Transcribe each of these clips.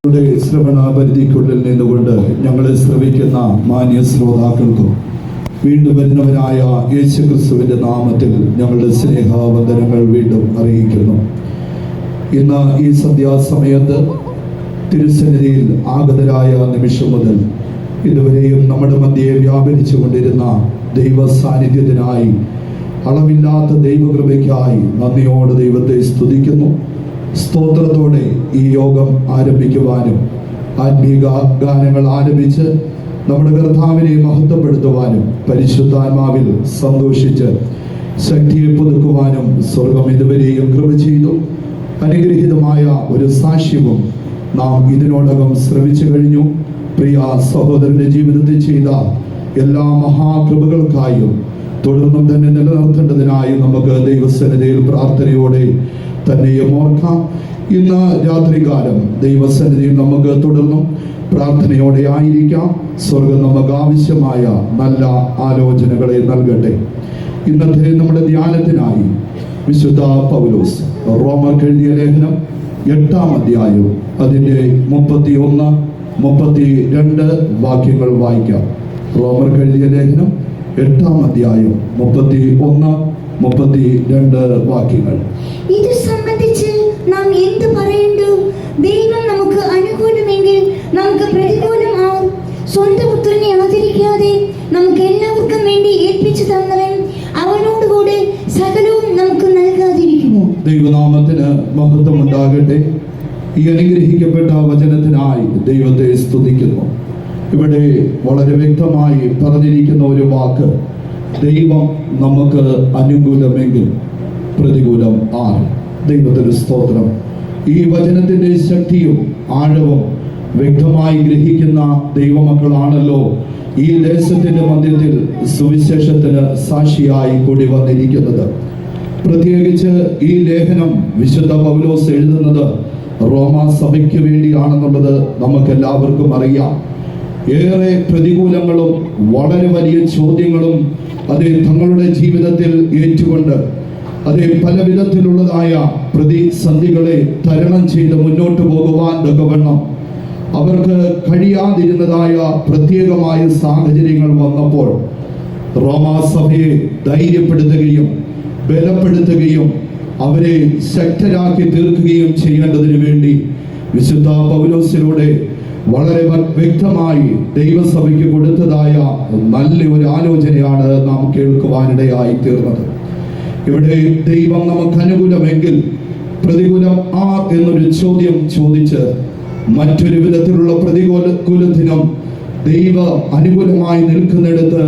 ശ്രവണപരിധിക്കുള്ളിൽ നിന്നുകൊണ്ട് ഞങ്ങളെ ശ്രവിക്കുന്ന മാന്യ ശ്രോതാക്കൾക്കും വീണ്ടും വരുന്നവനായ യേശുക്രിസ്തുവിന്റെ നാമത്തിൽ ഞങ്ങളുടെ സ്നേഹവന്ദനങ്ങൾ വീണ്ടും അറിയിക്കുന്നു. ഇന്ന് ഈ സന്ധ്യാസമയത്ത് തിരുസന്നിധിയിൽ ആഗതരായ നിമിഷം മുതൽ ഇതുവരെയും നമ്മുടെ മധ്യയെ വ്യാപരിച്ചു കൊണ്ടിരുന്ന ദൈവ സാന്നിധ്യത്തിനായി, അളവില്ലാത്ത ദൈവകൃപയ്ക്കായി നന്ദിയോടെ ദൈവത്തെ സ്തുതിക്കുന്നു. സ്തോത്രത്തോടെ ഈ യോഗം ആരംഭിക്കുവാനും ആത്മീക ഗാനങ്ങൾ ആരംഭിച്ച് നമ്മുടെ കർത്താവിനെ മഹത്വപ്പെടുത്തുവാനും പരിശുദ്ധാത്മാവിൽ സന്തോഷിച്ച് ശക്തിയെ പുതുക്കുവാനും സ്വർഗം ഇതുവരെയും കൃപ ചെയ്തു. അനുഗ്രഹീതമായ ഒരു സാക്ഷ്യവും നാം ഇതിനോടകം ശ്രവിച്ചു കഴിഞ്ഞു. പ്രിയ സഹോദരന്റെ ജീവിതത്തിൽ ചെയ്ത എല്ലാ മഹാകൃപകൾക്കായും തുടർന്നും തന്നെ നിലനിർത്തേണ്ടതിനായും നമുക്ക് ദൈവസന്നിധിയിൽ പ്രാർത്ഥനയോടെ തന്നെയും ഓർക്കാം. ഇന്ന് രാത്രികാലം ദൈവസന്നിധിയിൽ നമുക്ക് തുടർന്നും പ്രാർത്ഥനയോടെ ആയിരിക്കാം. സ്വർഗം നമുക്ക് ആവശ്യമായ നല്ല ആലോചനകളെ നൽകട്ടെ. ഇന്നത്തെ നമ്മുടെ ധ്യാനത്തിനായി വിശുദ്ധ പൗലോസ് റോമർക്ക് എഴുതിയ ലേഖനം 8-ാം അധ്യായം അതിൻ്റെ 31, 32 വാക്യങ്ങൾ വായിക്കാം. റോമർക്ക് എഴുതിയ ലേഖനം 8-ാം അധ്യായം 31, 32 വാക്യങ്ങൾ. ഇത് സംബന്ധിച്ച് നാം എന്ത് പറയേണ്ടു? ദൈവം നമുക്ക് അനുകൂലമെങ്കിൽ നമുക്ക് പ്രതികൂലമാവും. സ്വന്തം പുത്രനെ ആദരിക്കാതെ നമുക്ക് എല്ലാവർക്കും വേണ്ടി ഏൽപ്പിച്ചു തന്നവൻ അവനോടുകൂടെ സകലവും നമുക്ക് നൽകാതിരിക്കുമോ? ദൈവനാമത്തിന് മഹത്വം ഉണ്ടാകട്ടെ. ഈ അനുഗ്രഹിക്കപ്പെട്ട വചനത്തിനായി ദൈവത്തെ സ്തുതിക്കുന്നു. ഇവിടെ വളരെ വ്യക്തമായി പറഞ്ഞിരിക്കുന്ന ഒരു വാക്ക്, ദൈവം നമുക്ക് അനുകൂലമെങ്കിൽ പ്രതികൂലം ആർ. ദൈവത്തിന് സ്തോത്രം. ഈ വചനത്തിന്റെ ശക്തിയും ആഴവും വ്യക്തമായി ഗ്രഹിക്കുന്ന ദൈവമക്കളാണല്ലോ ഈ ദേശത്തിന്റെ മധ്യത്തിൽ സുവിശേഷത്തിന് സാക്ഷിയായി കൂടി വന്നിരിക്കുന്നത്. പ്രത്യേകിച്ച് ഈ ലേഖനം വിശുദ്ധ പൗലോസ് എഴുതുന്നത് റോമ സഭയ്ക്ക് വേണ്ടിയാണെന്നുള്ളത് നമുക്കെല്ലാവർക്കും അറിയാം. ഏറെ പ്രതികൂലങ്ങളും വളരെ വലിയ ചോദ്യങ്ങളും അത് തങ്ങളുടെ ജീവിതത്തിൽ ഏറ്റുകൊണ്ട് അത് പല വിധത്തിലുള്ളതായ പ്രതിസന്ധികളെ തരണം ചെയ്ത് മുന്നോട്ട് പോകുവാൻ തക്കവണ്ണം അവർക്ക് കഴിയാതിരുന്നതായ പ്രത്യേകമായ സാഹചര്യങ്ങൾ വന്നപ്പോൾ റോമാസഭയെ ധൈര്യപ്പെടുത്തുകയും ബലപ്പെടുത്തുകയും അവരെ ശക്തരാക്കി തീർക്കുകയും ചെയ്യേണ്ടതിനു വേണ്ടി വിശുദ്ധ പൗലോസിലൂടെ വളരെ വ്യക്തമായി ദൈവസഭയ്ക്ക് കൊടുത്തതായ നല്ല ഒരു ആലോചനയാണ് നാം കേൾക്കുവാനിടയായി തീർന്നത്. ഇവിടെ ദൈവം നമുക്ക് അനുകൂലമെങ്കിൽ പ്രതികൂലം ആർ എന്നൊരു ചോദ്യം ചോദിച്ച് മറ്റൊരു വിധത്തിലുള്ള പ്രതികൂലത്തിനും ദൈവ അനുകൂലമായി നിൽക്കുന്നിടത്ത്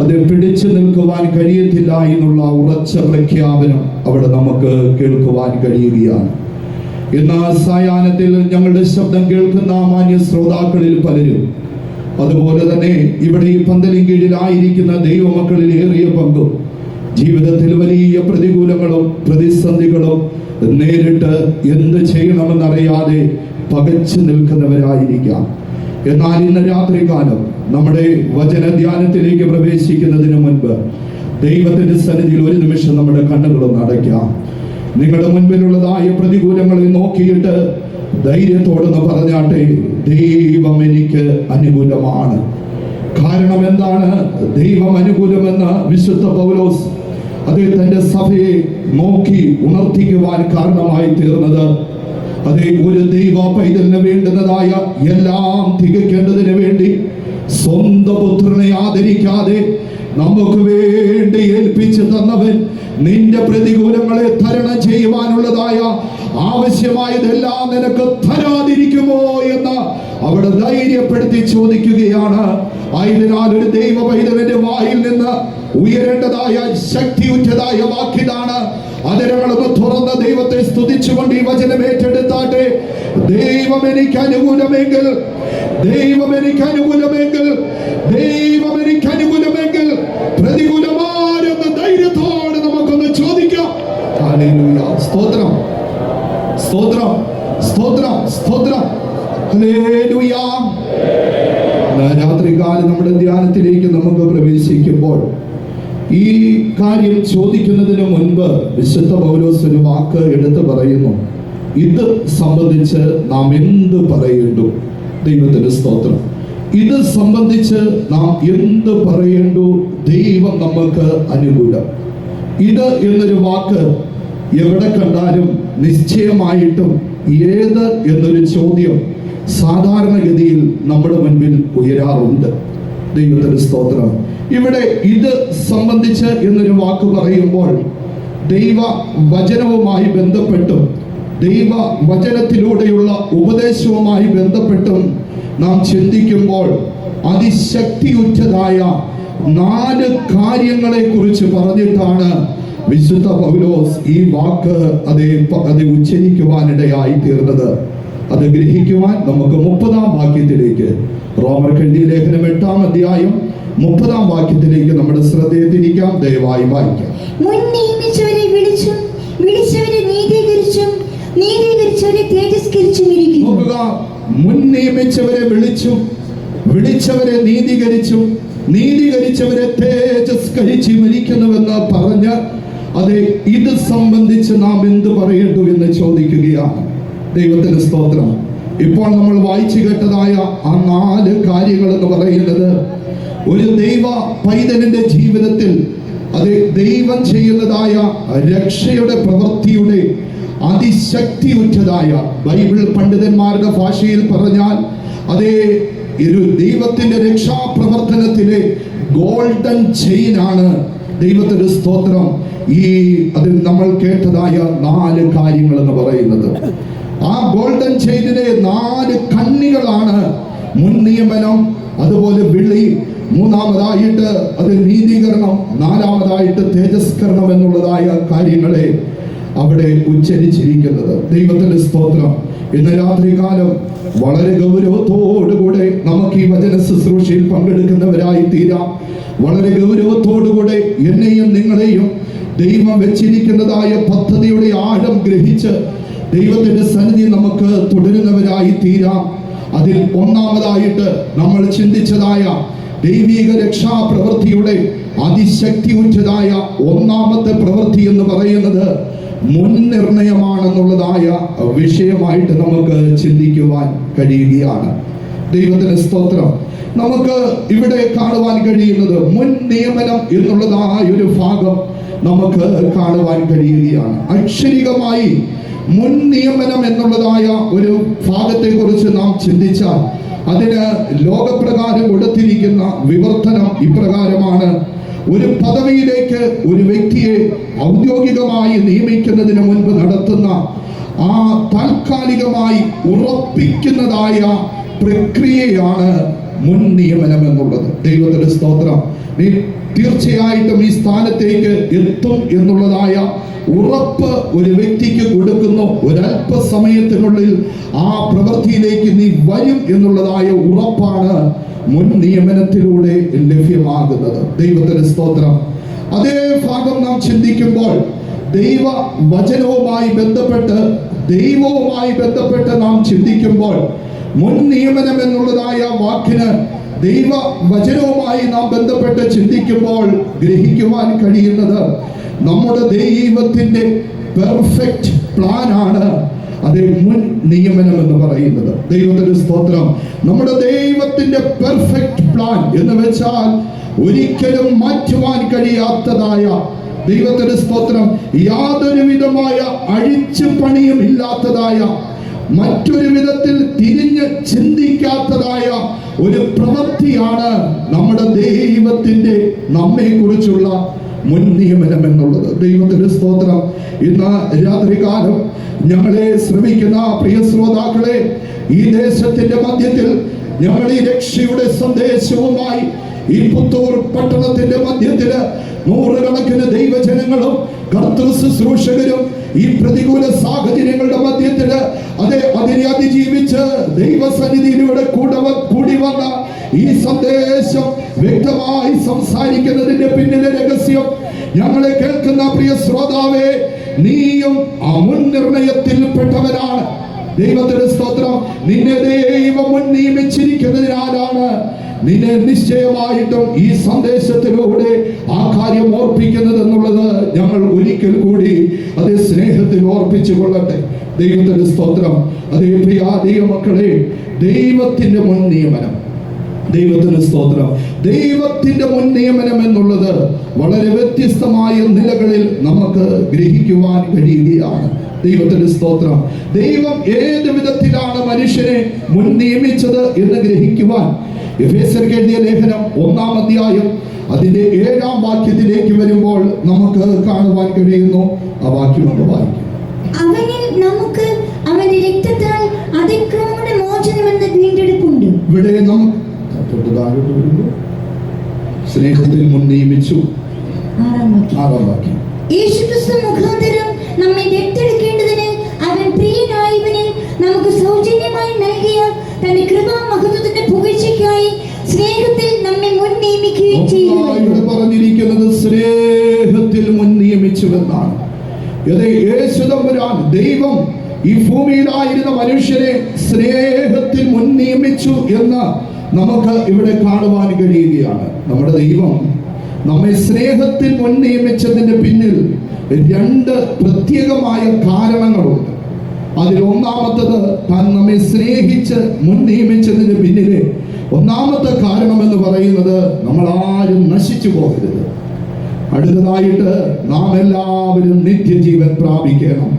അത് പിടിച്ചു നിൽക്കുവാൻ കഴിയത്തില്ല എന്നുള്ള ഉറച്ച പ്രഖ്യാപനം അവിടെ നമുക്ക് കേൾക്കുവാൻ കഴിയുകയാണ്. എന്നാൽ സായാഹ്നത്തിൽ ഞങ്ങളുടെ ശബ്ദം കേൾക്കുന്ന മാന്യ ശ്രോതാക്കളിൽ പലരും, അതുപോലെ തന്നെ ഇവിടെ ഈ പന്തലിൻ കീഴിലായിരിക്കുന്ന ദൈവമക്കളിൽ ഏറിയ പങ്കും ജീവിതത്തിൽ വലിയ പ്രതികൂലങ്ങളും പ്രതിസന്ധികളും നേരിട്ട് എന്ത് ചെയ്യണമെന്നറിയാതെ പകച്ചു നിൽക്കുന്നവരായിരിക്കാം. എന്നാൽ ഇന്ന് രാത്രികാലം നമ്മുടെ വചന ധ്യാനത്തിലേക്ക് പ്രവേശിക്കുന്നതിന് മുൻപ് ദൈവത്തിന്റെ സന്നിധിയിൽ ഒരു നിമിഷം നമ്മുടെ കണ്ണുകളൊന്ന് അടയ്ക്കാം. നിങ്ങളുടെ മുൻപിലുള്ളതായ പ്രതികൂലങ്ങളെ നോക്കിയിട്ട് ധൈര്യത്തോടെന്ന് പറഞ്ഞാട്ടെ, ദൈവം എനിക്ക് അനുകൂലമാണ്. കാരണം എന്താണ് ദൈവം അനുകൂലമെന്ന് വിശുദ്ധ പൗലോസ് അത് തന്റെ സഭയെ നോക്കി ഉണർത്തിക്കുവാൻ കാരണമായി തീർന്നത്? അതേ, ഒരു ദൈവ പൈതലിന് വേണ്ടുന്നതായ എല്ലാം തികയ്ക്കേണ്ടതിന് വേണ്ടി സ്വന്തം പുത്രനെ ആദരിക്കാതെ നമുക്ക് വേണ്ടി ഏൽപ്പിച്ചു തന്നവൻ നിന്റെ പ്രതികൂലങ്ങളെ തരണം ചെയ്യുവാനുള്ളതായ ആവശ്യമായതെല്ലാം നിനക്ക് തരാതിരിക്കുമോ എന്ന് അവിടെ ധൈര്യപ്പെടുത്തി ചോദിക്കുകയാണ്. ആയതിനാൽ ഒരു ദൈവ പൈതലിന്റെ വായിൽ നിന്ന് ഉയരേണ്ടതായ ശക്തിയുറ്റതായ വാക്കിതാണ്. അതിരങ്ങളൊന്ന് തുറന്ന ദൈവത്തെ സ്തുതിച്ചുകൊണ്ട് ഈ വചനം ഏറ്റെടുത്താട്ടെ. ദൈവം എനിക്ക് അനുകൂലമെങ്കിൽ, ദൈവം എനിക്ക് അനുകൂലമെങ്കിൽ, ദൈവം എനിക്ക് അനുകൂലമെങ്കിൽ പ്രതികൂലമാരെന്ന് ധൈര്യത്തോടെ നമുക്കൊന്ന് ചോദിക്കാം. ഹല്ലേലൂയ, സ്തോത്രം, സ്തോത്രം, സ്തോത്രം, സ്തോത്രം, ഹല്ലേലൂയ. രാത്രികാലം നമ്മുടെ ധ്യാനത്തിലേക്ക് നമുക്ക് പ്രവേശിക്കുമ്പോൾ ഈ കാര്യം ചോദിക്കുന്നതിന് മുൻപ് വിശുദ്ധ പൗലോസ് ഒരു വാക്ക് എടുത്തു പറയുന്നു. ഇത് സംബന്ധിച്ച് നാം എന്ത് പറയേണ്ടു? ദൈവത്തിന് സ്തോത്രം. ഇത് സംബന്ധിച്ച് നാം എന്ത് പറയേണ്ടു? ദൈവം നമുക്ക് അനുകൂലം. ഇത് എന്നൊരു വാക്ക് എവിടെ കണ്ടാലും നിശ്ചയമായിട്ടും ഏത് എന്നൊരു ചോദ്യം സാധാരണഗതിയിൽ നമ്മുടെ മുൻപിൽ ഉയരാറുണ്ട്. ദൈവത്തിന് സ്തോത്രം. ഇവിടെ ഇത് സംബന്ധിച്ച് എന്നൊരു വാക്ക് പറയുമ്പോൾ ദൈവ വചനവുമായി ബന്ധപ്പെട്ടും ദൈവ വചനത്തിലൂടെയുള്ള ഉപദേശവുമായി ബന്ധപ്പെട്ടും നാം ചിന്തിക്കുമ്പോൾ അതിശക്തിയുറ്റതായ 4 കാര്യങ്ങളെ കുറിച്ച് പറഞ്ഞിട്ടാണ് വിശുദ്ധ പൗലോസ് ഈ വാക്ക് അത് ഉച്ചരിക്കുവാനിടയായി തീർന്നത്. അത് ഗ്രഹിക്കുവാൻ നമുക്ക് 30-ാം വാക്യത്തിലേക്ക്, റോമർക്ക് എഴുതിയ ലേഖനം 8-ാം അധ്യായം 30-ാം വാക്യത്തിലേക്ക് നമ്മുടെ ശ്രദ്ധയെ തിരിക്കാം. ദയവായി വായിക്കാം. മുൻ നിയമിച്ചവരെ വിളിച്ചും വിളിച്ചവരെ നീതീകരിച്ചും നീതീകരിച്ചവരെ തേജസ്കരിച്ചും ഇരിക്കുന്നു. നോക്കുക, മുൻ നിയമിച്ചവരെ വിളിച്ചും വിളിച്ചവരെ നീതീകരിച്ചും നീതീകരിച്ചവരെ തേജസ്കരിച്ചും ഇരിക്കുന്നുവെന്ന് പറഞ്ഞ് അത് ഇത് സംബന്ധിച്ച് നാം എന്ത് പറയേണ്ടു എന്ന് ചോദിക്കുകയാണ്. ദൈവത്തിന് സ്തോത്രം. ഇപ്പോൾ നമ്മൾ വായിച്ചു കേട്ടതായ ആ 4 കാര്യങ്ങൾ എന്ന് പറയുന്നത് ഒരു ദൈവ പൈതലിന്റെ ജീവിതത്തിൽ അത് ദൈവം ചെയ്യുന്നതായ രക്ഷയുടെ പ്രവൃത്തിയുടെ അതിശക്തിയുറ്റതായ, ബൈബിൾ പണ്ഡിതന്മാരുടെ ഭാഷയിൽ പറഞ്ഞാൽ അതേ ഒരു ദൈവത്തിന്റെ രക്ഷാപ്രവർത്തനത്തിലെ ഗോൾഡൻ ചെയിൻ ആണ്. ദൈവത്തിന്റെ സ്തോത്രം. അതിൽ നമ്മൾ കേട്ടതായ 4 കാര്യങ്ങൾ എന്ന് പറയുന്നത്, ആ ഗോൾഡൻ ചെയിനിലെ 4 കണ്ണികളാണ് മുൻ നിയമനം, അതുപോലെ വിളി, 3-ാമതായിട്ട് അത് നീതീകരണം, 4-ാമതായിട്ട് തേജസ്കരണം എന്നുള്ളതായ കാര്യങ്ങളെ അവിടെ ഉച്ചരിച്ചിരിക്കുന്നത്. ദൈവത്തിന്റെ സ്തോത്രം. ഇന്ന് രാത്രികാലം വളരെ ഗൗരവത്തോടുകൂടെ നമുക്ക് ഈ വചന ശുശ്രൂഷയിൽ പങ്കെടുക്കുന്നവരായി തീരാം. വളരെ ഗൗരവത്തോടുകൂടെ എന്നെയും നിങ്ങളെയും ദൈവം വെച്ചിരിക്കുന്നതായ പദ്ധതിയുടെ ആഴം ഗ്രഹിച്ച് ദൈവത്തിന്റെ സന്നിധി നമുക്ക് തുടരുന്നവരായി തീരാം. അതിൽ 1-ാമതായിട്ട് നമ്മൾ ചിന്തിച്ചതായ ദൈവിക രക്ഷാപ്രവൃത്തിയുടെ അതിശക്തിയുറ്റതായ 1-ാമത്തെ പ്രവൃത്തി എന്ന് പറയുന്നത് മുൻനിർണയമാണെന്നുള്ളതായ വിഷയമായിട്ട് നമുക്ക് ചിന്തിക്കുവാൻ കഴിയുകയാണ്. ദൈവത്തിന് സ്തോത്രം. നമുക്ക് ഇവിടെ കാണുവാൻ കഴിയുന്നത് മുൻ നിയമനം എന്നുള്ളതായ ഒരു ഭാഗം നമുക്ക് കാണുവാൻ കഴിയുകയാണ്. അക്ഷരികമായി മുൻ നിയമനം എന്നുള്ളതായ ഒരു ഭാഗത്തെ കുറിച്ച് നാം ചിന്തിച്ചാൽ അതിന് ലോകപ്രകാരം കൊടുത്തിരിക്കുന്ന വിവർത്തനം ഇപ്രകാരമാണ്: ഒരു പദവിയിലേക്ക് ഒരു വ്യക്തിയെ ഔദ്യോഗികമായി നിയമിക്കുന്നതിന് മുൻപ് നടത്തുന്ന ആ താൽക്കാലികമായി ഉറപ്പിക്കുന്നതായ പ്രക്രിയയാണ് മുൻ നിയമനം എന്നുള്ളത്. ദൈവത്തിന്റെ സ്തോത്രം. നീ തീർച്ചയായിട്ടും ഈ സ്ഥാനത്തേക്ക് എത്തും എന്നുള്ളതായ ഉറപ്പ് ഒരു വ്യക്തിക്ക് കൊടുക്കുന്നു. ഒരല്പസമയത്തിനുള്ളിൽ ആ പ്രവൃത്തിയിലേക്ക് നീ വരും എന്നുള്ളതായ ഉറപ്പാണ് മുൻ നിയമനത്തിലൂടെ ലഭ്യമാകുന്നത്. ദൈവത്തിന്റെ സ്തോത്രം. അതേ ഭാഗം നാം ചിന്തിക്കുമ്പോൾ ദൈവ വചനവുമായി ബന്ധപ്പെട്ട് നാം ചിന്തിക്കുമ്പോൾ മുൻ നിയമനം എന്നുള്ളതായ വാക്കിന് ദൈവ വചനവുമായി നാം ബന്ധപ്പെട്ട് ചിന്തിക്കുമ്പോൾ ഗ്രഹിക്കുവാൻ കഴിയുന്നത് നമ്മുടെ ദൈവത്തിന്റെ പെർഫെക്റ്റ് പ്ലാൻ ആണ് അത് മുൻ നിയമനം എന്ന് പറയുന്നത്. ദൈവത്തിന്റെ സ്തോത്രം. നമ്മുടെ ദൈവത്തിന്റെ പെർഫെക്റ്റ് പ്ലാൻ എന്ന് വെച്ചാൽ ഒരിക്കലും മാറ്റുവാൻ കഴിയാത്തതായ, ദൈവത്തിന്റെ സ്തോത്രം, യാതൊരു വിധമായ അഴിച്ചു പണിയും ഇല്ലാത്തതായ, മറ്റൊരു വിധത്തിൽ തിരിഞ്ഞ് ചിന്തിക്കാത്തതായ ഒരു പ്രവൃത്തിയാണ് നമ്മുടെ ദൈവത്തിന്റെ നമ്മെ കുറിച്ചുള്ള മുൻ നിയമനം എന്നുള്ളത്. ദൈവത്തിന്റെ സ്തോത്രം. ഇന്ന് രാത്രികാലം ഞങ്ങളെ ശ്രമിക്കുന്ന പ്രിയ ശ്രോതാക്കളെ, ഈ ദേശത്തിന്റെ മധ്യത്തിൽ ഞങ്ങൾ ഈ രക്ഷയുടെ സന്ദേശവുമായി ഈ പുത്തൂർ പട്ടണത്തിന്റെ മധ്യത്തില് നൂറുകണക്കിന് ദൈവജനങ്ങളും കർത്തൃ ശുശ്രൂഷകരും ഈ പ്രതികൂല സാഹചര്യങ്ങളുടെ മധ്യത്തില് അതിനെ അതിജീവിച്ച് ദൈവസന്നിധിയിലൂടെ കൂടി വന്ന ഈ സന്ദേശം വ്യക്തമായി സംസാരിക്കുന്നതിന്റെ പിന്നിലെ രഹസ്യം, ഞങ്ങളെ കേൾക്കുന്ന പ്രിയ ശ്രോതാവേ, നീയും ആ മുൻ നിർണയത്തിൽപ്പെട്ടവനാണ്. ദൈവത്തിന്റെ സ്തോത്രം. നിന്നെ ദൈവം മുൻ നിയമിച്ചിരിക്കുന്നതിനാലാണ് നിന്നെ നിശ്ചയമായിട്ടും ഈ സന്ദേശത്തിലൂടെ ആ കാര്യം ഓർപ്പിക്കുന്നത് എന്നുള്ളത് ഞങ്ങൾ ഒരിക്കൽ കൂടി അതേ സ്നേഹത്തിൽ ഓർപ്പിച്ചു കൊള്ളട്ടെ. ദൈവത്തിന്റെ സ്തോത്രം. അതേ പ്രിയ ദൈവമക്കളെ, ദൈവത്തിന്റെ മുൻ നിയമനം, ദൈവത്തിന് സ്തോത്രം. ദൈവത്തിന്റെ മുൻ നിയമനം എന്നുള്ളത് വളരെ വ്യത്യസ്തമായ നിലകളിൽ നമുക്ക് ഗ്രഹിക്കുവാൻ കഴിയുകയാണ്. ദൈവത്തിന്റെ സ്തോത്രം. ദൈവം ഏത് വിധത്തിലാണ് മനുഷ്യനെ മുൻ നിയമിച്ചത് എന്ന് ഗ്രഹിക്കുവാൻ എഫേസ്യർക്ക് എഴുതിയ ലേഖനം 1-ാം അധ്യായം അതിന്റെ 7-ാം വാക്യത്തിലേക്ക് വരുമ്പോൾ നമുക്ക് കാണുവാൻ കഴിയുന്നു. ആ വാക്യം ഒന്ന് വായിക്കും. അവനിൽ നമുക്ക് അവന്റെ രക്തത്താൽ അതിക്രമങ്ങളുടെ മോചനമെന്ന വീണ്ടെടുപ്പുണ്ട്. ഇവിടെ നമുക്ക് സ്നേഹത്തിൽ മുൻ നിയമിച്ചു. 6-ാം വാക്യം. യേശുക്രിസ്തു മുഖാന്തരം നമ്മെ ദത്തെടുക്കേണ്ടതിന് അവൻ പ്രിയനായവനിൽ നമുക്ക് സൗജന്യമായി നൽകിയ തന്റെ കൃപാ മഹത്വത്തിന്റെ പുകഴ്ചയ്ക്കായി സ്നേഹത്തിൽ നമ്മെ മുൻ നിയമിക്കുകയും ചെയ്തു. ഇവിടെ പറഞ്ഞിരിക്കുന്നത് സ്നേഹത്തിൽ മുൻ നിയമിച്ചുവെന്നാണ്. യേശുദമ്പുരാൻ ദൈവം ഈ ഭൂമിയിലായിരുന്ന മനുഷ്യരെ സ്നേഹത്തിൽ മുൻ നിയമിച്ചു എന്ന് നമുക്ക് ഇവിടെ കാണുവാൻ കഴിയുകയാണ്. നമ്മുടെ ദൈവം നമ്മെ സ്നേഹത്തിൽ മുൻ നിയമിച്ചതിന്റെ പിന്നിൽ 2 പ്രത്യേകമായ കാരണങ്ങളുണ്ട്. അതിൽ ഒന്നാമത്തത്, താൻ നമ്മെ സ്നേഹിച്ച് മുൻ നിയമിച്ചതിന് പിന്നിലെ ഒന്നാമത്തെ കാരണം എന്ന് പറയുന്നത് നമ്മൾ ആരും നശിച്ചു പോകരുത്. അടുത്തതായിട്ട് നാം എല്ലാവരും നിത്യജീവൻ പ്രാപിക്കണം.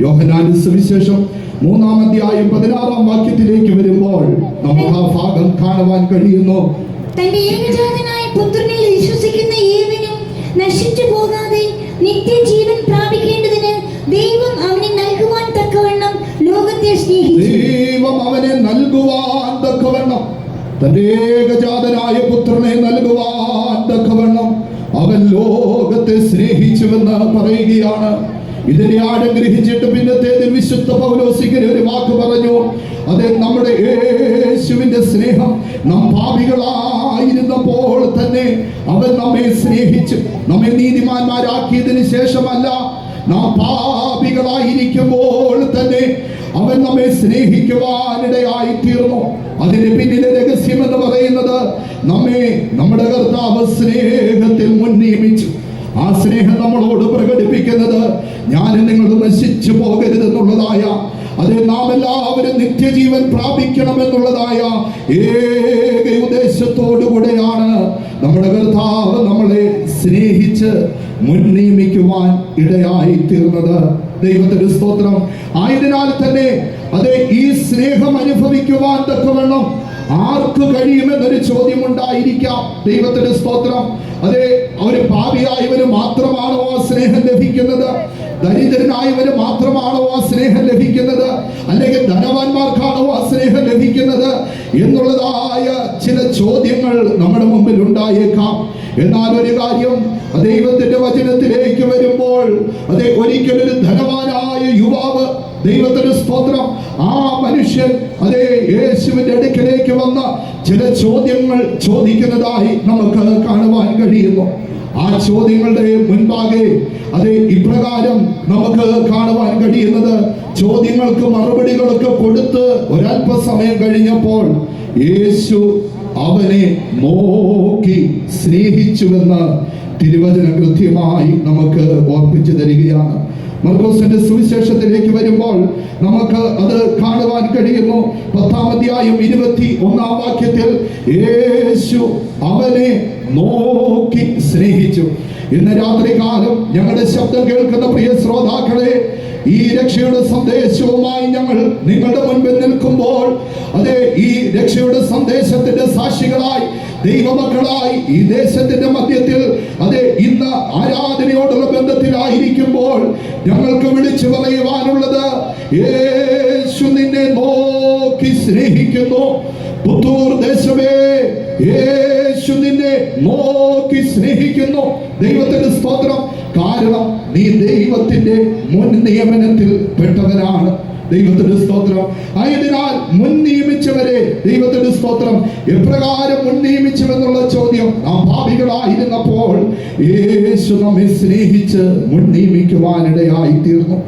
യോഹന്നാന്റെ സുവിശേഷം 3-ാം അധ്യായം 16-ാം വാക്യത്തിലേക്ക് വരുമ്പോൾ നമുക്ക് ആ ഭാഗം കാണുവാൻ കഴിയുന്നു. തന്റെ ഏകജാതനായ പുത്രനിൽ വിശ്വസിക്കുന്ന ഏവനും നശിച്ചു പോകാതെ നിത്യജീവൻ പ്രാപിക്കേണ്ടതിന് ദൈവം അവനെ നൽകുവാൻ തക്കവണ്ണം ലോകത്തെ സ്നേഹിച്ചു. ദൈവം അവനെ നൽകുവാൻ തക്കവണ്ണം, തന്റെ ഏകജാതനായ പുത്രനെ നൽകുവാൻ തക്കവണ്ണം അവൻ ലോകത്തെ സ്നേഹിച്ചുവെന്ന് പറയുകയാണ്. ഇതിനെ ആഴം ഗ്രഹിച്ചിട്ട് പിന്നത്തേതിൽ വിശുദ്ധ പൗലോസ് ഇങ്ങനെ ഒരു വാക്ക് പറഞ്ഞു. അതെ, നമ്മുടെ യേശുവിന്റെ സ്നേഹം നാം പാപികളായിരുന്നപ്പോൾ തന്നെ അവൻ നമ്മെ സ്നേഹിച്ചു. നമ്മെ നീതിമാന്മാരാക്കിയതിനു ശേഷമല്ല, നാം പാപികളായിരിക്കുമ്പോൾ തന്നെ അവൻ നമ്മെ സ്നേഹിക്കുവാനിടയായി തീർന്നു. അതിന്റെ പിന്നിലെ രഹസ്യം എന്ന് പറയുന്നത്, നമ്മെ നമ്മുടെ കർത്താവ് സ്നേഹത്തിൽ മുൻ നിയമിച്ചു. ആ സ്നേഹം നമ്മളോട് പ്രകടിപ്പിക്കുന്നത് ഞാൻ നിങ്ങൾ നശിച്ചു പോകരുതെന്നുള്ളതായ, അതെ, നാം എല്ലാവരും നിത്യജീവൻ പ്രാപിക്കണമെന്നുള്ളതായ ഏക ഉദ്ദേശത്തോടുകൂടെയാണ് നമ്മുടെ കർത്താവ് നമ്മളെ സ്നേഹിച്ച് മുൻ നിയമിക്കുവാൻ ഇടയായി തീർന്നത്. ദൈവത്തിന്റെ സ്തോത്രം. ആയതിനാൽ തന്നെ അതെ, ഈ സ്നേഹം അനുഭവിക്കുവാൻ തക്കവണ്ണം ആർക്ക് കഴിയുമെന്നൊരു ചോദ്യം ഉണ്ടായിരിക്കാം. ദൈവത്തിന്റെ സ്തോത്രം. അതെ, അവര് പാപിയായവര് മാത്രമാണോ ആ സ്നേഹം ലഭിക്കുന്നത്? ദരിദ്രനായവര് മാത്രമാണോ ആ സ്നേഹം ലഭിക്കുന്നത്? അല്ലെങ്കിൽ ധനവാന്മാർക്കാണോ ആ സ്നേഹം ലഭിക്കുന്നത് എന്നുള്ളതായ ചില ചോദ്യങ്ങൾ നമ്മുടെ മുമ്പിൽ ഉണ്ടായേക്കാം. എന്നാൽ ഒരു കാര്യം, ദൈവത്തിന്റെ വചനത്തിലേക്ക് വരുമ്പോൾ, അതെ, ഒരിക്കലൊരു ധനവാനായ യുവാവ്, ദൈവത്തിന്റെ സ്തോത്രം, ആ മനുഷ്യൻ അതെ യേശുവിന്റെ അടുക്കലേക്ക് വന്ന ചില ചോദ്യങ്ങൾ ചോദിക്കുന്നതായി നമുക്ക് കാണുവാൻ കഴിയുന്നു. ആ ചോദ്യങ്ങളുടെ മുൻപാകെ അതെ ഇപ്രകാരം നമുക്ക് കാണുവാൻ കഴിയുന്നത്, ചോദ്യങ്ങൾക്ക് മറുപടികളൊക്കെ കൊടുത്ത് ഒരല്പസമയം കഴിഞ്ഞപ്പോൾ യേശു അവനെ നോക്കി സ്നേഹിച്ചുവെന്ന് തിരുവചനം കൃത്യമായി നമുക്ക് ഓർപ്പിച്ചു തരികയാണ്. മർക്കോസിന്റെ സുവിശേഷത്തിലേക്ക് വരുമ്പോൾ നമുക്ക് അത് കാണുവാൻ കഴിയുന്നു. 10-ാം അധ്യായം 21-ാം വാക്യത്തിൽ യേശു അവനെ നോക്കി സ്നേഹിച്ചു. ഇന്ന് രാത്രികാലം ഞങ്ങളുടെ ശബ്ദം കേൾക്കുന്ന പ്രിയ ശ്രോതാക്കളെ, ഈ രക്ഷയുടെ സന്ദേശവുമായി ഞങ്ങൾ നിങ്ങളുടെ മുൻപിൽ നിൽക്കുമ്പോൾ, അതെ, ഈ രക്ഷയുടെ സന്ദേശത്തിന്റെ സാക്ഷികളായി, ദൈവമക്കളായി ഈ ദേശത്തിന്റെ മധ്യത്തിൽ, അതെ, ഇന്ന് ആരാധനയോടുള്ള ബന്ധത്തിലായിരിക്കുമ്പോൾ ഞങ്ങൾക്ക് വിളിച്ചു പറയുവാനുള്ളത്, യേശു നിന്നെ നോക്കി സ്നേഹിക്കുന്നു. പുത്തൂർ ദേശമേ, യേശു നിന്നെ നോക്കി സ്നേഹിക്കുന്നു. ദൈവത്തിന്റെ സ്തോത്രം. കാരണം നീ ദൈവത്തിന്റെ മുൻ നിയമനത്തിൽ പെട്ടവനാണ്. ദൈവത്തിന്റെ സ്തോത്രം. ആയതിനാൽ മുൻ നിയമിച്ചവരെ, ദൈവത്തിന്റെ സ്തോത്രം, എപ്രകാരം മുൻ നിയമിച്ചുവെന്നുള്ള ചോദ്യം, നാം പാപികളായിരുന്നപ്പോൾ യേശു നമ്മെ സ്നേഹിച്ച് മുൻ നിയമിക്കുവാനിടയായി തീർന്നു.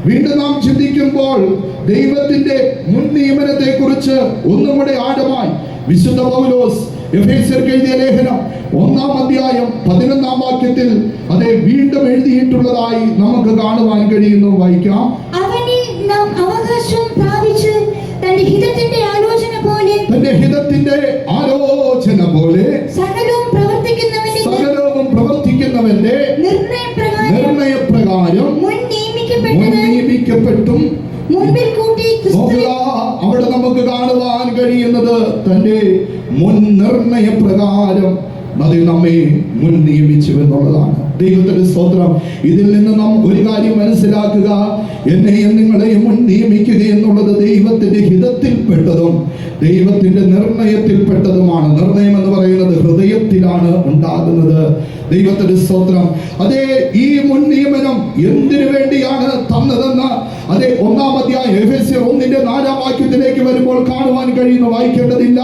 വീണ്ടും നാം ചിന്തിക്കുമ്പോൾ ദൈവത്തിന്റെ മുൻ നിയമനത്തെ കുറിച്ച് ഒന്നുകൂടെ ആഴമായി വിശുദ്ധ പൗലോസ് എഫേസ്യർക്ക് എഴുതിയ ലേഖനം 1-ാം അധ്യായം 11-ാം വാക്യത്തിൽ അതെ വീണ്ടും എഴുതിയിട്ടുള്ളതായി നമുക്ക് കാണുവാൻ കഴിയുന്നു. വായിക്കാം. അവനിൽ നാം തന്റെ ഹിതത്തിന്റെ ആലോചന പോലെ സകലവും പ്രവർത്തിക്കുന്നവന്റെ നിർണയപ്രകാരം മുൻ നിയമിക്കപ്പെട്ടതും മുൻപിൽ കൂട്ടി അവിടെ നമുക്ക് കാണുവാൻ കഴിയുന്നത് തന്റെ മുൻ നിർണയപ്രകാരം അത് നമ്മെ മുൻ നിയമിച്ചു എന്നുള്ളതാണ്. ദൈവത്തിന്റെ സ്തോത്രം. ഇതിൽ നിന്ന് നാം ഒരു കാര്യം മനസ്സിലാക്കുക, എന്നെയും നിങ്ങളെയും മുൻ നിയമിക്കുക എന്നുള്ളത് ദൈവത്തിന്റെ ഹിതത്തിൽപ്പെട്ടതും ദൈവത്തിന്റെ നിർണയത്തിൽപ്പെട്ടതുമാണ്. നിർണയം എന്ന് പറയുന്നത് ഹൃദയത്തിലാണ് ഉണ്ടാകുന്നത്. ദൈവത്തിന്റെ സ്തോത്രം. അതേ, ഈ മുൻ നിയമനം എന്തിനു വേണ്ടിയാണ് തന്നതെന്ന് അതേ 1-ാം അധ്യായം എഫെസ്യർ 1:4 വരുമ്പോൾ കാണുവാൻ കഴിയുന്നു. വായിക്കേണ്ടതില്ല.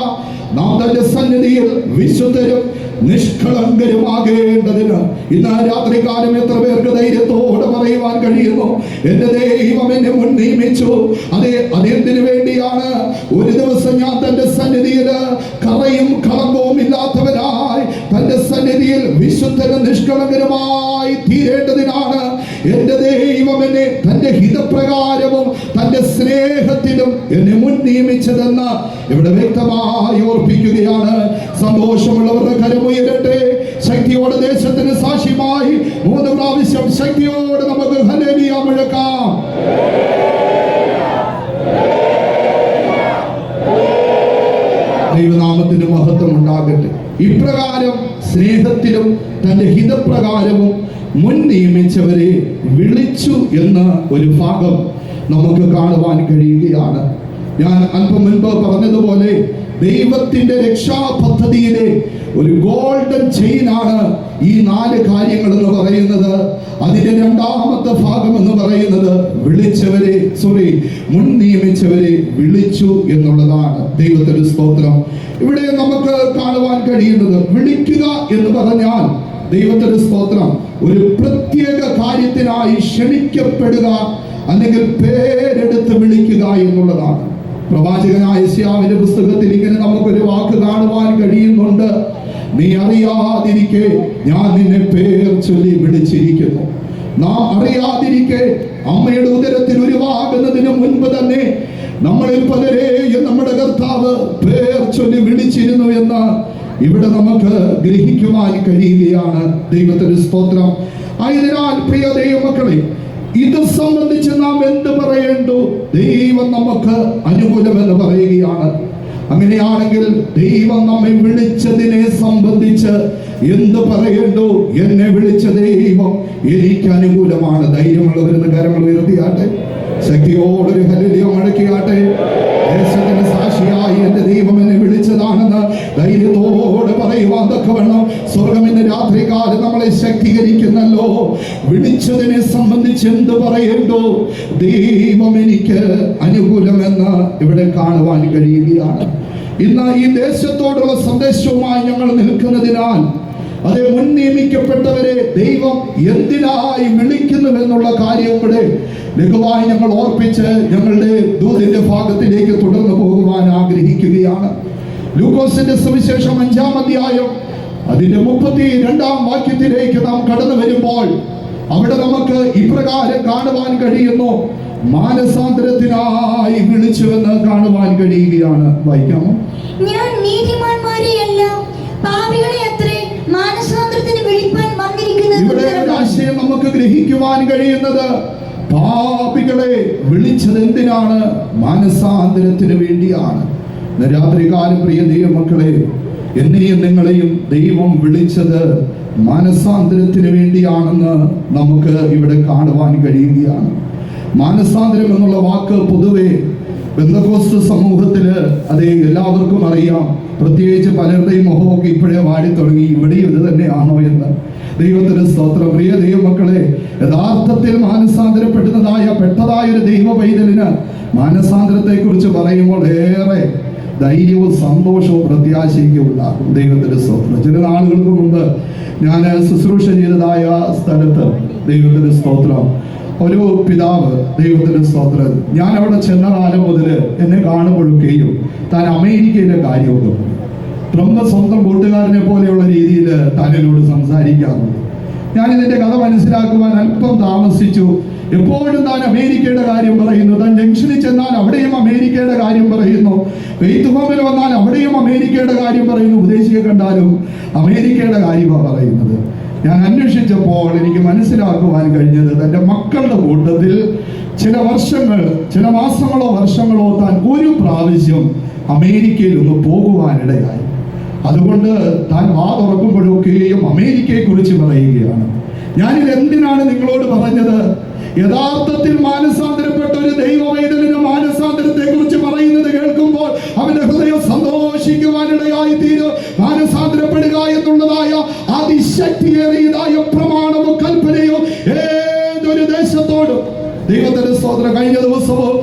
നാം തന്റെ സന്നിധിയിൽ വിശുദ്ധരും നിഷ്കളങ്കരുമാകേണ്ടതിന്. ഇന്ന് രാത്രികാലം എത്ര പേർക്ക് ധൈര്യത്തോടെ പറയുവാൻ കഴിയുന്നു, എന്റെ ദൈവം എന്നെ മുൻ നിയമിച്ചു. അതെന്തിനു വേണ്ടിയാണ്? ഒരു ദിവസം ഞാൻ തന്റെ സന്നിധിയിൽ കറയും കളങ്കവും ഇല്ലാത്തവരായി തന്റെ സന്നിധിയിൽ വിശുദ്ധരും നിഷ്കളങ്കരുമായി തീരേണ്ടതിനാണ് എന്റെ ദൈവം എന്നെ തന്റെ ഹിതപ്രകാരവും തന്റെ സ്നേഹത്തിലും എന്നെ മുൻ നിയമിച്ചതെന്ന് ഇവിടെ വ്യക്തമായി ഓർപ്പിക്കുകയാണ്. സന്തോഷമുള്ളവരുടെ കരമുയരട്ടെ. ശക്തിയോടെ ദേശത്തിന് സാക്ഷ്യമായി 3 പ്രാവശ്യം ശക്തിയോടെ നമുക്ക് ഹല്ലേലൂയ മുഴക്കാം. ദൈവനാമത്തിന് മഹത്വം ഉണ്ടാകട്ടെ. ഇപ്രകാരം സ്നേഹത്തിലും തന്റെ ഹിതപ്രകാരവും മുൻ നിയമിച്ചവരെ വിളിച്ചു എന്ന ഒരു ഭാഗം നമുക്ക് കാണുവാൻ കഴിയുകയാണ്. ഞാൻ അല്പം മുൻപ് പറഞ്ഞതുപോലെ ദൈവത്തിന്റെ രക്ഷാ പദ്ധതിയിലെ ഒരു ഗോൾഡൻ ചെയിനാണ് ഈ 4 കാര്യങ്ങൾ എന്ന് പറയുന്നത്. അതിന്റെ 2ാമത്തെ ഭാഗം എന്ന് പറയുന്നത് മുൻ നിയമിച്ചവരെ വിളിച്ചു എന്നുള്ളതാണ്. ദൈവത്തിന്റെ സ്തോത്രം. ഇവിടെ നമുക്ക് കാണുവാൻ കഴിയുന്നത്, വിളിക്കുക എന്ന് പറഞ്ഞാൽ ദൈവത്തിന്റെ സ്തോത്രം ഒരു പ്രത്യേക കാര്യത്തിനായി ക്ഷണിക്കപ്പെടുക അല്ലെങ്കിൽ പേരെടുത്ത് വിളിക്കുക എന്നുള്ളതാണ്. പ്രവാചകനായ യെശയ്യാവിന്റെ പുസ്തകത്തിൽ ഇങ്ങനെ നമുക്കൊരു വാക്ക് കാണുവാൻ കഴിയുന്നുണ്ട്. നീ അറിയാതിരിക്കെ ഞാൻ നിന്നെ പേർ ചൊല്ലി വിളിച്ചിരിക്കുന്നു. നാം അറിയാതിരിക്കെ അമ്മയുടെ ഉദരത്തിൽ ഉരുവാകുന്നതിന് മുൻപ് തന്നെ നമ്മളിൽ പലരെയും നമ്മുടെ കർത്താവ് പേർ ചൊല്ലി വിളിച്ചിരുന്നു എന്ന് ഇവിടെ നമുക്ക് ഗ്രഹിക്കുവാൻ കഴിയുകയാണ്. ദൈവത്തിന്റെ സ്തോത്രം. ആയതിനാൽ പ്രിയ ദൈവമക്കളെ, ഇത് സംബന്ധിച്ച് നാം എന്ത് പറയേണ്ടു? ദൈവം നമുക്ക് അനുകൂലമെന്ന് പറയുകയാണ്. അങ്ങനെയാണെങ്കിൽ ദൈവം നമ്മെ വിളിച്ചതിനെ സംബന്ധിച്ച് എന്ത് പറയേണ്ടു? എന്നെ വിളിച്ച ദൈവം എനിക്ക് അനുകൂലമാണ്. ധൈര്യമുള്ളവരെന്ന് കരങ്ങൾ ഉയർത്തിയാട്ടെ. ശക്തിയോടൊരു ഹല്ലേലൂയ മുഴക്കിയാട്ടെ. ദേശത്തിന് സാക്ഷിയായി എന്റെ ദൈവം എന്നെ വിളിച്ചതാണെന്ന് ധൈര്യത്തോടെ പറയുവാൻ തക്കവണ്ണം സ്വർഗം ഇന്ന് രാത്രികാലം നമ്മളെ ശക്തീകരിക്കുന്നല്ലോ. വിളിച്ചതിനെ സംബന്ധിച്ച് എന്ത് പറയേണ്ടു? ദൈവം എനിക്ക് അനുകൂലമെന്ന് ഇവിടെ കാണുവാൻ കഴിയുകയാണ്. ഇന്ന് ഈ ദേശത്തോടുള്ള സന്ദേശവുമായി ഞങ്ങൾ നിൽക്കുന്നതിനാൽ അതേ മുൻ നിയമിക്കപ്പെട്ടവരെ ദൈവം എന്തിനായി വിളിക്കുന്നുവെന്നുള്ള കാര്യം കൂടെ ലഘുവായി ഞങ്ങൾ ഓർപ്പിച്ച് ഞങ്ങളുടെ ദൂതിന്റെ ഭാഗത്തിലേക്ക് തുടർന്ന് പോകുവാൻ ആഗ്രഹിക്കുകയാണ്. ലൂക്കോസിന്റെ സുവിശേഷം 5-ാം അധ്യായം അതിന്റെ 32-ാം വാക്യത്തിലേക്ക് നാം കടന്നു വരുമ്പോൾ അവിടെ നമുക്ക് ഇപ്രകാരം കാണുവാൻ കഴിയുന്നു. മാനസാന്തരത്തിനായി വിളിച്ചുവെന്ന് കാണുവാൻ കഴിയുകയാണ്. വായിക്കാമോ? ഞാൻ നീതിമാന്മാരെയല്ല പാപികളെ അത്രേ മാനസാന്തരത്തിന് വിളിപ്പാൻ വന്നിരിക്കുന്നത്. ഇവിടെ ഒരു ആശയം നമുക്ക് ഗ്രഹിക്കുവാൻ കഴിയുന്നത്, പാപികളെ വിളിച്ചത് എന്തിനാണ്? മാനസാന്തരത്തിന് വേണ്ടിയാണ്. രാത്രികാലം പ്രിയ ദൈവമക്കളെ, എന്നെയും നിങ്ങളെയും ദൈവം വിളിച്ചത് മാനസാന്തരത്തിന് വേണ്ടിയാണെന്ന് നമുക്ക് ഇവിടെ കാണുവാൻ കഴിയുകയാണ്. മാനസാന്തരം എന്നുള്ള വാക്ക് പൊതുവെ പെന്തക്കോസ്ത് സമൂഹത്തില് അതേ എല്ലാവർക്കും അറിയാം. പ്രത്യേകിച്ച് പലരുടെയും മുഖമൊക്കെ ഇപ്പോഴേ വാടി തുടങ്ങി, ഇവിടെയും ഇത് തന്നെയാണോ എന്ന്. ദൈവത്തിന്റെ സ്തോത്രം. പ്രിയ ദൈവമക്കളെ, യഥാർത്ഥത്തിൽ പെട്ടതായ ഒരു ദൈവ പൈതലിന് മാനസാന്തരത്തെ കുറിച്ച് പറയുമ്പോൾ ഏറെ ധൈര്യവും സന്തോഷവും പ്രത്യാശയും ഉണ്ടാകും. ദൈവത്തിന്റെ സ്തോത്രം. ചില നാളുകൾക്ക് മുമ്പ് ഞാൻ ശുശ്രൂഷ ചെയ്തതായ സ്ഥലത്ത് ദൈവത്തിന്റെ സ്തോത്രം ഒരു പിതാവ്, ദൈവത്തിന്റെ സ്തോത്രം, ഞാൻ അവിടെ ചെന്ന കാലം മുതൽ എന്നെ കാണുമ്പോഴൊക്കെയും താൻ അമേരിക്കയിലെ കാര്യമൊക്കെ ട്രംപ് സ്വന്തം കൂട്ടുകാരനെ പോലെയുള്ള രീതിയിൽ താൻ എന്നോട് സംസാരിക്കാറുണ്ട്. ഞാൻ ഇതിന്റെ കഥ മനസ്സിലാക്കുവാൻ അല്പം താമസിച്ചു. എപ്പോഴും താൻ അമേരിക്കയുടെ കാര്യം പറയുന്നു. താൻ ജംഗ്ഷനിൽ ചെന്നാൽ അവിടെയും അമേരിക്കയുടെ കാര്യം പറയുന്നു. വെയ്ത്ത് ഹോമിൽ വന്നാൽ അവിടെയും അമേരിക്കയുടെ കാര്യം പറയുന്നു. ഉപദേശിയെ കണ്ടാലും അമേരിക്കയുടെ കാര്യമാണ് പറയുന്നത്. ഞാൻ അന്വേഷിച്ചപ്പോൾ എനിക്ക് മനസ്സിലാക്കുവാൻ കഴിഞ്ഞത്, തൻ്റെ മക്കളുടെ കൂട്ടത്തിൽ ചില വർഷങ്ങൾ, ചില മാസങ്ങളോ വർഷങ്ങളോ താൻ ഒരു പ്രാവശ്യം അമേരിക്കയിൽ ഒന്ന് പോകുവാനിടയായി. അതുകൊണ്ട് താൻ വാ തുറക്കുമ്പോഴൊക്കെയും അമേരിക്കയെ കുറിച്ച് പറയുകയാണ്. ഞാനിത് എന്തിനാണ് നിങ്ങളോട് പറഞ്ഞത്? യഥാർത്ഥത്തിൽ മാനസാന്തരപ്പെട്ട ഒരു ദൈവവൈതലിന് മാനസാന്തരത്തെ കുറിച്ച് പറയുന്നത് കേൾക്കുമ്പോൾ അവന്റെ ഹൃദയം സന്തോഷിക്കുവാനിടയായി തീരും. മാനസാന്തരപ്പെടുക എന്നുള്ളതായ അതിശക്തിയേറിയതായ പ്രമാണവും കൽപ്പനയും ഏതൊരു ദേശത്തോടും ദൈവത്തിന്റെ സ്തോത്രം. കഴിഞ്ഞ ദിവസവും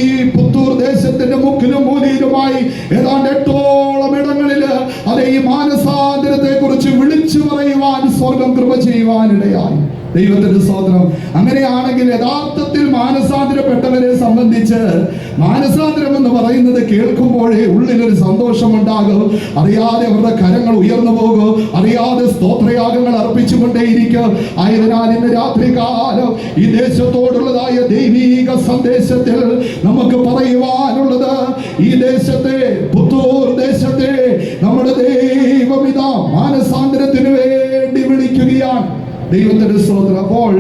ഈ പുത്തൂർ ദേശത്തിന്റെ മുക്കിലും മൂലയിലുമായി ഏതാണ്ട് 8ഓളം ഇടങ്ങളില് ഈ മാനസാന്തരത്തെ കുറിച്ച് വിളിച്ചു പറയുവാൻ സ്വർഗം കൃപ ചെയ്യുവാനിടയായി. ദൈവത്തിന്റെ സ്തോത്രം. അങ്ങനെയാണെങ്കിൽ യഥാർത്ഥത്തിൽ മാനസാന്തരപ്പെട്ടവരെ സംബന്ധിച്ച് മാനസാന്തരം എന്ന് പറയുന്നത് കേൾക്കുമ്പോഴേ ഉള്ളിലൊരു സന്തോഷമുണ്ടാകും. അറിയാതെ അവരുടെ കരങ്ങൾ ഉയർന്നു പോകും, അറിയാതെ സ്തോത്രയാഗങ്ങൾ അർപ്പിച്ചുകൊണ്ടേയിരിക്കും. ആയതിനാൽ ഇന്ന് രാത്രികാലം ഈ ദേശത്തോടുള്ളതായ ദൈവീക സന്ദേശത്തിൽ നമുക്ക് പറയുവാനുള്ളത്, ഈ ദേശത്തെ, പുത്തൂർ ദേശത്തെ നമ്മുടെ ദൈവമിത മാനസാന്തരത്തിന് വേണ്ടി വിളിക്കുകയാണ്. ദൈവത്തിന്റെ സ്തോത്രം. അപ്പോൾ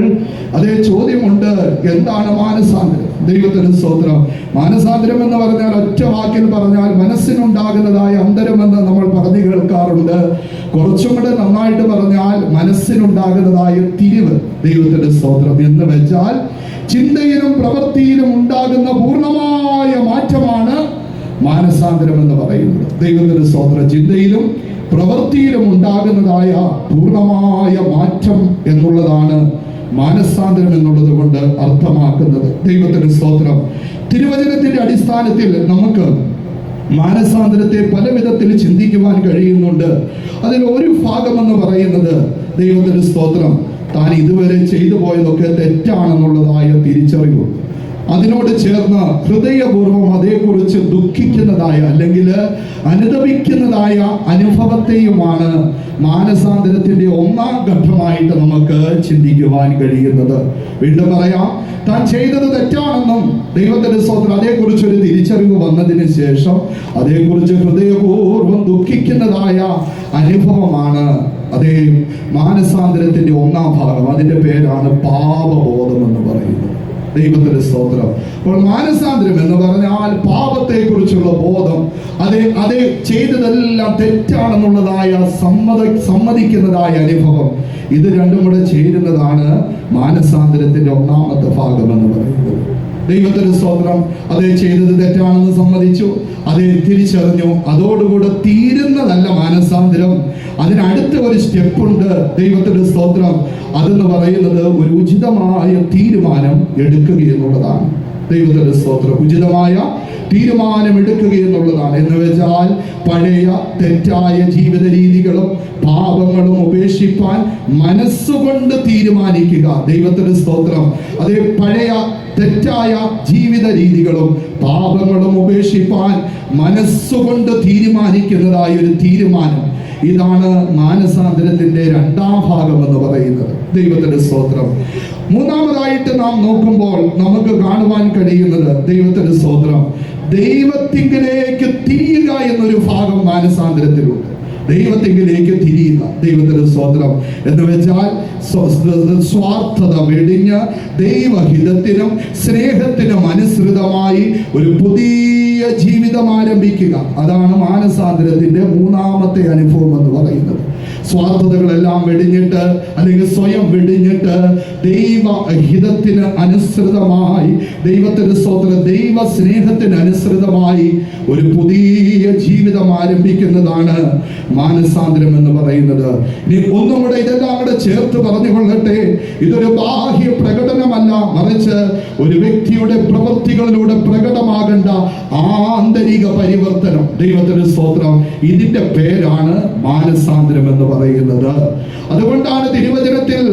അതേ ചോദ്യമുണ്ട്, എന്താണ് മാനസാന്തരം? ദൈവത്തിന്റെ സ്തോത്രം. മാനസാന്തരം എന്ന് പറഞ്ഞാൽ ഒറ്റ വാക്കിൽ പറഞ്ഞാൽ മനസ്സിനുണ്ടാകുന്നതായ അന്തരമെന്ന് നമ്മൾ പറഞ്ഞു കേൾക്കാറുണ്ട്. കുറച്ചും കൂടെ നന്നായിട്ട് പറഞ്ഞാൽ മനസ്സിനുണ്ടാകുന്നതായ തിരിവ്. ദൈവത്തിന്റെ സ്തോത്രം. എന്ന് വെച്ചാൽ ചിന്തയിലും പ്രവൃത്തിയിലും ഉണ്ടാകുന്ന പൂർണ്ണമായ മാറ്റമാണ് മാനസാന്തരം എന്ന് പറയുന്നത്. ദൈവത്തിന്റെ സ്തോത്രം. ചിന്തയിലും പ്രവൃത്തിയിലും ഉണ്ടാകുന്നതായ പൂർണ്ണമായ മാറ്റം എന്നുള്ളതാണ് മാനസാന്തരം എന്നുള്ളത് കൊണ്ട് അർത്ഥമാക്കുന്നത്. ദൈവത്തിന്റെ സ്തോത്രം. തിരുവചനത്തിന്റെ അടിസ്ഥാനത്തിൽ നമുക്ക് മാനസാന്തരത്തെ പല വിധത്തിൽ ചിന്തിക്കുവാൻ കഴിയുന്നുണ്ട്. അതിൽ ഒരു ഭാഗം എന്ന് പറയുന്നത്, ദൈവത്തിന്റെ സ്തോത്രം, താൻ ഇതുവരെ ചെയ്തു പോയതൊക്കെ തെറ്റാണെന്നുള്ളതായ തിരിച്ചറിവ്. അതിനോട് ചേർന്ന് ഹൃദയപൂർവ്വം അതേക്കുറിച്ച് ദുഃഖിക്കുന്നതായ അല്ലെങ്കിൽ അനുതപിക്കുന്നതായ അനുഭവത്തെയുമാണ് മാനസാന്തരത്തിന്റെ ഒന്നാം ഘട്ടമായിട്ട് നമുക്ക് ചിന്തിക്കുവാൻ കഴിയുന്നത്. വീണ്ടും പറയാം, താൻ ചെയ്തത് തെറ്റാണെന്നും ദൈവത്തിന്റെ സ്തോത്രം അതേക്കുറിച്ച് ഒരു തിരിച്ചറിവ് വന്നതിന് ശേഷം അതേക്കുറിച്ച് ഹൃദയപൂർവ്വം ദുഃഖിക്കുന്നതായ അനുഭവമാണ് അതേ മാനസാന്തരത്തിന്റെ ഒന്നാം ഭാഗം. അതിന്റെ പേരാണ് പാപബോധം എന്ന് പറയുന്നത്. ദൈവത്തിന്റെ സ്തോത്രം. അപ്പോൾ മാനസാന്തരം എന്ന് പറഞ്ഞാൽ പാപത്തെ കുറിച്ചുള്ള ബോധം, അതേ ചെയ്തതെല്ലാം തെറ്റാണെന്നുള്ളതായ സമ്മതിക്കുന്നതായ അനുഭവം. ഇത് രണ്ടും കൂടെ ചേരുന്നതാണ് മാനസാന്തരത്തിന്റെ ഒന്നാമത്തെ ഭാഗം എന്ന് പറയുന്നത്. ദൈവത്തിന്റെ സ്തോത്രം. അതേ ചെയ്തത് തെറ്റാണെന്ന് സമ്മതിച്ചു, അതേ തിരിച്ചറിഞ്ഞു. അതോടുകൂടെ തീരുന്നതല്ല മാനസാന്തരം. അതിനടുത്ത ഒരു സ്റ്റെപ്പുണ്ട്. ദൈവത്തിന്റെ സ്തോത്രം. അതെന്ന് പറയുന്നത് ഒരു ഉചിതമായ തീരുമാനം എടുക്കുക എന്നുള്ളതാണ്. ദൈവത്തിന്റെ സ്തോത്രം. ഉചിതമായ തീരുമാനം എടുക്കുക എന്നുള്ളതാണ്. എന്ന് വെച്ചാൽ പഴയ തെറ്റായ ജീവിത രീതികളും പാപങ്ങളും ഉപേക്ഷിപ്പാൻ മനസ്സുകൊണ്ട് തീരുമാനിക്കുക. ദൈവത്തിന്റെ സ്തോത്രം. അതേ പഴയ തെറ്റായ ജീവിത രീതികളും പാപങ്ങളും ഉപേക്ഷിപ്പാൻ മനസ്സുകൊണ്ട് തീരുമാനിക്കുന്നതായ ഒരു തീരുമാനം. ഇതാണ് മാനസാന്തരത്തിന്റെ രണ്ടാം ഭാഗം എന്ന് പറയുന്നത്. ദൈവത്തിന്റെ സ്തോത്രം. മൂന്നാമതായിട്ട് നാം നോക്കുമ്പോൾ നമുക്ക് കാണുവാൻ കഴിയുന്നത്, ദൈവത്തിന്റെ സ്തോത്രം, ദൈവത്തിങ്കിലേക്ക് തിരിയുക എന്നൊരു ഭാഗം മാനസാന്തരത്തിലുണ്ട്. ദൈവത്തിങ്കിലേക്ക് തിരിയുക. ദൈവത്തിന്റെ സ്തോത്രം. എന്ന് വെച്ചാൽ സ്വാർത്ഥത വെടിഞ്ഞ് ദൈവഹിതത്തിനും സ്നേഹത്തിനും അനുസൃതമായി ഒരു പുതിയ ജീവിതം ആരംഭിക്കുക. അതാണ് മാനസാന്തരത്തിന്റെ മൂന്നാമത്തെ അനുഭവം എന്ന് പറയുന്നത്. സ്വാർത്ഥതകളെല്ലാം വെടിഞ്ഞിട്ട് അല്ലെങ്കിൽ സ്വയം വെടിഞ്ഞിട്ട് ദൈവഹിതത്തിന് അനുസൃതമായി, ദൈവത്തിന്റെ സ്തോത്രം, ദൈവ സ്നേഹത്തിന് അനുസൃതമായി ഒരു പുതിയ ജീവിതം ആരംഭിക്കുന്നതാണ് മാനസാന്തരം എന്ന് പറയുന്നത്. ഇനി ഒന്നും കൂടെ ഇതെല്ലാം കൂടെ ചേർത്ത് പറഞ്ഞുകൊള്ളട്ടെ, ഇതൊരു ബാഹ്യ പ്രകടനമല്ല, മറിച്ച് ഒരു വ്യക്തിയുടെ പ്രവൃത്തികളിലൂടെ പ്രകടമാകേണ്ട ആന്തരിക പരിവർത്തനം. ദൈവത്തിന്റെ സ്തോത്രം. ഇതിന്റെ പേരാണ് മാനസാന്തരം എന്ന് പറയുന്നത്. പറയുന്നത്. അതുകൊണ്ടാണ് തിരുവചനത്തിൽ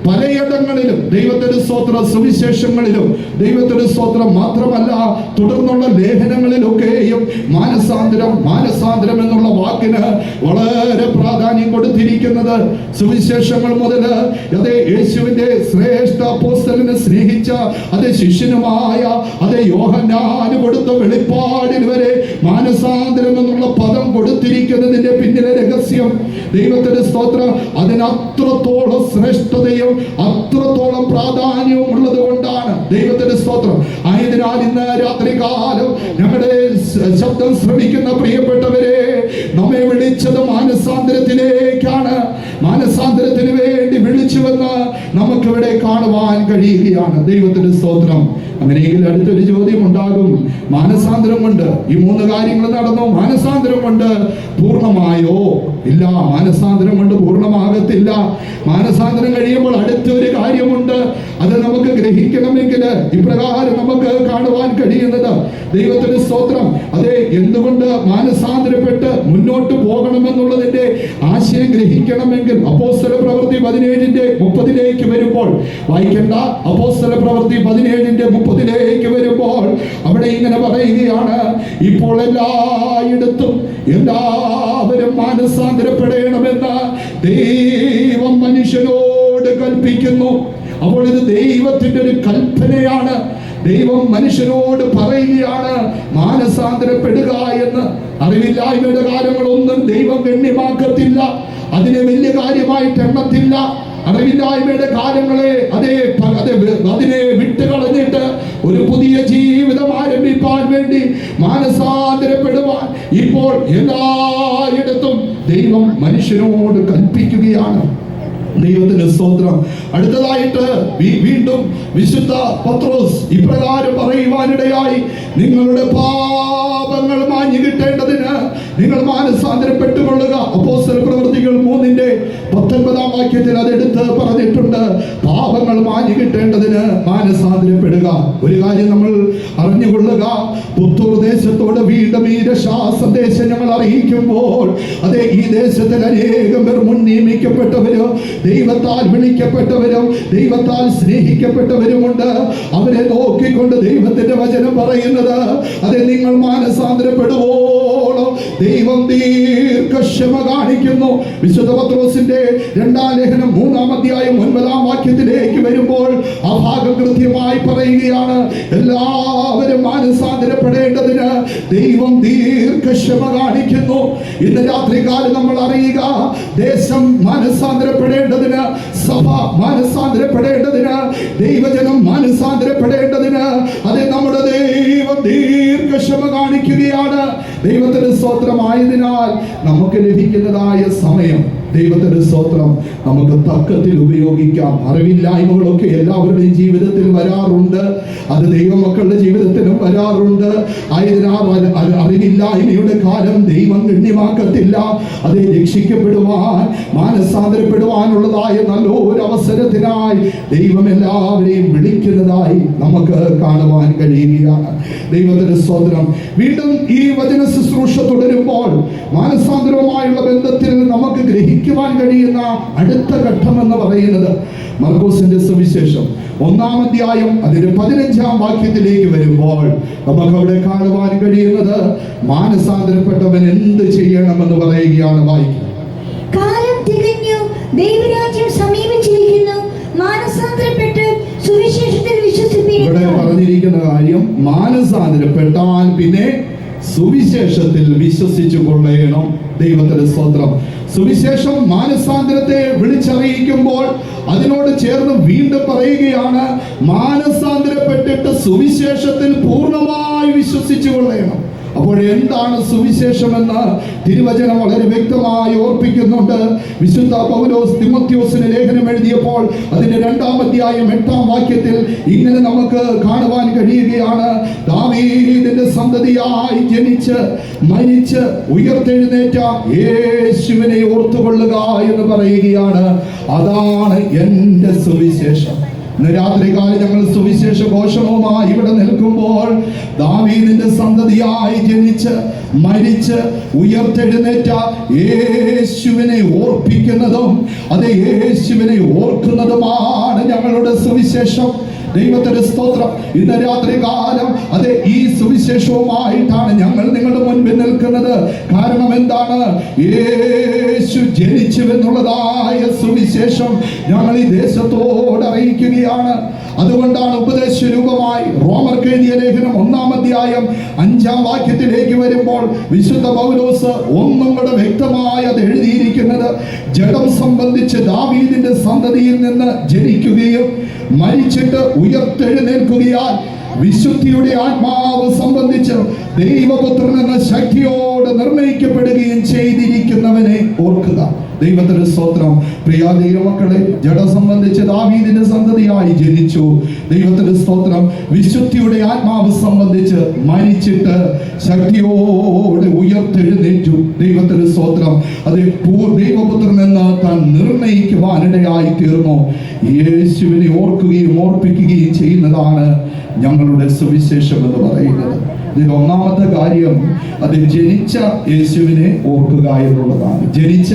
പലയിടങ്ങളിലും ദൈവത്തിന്റെ സ്തോത്രം, സുവിശേഷങ്ങളിലും ദൈവത്തിന്റെ സ്തോത്രം മാത്രമല്ല, തുടർന്നുള്ള ലേഖനങ്ങളിലൊക്കെയും മാനസാന്തരം എന്നുള്ള വാക്കിന് വളരെ പ്രാധാന്യം കൊടുത്തിരിക്കുന്നത്. സുവിശേഷങ്ങൾ മുതൽ അതേ യേശുവിന്റെ ശ്രേഷ്ഠ അപ്പോസ്തലനെ സ്നേഹിച്ച അതേ ശിഷ്യനുമായ അതേ യോഹന്നാന് കൊടുത്ത വെളിപ്പാടിൽ വരെ മാനസാന്തരം എന്നുള്ള പദം കൊടുത്തിരിക്കുന്നതിന്റെ പിന്നിലെ രഹസ്യം, ദൈവത്തിന്റെ സ്തോത്രം, അതിനത്രത്തോളം ശ്രേഷ്ഠതയും അത്രത്തോളം പ്രാധാന്യവും ഉള്ളത് കൊണ്ടാണ്. ദൈവത്തിന്റെ സ്തോത്രം. ആയതിനാൽ ഇന്ന് രാത്രികാലം ഞങ്ങളുടെ ശബ്ദം ശ്രമിക്കുന്ന പ്രിയപ്പെട്ടവരെ, നമ്മെ വിളിച്ചത് മാനസാന്തരത്തിലേക്കാണ്. മാനസാന്തരത്തിന് വേണ്ടി വിളിച്ചുവെന്ന് നമുക്കിവിടെ കാണുവാൻ കഴിയുകയാണ്. ദൈവത്തിന്റെ സ്തോത്രം. അങ്ങനെയെങ്കിൽ അടുത്തൊരു ചോദ്യം ഉണ്ടാകും, മാനസാന്തരം കൊണ്ട് ഈ 3 കാര്യങ്ങൾ നടന്നു, മാനസാന്തരം കൊണ്ട് പൂർണ്ണമായോ? ഇല്ല, മാനസാന്തരം കൊണ്ട് പൂർണ്ണമാകത്തില്ല. മാനസാന്തരം കഴിയുമ്പോൾ അടുത്തൊരു കാര്യമുണ്ട്. അത് നമുക്ക് ഗ്രഹിക്കണമെങ്കിൽ ഇപ്രകാരം നമുക്ക് കാണുവാൻ കഴിയുന്നത്, ദൈവത്തിന്റെ സ്തോത്രം, അതെ, എന്തുകൊണ്ട് മാനസാന്തരപ്പെട്ട് മുന്നോട്ട് പോകണമെന്നുള്ളതിന്റെ ആശയം ഗ്രഹിക്കണമെങ്കിൽ അപ്പോസ്തല പ്രവൃത്തി 17:30 വരുമ്പോൾ വായിക്കേണ്ട. അപ്പോസ്തല പ്രവൃത്തി 17:30 വരുമ്പോൾ അവിടെ ഇങ്ങനെ പറയുകയാണ്, ഇപ്പോൾ എല്ലായിടത്തും എല്ലാവരും മാനസാന്തരപ്പെടണമെന്ന് ദൈവം മനുഷ്യനോട് കൽപ്പിക്കുന്നു. അപ്പോൾ ഇത് ദൈവത്തിന്റെ ഒരു കൽപ്പനയാണ്. ദൈവം മനുഷ്യനോട് പറയുകയാണ് മാനസാന്തരപ്പെടുക എന്ന്. അറിവില്ലായ്മയുടെ കാര്യങ്ങളൊന്നും ദൈവം ഗണ്യമാക്കത്തില്ല, അതിനെ വലിയ കാര്യമായിട്ട് എണ്ണത്തില്ല. അറിവില്ലായ്മയുടെ കാര്യങ്ങളെ അതിനെ വിട്ടുകളഞ്ഞിട്ട് ഒരു പുതിയ ജീവിതം ആരംഭിക്കാൻ വേണ്ടി മാനസാന്തരപ്പെടുവാൻ ഇപ്പോൾ എല്ലായിടത്തും ദൈവം മനുഷ്യനോട് കൽപ്പിക്കുകയാണ്. ദൈവത്തിന്റെ സ്തോത്രം. അടുത്തതായിട്ട് വീണ്ടും വിശുദ്ധ പത്രോസ് ഇപ്രകാരം പറയുവാനിടയായി, നിങ്ങളുടെ പാപങ്ങൾ മാഞ്ഞു കിട്ടേണ്ടതിന് നിങ്ങൾ മാനസാന്തരപ്പെട്ടുകൊള്ളുക. അപ്പോസ്തല പ്രവൃത്തികൾ 3:19 അതെടുത്ത് പറഞ്ഞിട്ടുണ്ട്. പാപങ്ങൾ മാഞ്ഞു കിട്ടേണ്ടതിന് മാനസാന്തരപ്പെടുക. ഒരു കാര്യം നമ്മൾ അറിഞ്ഞുകൊള്ളുക, പുത്തൂർ ദേശത്തോട് വീണ്ടും ഈ രക്ഷാ സന്ദേശം ഞങ്ങൾ അറിയിക്കുമ്പോൾ, അതെ, ഈ ദേശത്തിൽ അനേകം പേർ മുൻ നിയമിക്കപ്പെട്ടവരോ ദൈവത്താൽ വിളിക്കപ്പെട്ടവരും ദൈവത്താൽ സ്നേഹിക്കപ്പെട്ടവരുമുണ്ട്. അവരെ നോക്കിക്കൊണ്ട് ദൈവത്തിന്റെ വചനം പറയുന്നത്, അതെ, നിങ്ങൾ മാനസാന്തരപ്പെടുവോളോ ദൈവം ദീർഘക്ഷമ കാണിക്കുന്നു. വിശുദ്ധ പത്രോസിന്റെ 2-ാം ലേഖനം 3-ാം അധ്യായം 9-ാം വാക്യത്തിലേക്ക് വരുമ്പോൾ ആ ഭാഗം കൃത്യമായി പറയുകയാണ്, എല്ലാവരും മാനസാന്തരപ്പെടേണ്ടതിന് ദൈവം ദീർഘക്ഷമ കാണിക്കുന്നു. ഇന്ന് രാത്രികാലം നമ്മൾ അറിയുക, ദേശം മാനസാന്തരപ്പെടേണ്ടതിന്, സഭ മാനസാന്തരപ്പെടേണ്ടതിന്, ദൈവജനം മാനസാന്തരപ്പെടേണ്ടതിന്, അത് നമ്മുടെ ദൈവം ദീർഘക്ഷമ കാണിക്കുകയാണ്. ദൈവത്തിന്റെ സ്തോത്രമായതിനാൽ നമുക്ക് ലഭിക്കുന്നതായ സമയം, ദൈവത്തിന്റെ സ്തോത്രം, നമുക്ക് തക്കത്തിൽ ഉപയോഗിക്കാം. അറിവില്ലായ്മകളൊക്കെ എല്ലാവരുടെയും ജീവിതത്തിൽ വരാറുണ്ട്, അത് ദൈവമക്കളുടെ ജീവിതത്തിലും വരാറുണ്ട്. ആയതിനാൽ അറിവില്ലായ്മയുടെ കാലം ദൈവം ഗണ്യമാക്കത്തില്ല. അത് രക്ഷിക്കപ്പെടുവാൻ, മാനസാന്തരപ്പെടുവാനുള്ളതായ നല്ലൊരു അവസരത്തിനായി ദൈവം എല്ലാവരെയും വിളിക്കുന്നതായി നമുക്ക് കാണുവാൻ കഴിയുകയാണ്. ദൈവത്തിന്റെ സ്തോത്രം. വീണ്ടും ഈ വചന ശുശ്രൂഷ തുടരുമ്പോൾ മാനസാന്തരവുമായുള്ള ബന്ധത്തിൽ നമുക്ക് ഗ്രഹിക്കുവാൻ കഴിയുന്ന അടുത്ത ഘട്ടം എന്ന് പറയുന്നത് മർക്കോസിന്റെ സുവിശേഷം 1-ാം അധ്യായം അതിന്റെ 15-ാം വാക്യത്തിലേക്ക് വരുമ്പോൾ നമുക്ക് അവിടെ കാണുവാൻ കഴിയുന്നത്, മാനസാന്തരപ്പെട്ടവൻ എന്ത് ചെയ്യണമെന്ന് പറയുകയാണ്. വായിക്കുക. കാലം തികഞ്ഞു, ദൈവരാജ്യം സമീപിച്ചിരിക്കുന്നു, മാനസാന്തരപ്പെട്ട് സുവിശേഷത്തിൽ വിശ്വസിപ്പിക്കുക. ഇവിടെ പറഞ്ഞിരിക്കുന്ന കാര്യം, മാനസാന്തരപ്പെട്ടാൽ പിന്നെ സുവിശേഷത്തിൽ വിശ്വസിച്ചു കൊള്ളണം. ദൈവത്തിന്റെ സ്തോത്രം. സുവിശേഷം മാനസാന്തരത്തെ വിളിച്ചറിയിക്കുമ്പോൾ അതിനോട് ചേർന്ന് വീണ്ടും പറയുകയാണ്, മാനസാന്തരപ്പെട്ടിട്ട് സുവിശേഷത്തിൽ പൂർണ്ണമായി വിശ്വസിച്ചു കൊള്ളണം. അപ്പോൾ എന്താണ് സുവിശേഷമെന്ന് തിരുവചനം വളരെ വ്യക്തമായി ഓർപ്പിക്കുന്നുണ്ട്. വിശുദ്ധ പൗലോസ് തിമോഥെയോസിന് ലേഖനം എഴുതിയപ്പോൾ അതിന്റെ 2-ാം അധ്യായം 8-ാം വാക്യത്തിൽ ഇങ്ങനെ നമുക്ക് കാണുവാൻ കഴിയുകയാണ്, ദാവീദിന്റെ സന്തതിയായി ജനിച്ച് മരിച്ച് ഉയർത്തെഴുന്നേറ്റ യേശുവിനെ ഓർത്തുകൊള്ളുക എന്ന് പറയുകയാണ്. അതാണ് എന്റെ സുവിശേഷം. ഇന്ന് രാത്രികാലം ഞങ്ങൾ സുവിശേഷ ഘോഷണവുമായി ഇവിടെ നിൽക്കുമ്പോൾ ദാവീദിന്റെ സന്തതിയായി ജനിച്ച് മരിച്ച് ഉയർത്തെഴുന്നേറ്റ യേശുവിനെ ഓർപ്പിക്കുന്നതും അത് യേശുവിനെ ഓർക്കുന്നതുമാണ് ഞങ്ങളുടെ സുവിശേഷം. ദൈവത്തിന്റെ സ്തോത്രം. ഇന്ന് രാത്രി കാലം അതെ ഈ സുവിശേഷവുമായിട്ടാണ് ഞങ്ങൾ നിങ്ങളുടെ മുൻപിൽ നിൽക്കുന്നത്. കാരണം എന്താണ്? യേശു ജനിച്ചു എന്നുള്ളതായ സുവിശേഷം ഞങ്ങൾ ഈ ദേശത്തോട് അറിയിക്കുകയാണ്. അതുകൊണ്ടാണ് ഉപദേശ രൂപമായി റോമർക്ക് എഴുതിയ ലേഖനം 1-ാം അധ്യായം 5-ാം വാക്യത്തിലേക്ക് വരുമ്പോൾ വിശുദ്ധ പൗലോസ് ഒന്നും കൂടെ വ്യക്തമായി അത് എഴുതിയിരിക്കുന്നത്. ജഡം സംബന്ധിച്ച് ദാവീദിന്റെ സന്തതിയിൽ നിന്ന് ജനിക്കുകയും മരിച്ചിട്ട് ഉയർത്തെഴുന്നേൽക്കുകയാൽ വിശുദ്ധിയുടെ ആത്മാവ് സംബന്ധിച്ച് ദൈവപുത്രൻ എന്ന ശക്തിയോട് നിർണയിക്കപ്പെടുകയും ചെയ്തിരിക്കുന്നവനെ ഓർക്കുക. ദൈവത്തിന്റെ സ്തോത്രം. പ്രിയ ദൈവമക്കളെ, ജഡ സംബന്ധിച്ച് ദാവീദിന്റെ സന്തതിയായി ജനിച്ചു. ദൈവത്തിന്റെ സ്തോത്രം. വിശുദ്ധിയുടെ ആത്മാവ് സംബന്ധിച്ച് മരിച്ചിട്ട് ശക്തിയോടെ ഉയർത്തെഴുന്നേറ്റു. ദൈവത്തിന്റെ സ്തോത്രം. അത് ദൈവപുത്രൻ എന്ന് താൻ നിർണയിക്കുവാനിടയായി തീർന്നു. യേശുവിനെ ഓർക്കുകയും ഓർപ്പിക്കുകയും ചെയ്യുന്നതാണ് ഞങ്ങളുടെ സുവിശേഷം എന്ന് പറയുന്നത്. ഇതിൽ ഒന്നാമത്തെ കാര്യം അത് ജനിച്ച യേശുവിനെ ഓർക്കുക എന്നുള്ളതാണ്. ജനിച്ച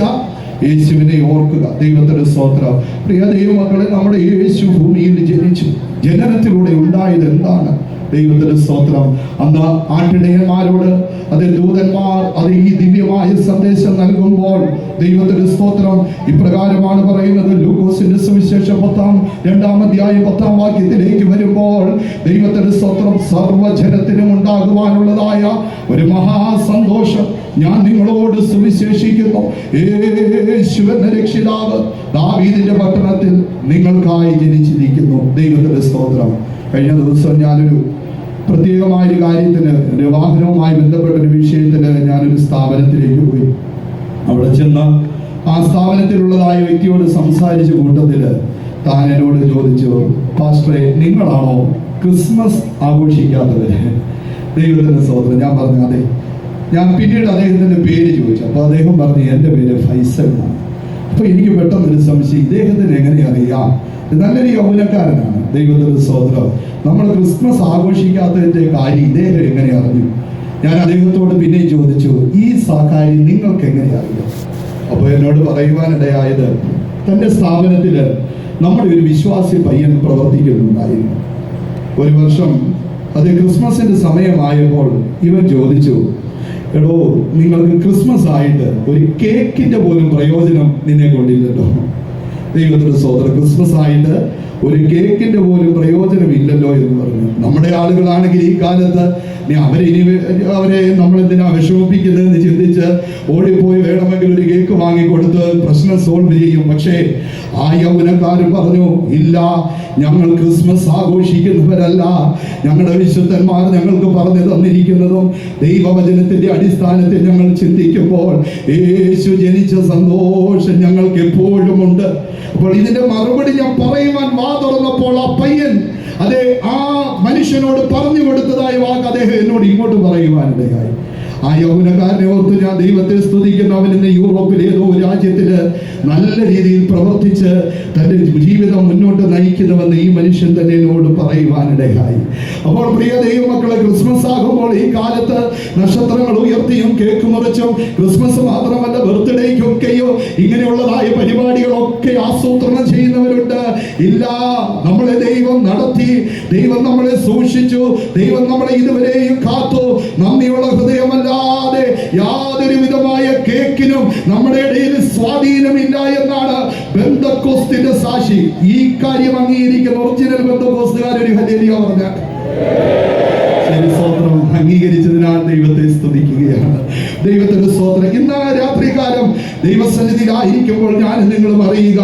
യേശുവിനെ ഓർക്കുക. ദൈവത്തിന്റെ സ്തോത്രം. പ്രിയ ദൈവമക്കളെ, നമ്മുടെ യേശു ഭൂമിയിൽ ജനിച്ചു. ജനനത്തിലൂടെ ഉണ്ടായത് എന്താണ്? ദൈവത്തിന്റെ സ്തോത്രം. അന്ന് ആട്ടിടയന്മാരോട് അത് ദൂതന്മാർ അത് ഈ ദിവ്യമായ സന്ദേശം നൽകുമ്പോൾ ദൈവത്തിന്റെ സ്തോത്രം ഇപ്രകാരമാണ് പറയുന്നത്. ലൂക്കോസിന്റെ സുവിശേഷം 2-ാം അധ്യായം 10-ാം വാക്യത്തിലേക്ക് വരുമ്പോൾ ദൈവത്തിന്റെ സ്തോത്രം സർവ്വജനത്തിനും ഉണ്ടാകുവാനുള്ളതായ ഒരു മഹാസന്തോഷം ഞാൻ നിങ്ങളോട് സുവിശേഷിക്കുന്നു. യേശു എന്ന രക്ഷിതാവ് ദാവീദിന്റെ പട്ടണത്തിൽ നിങ്ങൾക്കായി ജനിച്ചിരിക്കുന്നു. ദൈവത്തിന്റെ സ്തോത്രം. കഴിഞ്ഞ ദിവസം ഞാനൊരു പ്രത്യേകമായൊരു കാര്യത്തിന്, വാഹനവുമായി ബന്ധപ്പെട്ട ഒരു വിഷയത്തിന് ഞാനൊരു സ്ഥാപനത്തിലേക്ക് പോയി. അവിടെ ചെന്ന് ആ സ്ഥാപനത്തിലുള്ളതായ വ്യക്തിയോട് സംസാരിച്ച കൂട്ടത്തില് താൻ എന്നോട് ചോദിച്ചു, പാസ്റ്ററെ, നിങ്ങളാണോ ക്രിസ്മസ് ആഘോഷിക്കാത്തവര്? ദൈവത്തിന്റെ സ്തോത്രം. ഞാൻ പറഞ്ഞു അതെ. ഞാൻ പിന്നീട് അദ്ദേഹത്തിന്റെ പേര് ചോദിച്ചു. അപ്പൊ അദ്ദേഹം പറഞ്ഞു എൻ്റെ പേര് ഫൈസൽ എന്നാണ്. അപ്പൊ എനിക്ക് പെട്ടെന്നൊരു സംശയം, ഇദ്ദേഹത്തിന് എങ്ങനെ അറിയാം? നല്ലൊരു യൗവനക്കാരനാണ്. ദൈവത്തിന്റെ സ്തോത്രം. നമ്മൾ ക്രിസ്മസ് ആഘോഷിക്കാത്തതിന്റെ കാര്യം ഇദ്ദേഹം എങ്ങനെ അറിഞ്ഞു? ഞാൻ അദ്ദേഹത്തോട് പിന്നെ ചോദിച്ചു, ഈ കാര്യം നിങ്ങൾക്ക് എങ്ങനെ അറിയാം? അപ്പോൾ എന്നോട് പറയുവാനിടയായത്, തൻ്റെ സ്ഥാപനത്തില് നമ്മുടെ ഒരു വിശ്വാസി പയ്യൻ പ്രവർത്തിക്കുന്നുണ്ടായിരുന്നു. ഒരു വർഷം അത് ക്രിസ്മസിന്റെ സമയമായപ്പോൾ ഇവൻ ചോദിച്ചു, എടോ, നിങ്ങൾക്ക് ക്രിസ്മസ് ആയിട്ട് ഒരു കേക്കിന്റെ പോലും പ്രയോജനം നിന്നെ കൊണ്ടില്ലല്ലോ. ദൈവത്തിന്റെ സ്തോത്രം. ക്രിസ്മസ് ആയിട്ട് ഒരു കേക്കിന്റെ പോലും പ്രയോജനം ഇല്ലല്ലോ എന്ന് പറഞ്ഞു. നമ്മുടെ ആളുകളാണെങ്കിൽ ഈ കാലത്ത് അവരെ നമ്മളെന്തിനാ വിഷമിപ്പിക്കുന്നതെന്ന് ചിന്തിച്ച് ഓടിപ്പോയി വേണമെങ്കിൽ ഒരു കേക്ക് വാങ്ങിക്കൊടുത്ത് പ്രശ്നം സോൾവ് ചെയ്യും. പക്ഷേ ആ യൗവനക്കാരൻ പറഞ്ഞു, ഇല്ല, ഞങ്ങൾ ക്രിസ്മസ് ആഘോഷിക്കുന്നവരല്ല. ഞങ്ങളുടെ വിശുദ്ധന്മാർ ഞങ്ങൾക്ക് പറഞ്ഞു തന്നിരിക്കുന്നതും ദൈവവചനത്തിന്റെ അടിസ്ഥാനത്തിൽ ഞങ്ങൾ ചിന്തിക്കുമ്പോൾ യേശു ജനിച്ച സന്തോഷം ഞങ്ങൾക്ക് എപ്പോഴും ഉണ്ട്. അപ്പോൾ ഇതിന്റെ മറുപടി ഞാൻ പറയുവാൻ വാ തുറന്നപ്പോൾ ആ പയ്യൻ അതെ ആ മനുഷ്യനോട് പറഞ്ഞു കൊടുത്തതായ വാക്ക് അദ്ദേഹം എന്നോട് ഇങ്ങോട്ട് പറയുവാനിടയായി. ആ യൗവനക്കാരനെ ഓർത്ത് ഞാൻ ദൈവത്തെ സ്തുതിക്കുന്നു. അവൻ ഇന്ന് യൂറോപ്പിൽ ഏതോ രാജ്യത്തില് നല്ല രീതിയിൽ പ്രവർത്തിച്ച് തന്റെ ജീവിതം മുന്നോട്ട് നയിക്കുന്നുവെന്ന് ഈ മനുഷ്യൻ തന്നെ എന്നോട് പറയുവാനിടയായി. അപ്പോൾ പ്രിയ ദൈവമക്കളെ, ക്രിസ്മസ് ആകുമ്പോൾ ഈ കാലത്ത് നക്ഷത്രങ്ങൾ ഉയർത്തിയും കേക്ക് മുറിച്ചും, ക്രിസ്മസ് മാത്രമല്ല ബർത്ത്ഡേക്കൊക്കെയോ ഇങ്ങനെയുള്ളതായ പരിപാടികളൊക്കെ ആസൂത്രണം ചെയ്യുന്നവരുണ്ട്. ഇല്ല, നമ്മളെ ദൈവം നടത്തി, ദൈവം നമ്മളെ സൂക്ഷിച്ചു, ദൈവം നമ്മളെ ഇതുവരെയും കാത്തു. നന്ദിയുള്ള ഹൃദയമല്ലാതെ യാതൊരു വിധമായ കേക്കിനും നമ്മുടെ ഇടയിൽ സ്വാധീനമില്ല എന്നാണ് പെന്തക്കോസ്തിന്റെ സാക്ഷി. ഈ കാര്യം അംഗീകരിക്കുന്ന ഒറിജിനൽ പെന്തക്കോസ്തുകാരൊരു ഹല്ലേലൂയ പറഞ്ഞ സ്തോത്രം അംഗീകരിച്ചതിനാൽ ദൈവത്തെ സ്തുതിക്കുകയാണ്. ദൈവത്തിന്റെ സ്തോത്രം. ഇന്ന് രാത്രികാലം ദൈവസന്നിധിയിലായിരിക്കുമ്പോൾ ഞാൻ നിങ്ങളും അറിയുക,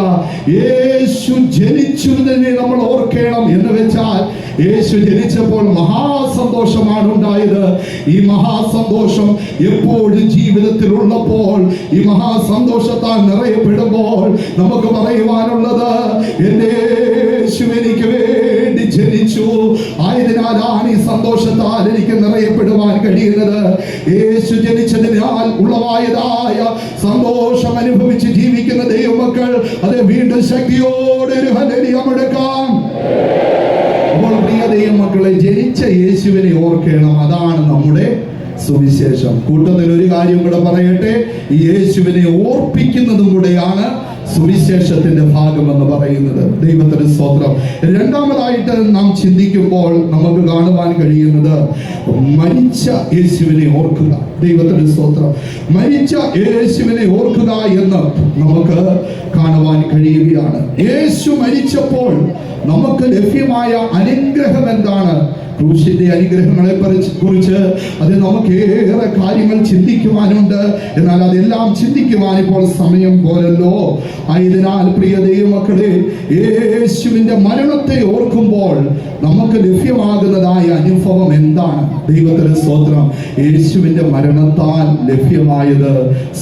യേശു ജനിച്ചു തന്നെ നമ്മൾ ഓർക്കണം. എന്ന് വെച്ചാൽ യേശു ജനിച്ചപ്പോൾ മഹാസന്തോഷമാണ് ഉണ്ടായത്. ഈ മഹാസന്തോഷം എപ്പോഴും ജീവിതത്തിൽ ഉള്ളപ്പോൾ, ഈ മഹാസന്തോഷത്താൽ നിറയപ്പെടുമ്പോൾ നമുക്ക് പറയുവാനുള്ളത്, എൻ്റെ യേശു എനിക്ക് വേണ്ടി ജനിച്ചു. ആയതിനാലാണ് ഈ സന്തോഷത്താൽ എനിക്ക് നിറയപ്പെടുവാൻ കഴിയുന്നത്. യേശു ജനിച്ചതിനാൽ ഉളവായതായ സന്തോഷം അനുഭവിച്ച് ജീവിക്കുന്ന ദൈവമക്കൾ അത് വീണ്ടും ശക്തിയോടെ ഒരു ഹല്ലേലൂയ മുഴക്കാം. മരിച്ച യേശുവിനെ ഓർക്കണം. അതാണ് നമ്മുടെ സുവിശേഷം. കൂട്ടത്തിൽ ഒരു കാര്യം കൂടെ പറയട്ടെ, യേശുവിനെ ഓർപ്പിക്കുന്നതും കൂടെയാണ് സുവിശേഷത്തിന്റെ ഭാഗമെന്ന് പറയുന്നത്. ദൈവത്തിന് സ്തോത്രം. രണ്ടാമതായിട്ട് നാം ചിന്തിക്കുമ്പോൾ നമുക്ക് കാണുവാൻ കഴിയുന്നത് മരിച്ച യേശുവിനെ ഓർക്കുക. ദൈവത്തിന് സ്തോത്രം. മരിച്ച യേശുവിനെ ഓർക്കുക എന്ന് നമുക്ക് കാണുവാൻ കഴിയുകയാണ്. യേശു മരിച്ചപ്പോൾ നമുക്ക് ലഭ്യമായ അനുഗ്രഹം എന്താണ്? ക്രൂശിന്റെ അനുഗ്രഹങ്ങളെ കുറിച്ച് അത് നമുക്ക് ഏറെ കാര്യങ്ങൾ ചിന്തിക്കുവാനുണ്ട്. എന്നാൽ അതെല്ലാം ചിന്തിക്കുവാൻ ഇപ്പോൾ സമയം പോരല്ലോ. ആയതിനാൽ പ്രിയ ദൈവമക്കളെ, യേശുവിന്റെ മരണത്തെ ഓർക്കുമ്പോൾ നമുക്ക് ലഭ്യമാകുന്നതായ അനുഭവം എന്താണ്? ദൈവത്തിന് സ്തോത്രം. യേശുവിന്റെ മരണത്താൽ ലഭ്യമായത്